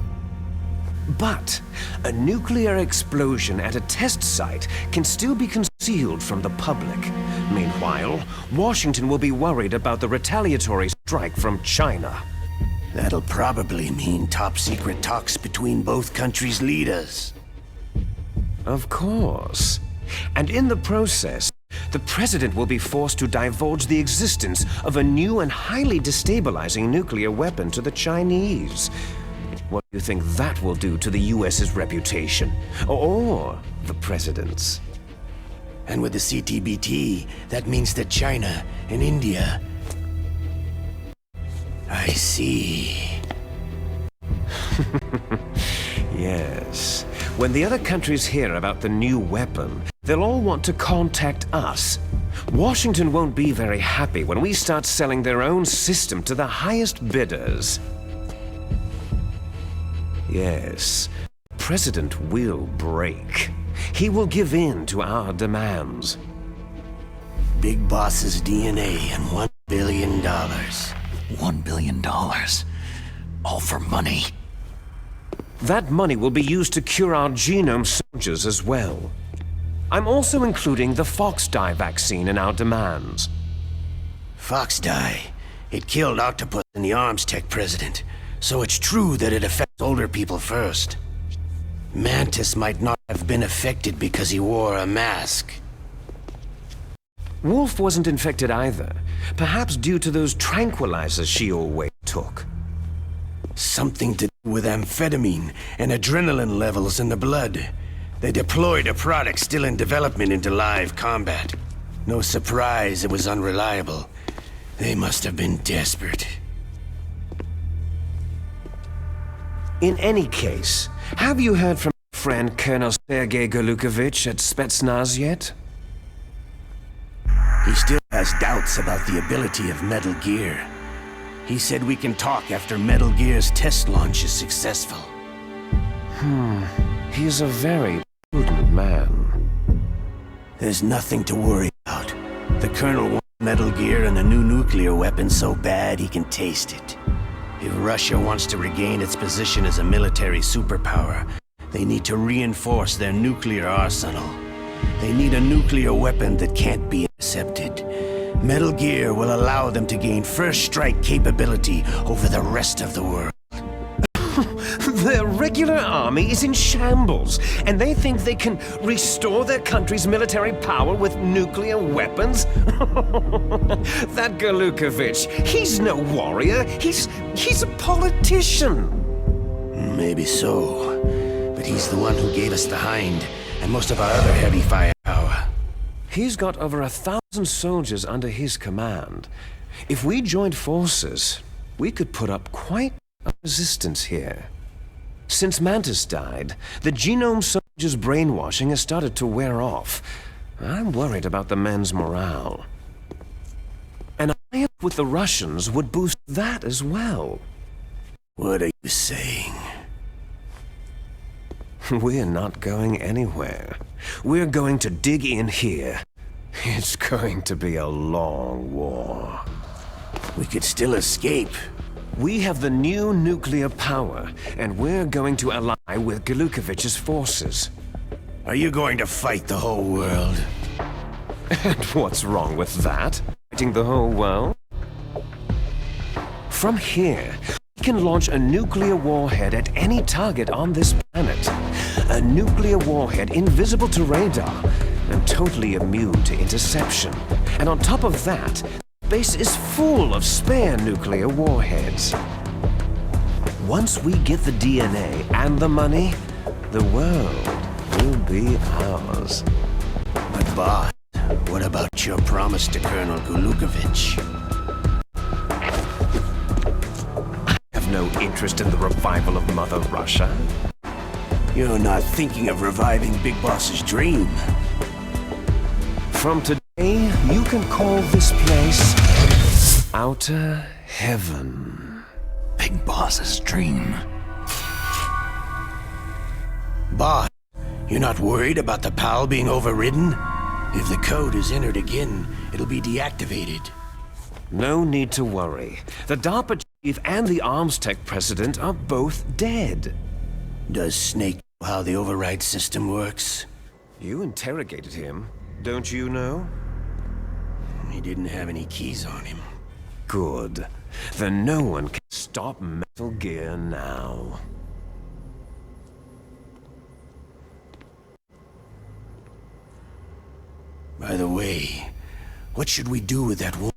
S11: But a nuclear explosion at a test site can still be concealed from the public. Meanwhile, Washington will be worried about the retaliatory strike from China.
S3: That'll probably mean top-secret talks between both countries' leaders.
S11: Of course. And in the process, the president will be forced to divulge the existence of a new and highly destabilizing nuclear weapon to the Chinese. What do you think that will do to the US's reputation? Or the president's?
S3: And with the CTBT, that means that China and India... I see.
S11: Yes. When the other countries hear about the new weapon, they'll all want to contact us. Washington won't be very happy when we start selling their own system to the highest bidders. Yes, the president will break. He will give in to our demands.
S3: Big Boss's DNA and $1 billion.
S4: $1 billion. All for money.
S11: That money will be used to cure our genome soldiers as well. I'm also including the Fox-dye vaccine in our demands.
S3: Fox-dye? It killed Octopus and the Arms Tech president, so it's true that it affects older people first. Mantis might not have been affected because he wore a mask.
S11: Wolf wasn't infected either, perhaps due to those tranquilizers she always took.
S3: Something to do with amphetamine and adrenaline levels in the blood. They deployed a product still in development into live combat. No surprise it was unreliable. They must have been desperate.
S11: In any case, have you heard from friend Colonel Sergei Galukovich at Spetsnaz yet?
S3: He still has doubts about the ability of Metal Gear. He said we can talk after Metal Gear's test launch is successful.
S11: He's a very prudent man.
S3: There's nothing to worry about. The Colonel wants Metal Gear and a new nuclear weapon so bad he can taste it. If Russia wants to regain its position as a military superpower, they need to reinforce their nuclear arsenal. They need a nuclear weapon that can't be intercepted. Metal Gear will allow them to gain first strike capability over the rest of the world.
S11: Their regular army is in shambles, and they think they can restore their country's military power with nuclear weapons? That Galukovich, he's no warrior, he's a politician.
S3: Maybe so, but he's the one who gave us the Hind and most of our other heavy firepower.
S11: He's got over 1,000 soldiers under his command. If we joined forces, we could put up quite a resistance here. Since Mantis died, the genome soldiers' brainwashing has started to wear off. I'm worried about the men's morale. An alliance with the Russians would boost that as well.
S3: What are you saying?
S11: We're not going anywhere. We're going to dig in here. It's going to be a long war.
S3: We could still escape.
S11: We have the new nuclear power, and we're going to ally with Galukovich's forces.
S3: Are you going to fight the whole world?
S11: And what's wrong with that? Fighting the whole world? From here, we can launch a nuclear warhead at any target on this planet. A nuclear warhead invisible to radar and totally immune to interception. And on top of that, the base is full of spare nuclear warheads. Once we get the DNA and the money, the world will be ours.
S3: But boss, what about your promise to Colonel Gulukovich?
S11: I have no interest in the revival of Mother Russia.
S3: You're not thinking of reviving Big Boss's dream.
S11: From today, you can call this place Outer Heaven.
S4: Big Boss's dream.
S3: Boss, you're not worried about the PAL being overridden? If the code is entered again, it'll be deactivated.
S11: No need to worry. The DARPA chief and the arms tech president are both dead.
S3: Does Snake know how the override system works?
S11: You interrogated him, don't you know?
S3: He didn't have any keys on him.
S11: Good. Then no one can stop Metal Gear now.
S3: By the way, what should we do with that woman?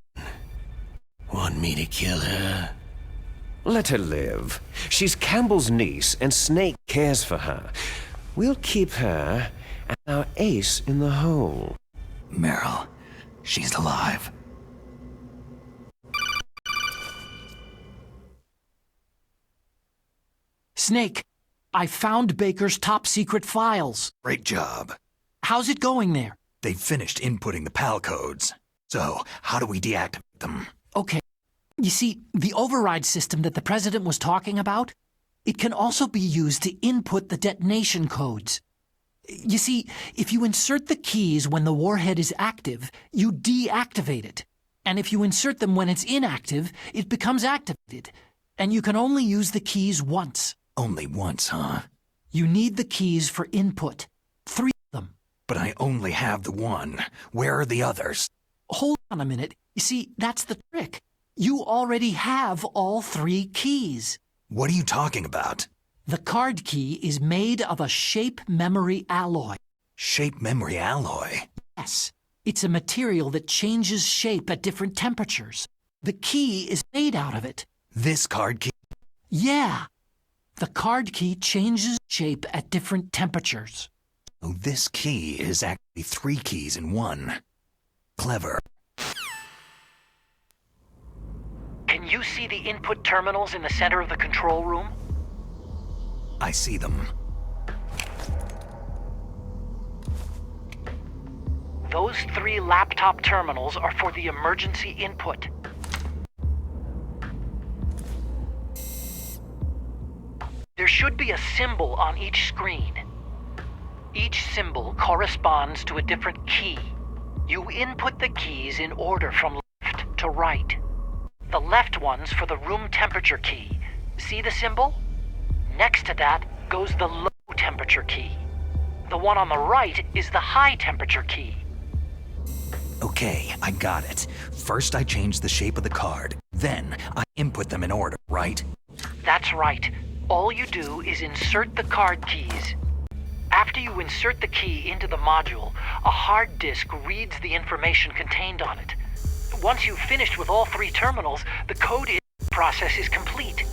S3: Want me to kill her?
S11: Let her live. She's Campbell's niece, and Snake cares for her. We'll keep her and our ace in the hole.
S4: Meryl, she's alive.
S6: Snake, I found Baker's top-secret files.
S4: Great job.
S6: How's it going there?
S4: They've finished inputting the PAL codes. So, how do we deactivate them?
S6: Okay. You see, the override system that the President was talking about, it can also be used to input the detonation codes. You see, if you insert the keys when the warhead is active, you deactivate it. And if you insert them when it's inactive, it becomes activated. And you can only use the keys once.
S4: Only once, huh?
S6: You need the keys for input. 3 of them.
S4: But I only have the one. Where are the others?
S6: Hold on a minute. You see, that's the trick. You already have all 3 keys.
S4: What are you talking about?
S6: The card key is made of a shape memory alloy.
S4: Shape memory alloy?
S6: Yes. It's a material that changes shape at different temperatures. The key is made out of it.
S4: This card key?
S6: Yeah. The card key changes shape at different temperatures.
S4: Oh, this key is actually 3 keys in one. Clever.
S6: Can you see the input terminals in the center of the control room?
S4: I see them.
S6: Those 3 laptop terminals are for the emergency input. There should be a symbol on each screen. Each symbol corresponds to a different key. You input the keys in order from left to right. The left one's for the room temperature key. See the symbol? Next to that goes the low temperature key. The one on the right is the high temperature key.
S4: Okay, I got it. First I change the shape of the card. Then I input them in order, right?
S6: That's right. All you do is insert the card keys. After you insert the key into the module, a hard disk reads the information contained on it. Once you've finished with all 3 terminals, the code process is complete.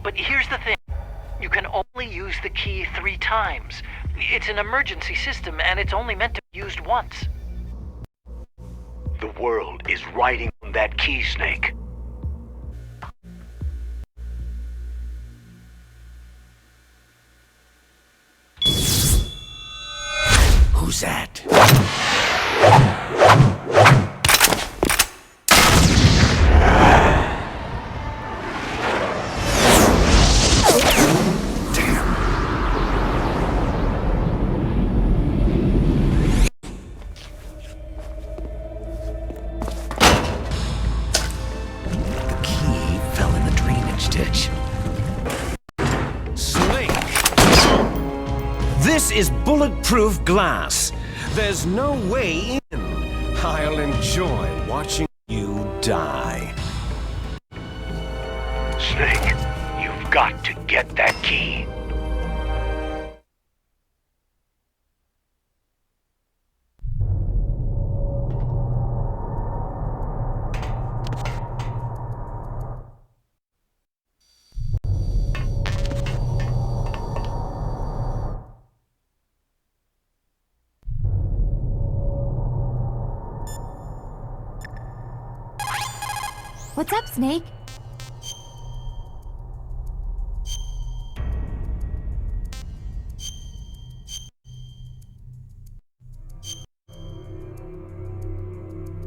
S6: But here's the thing. You can only use the key 3 times. It's an emergency system, and it's only meant to be used once.
S3: The world is riding on that key, Snake. Who's that?
S11: This is bulletproof glass. There's no way in. I'll enjoy watching you die.
S3: Snake, you've got to get that key.
S10: What's up, Snake?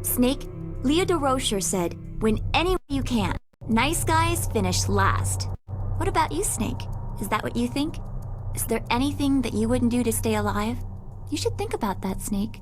S10: Snake, Leah DeRocher said, win any way you can. Nice guys finish last. What about you, Snake? Is that what you think? Is there anything that you wouldn't do to stay alive? You should think about that, Snake.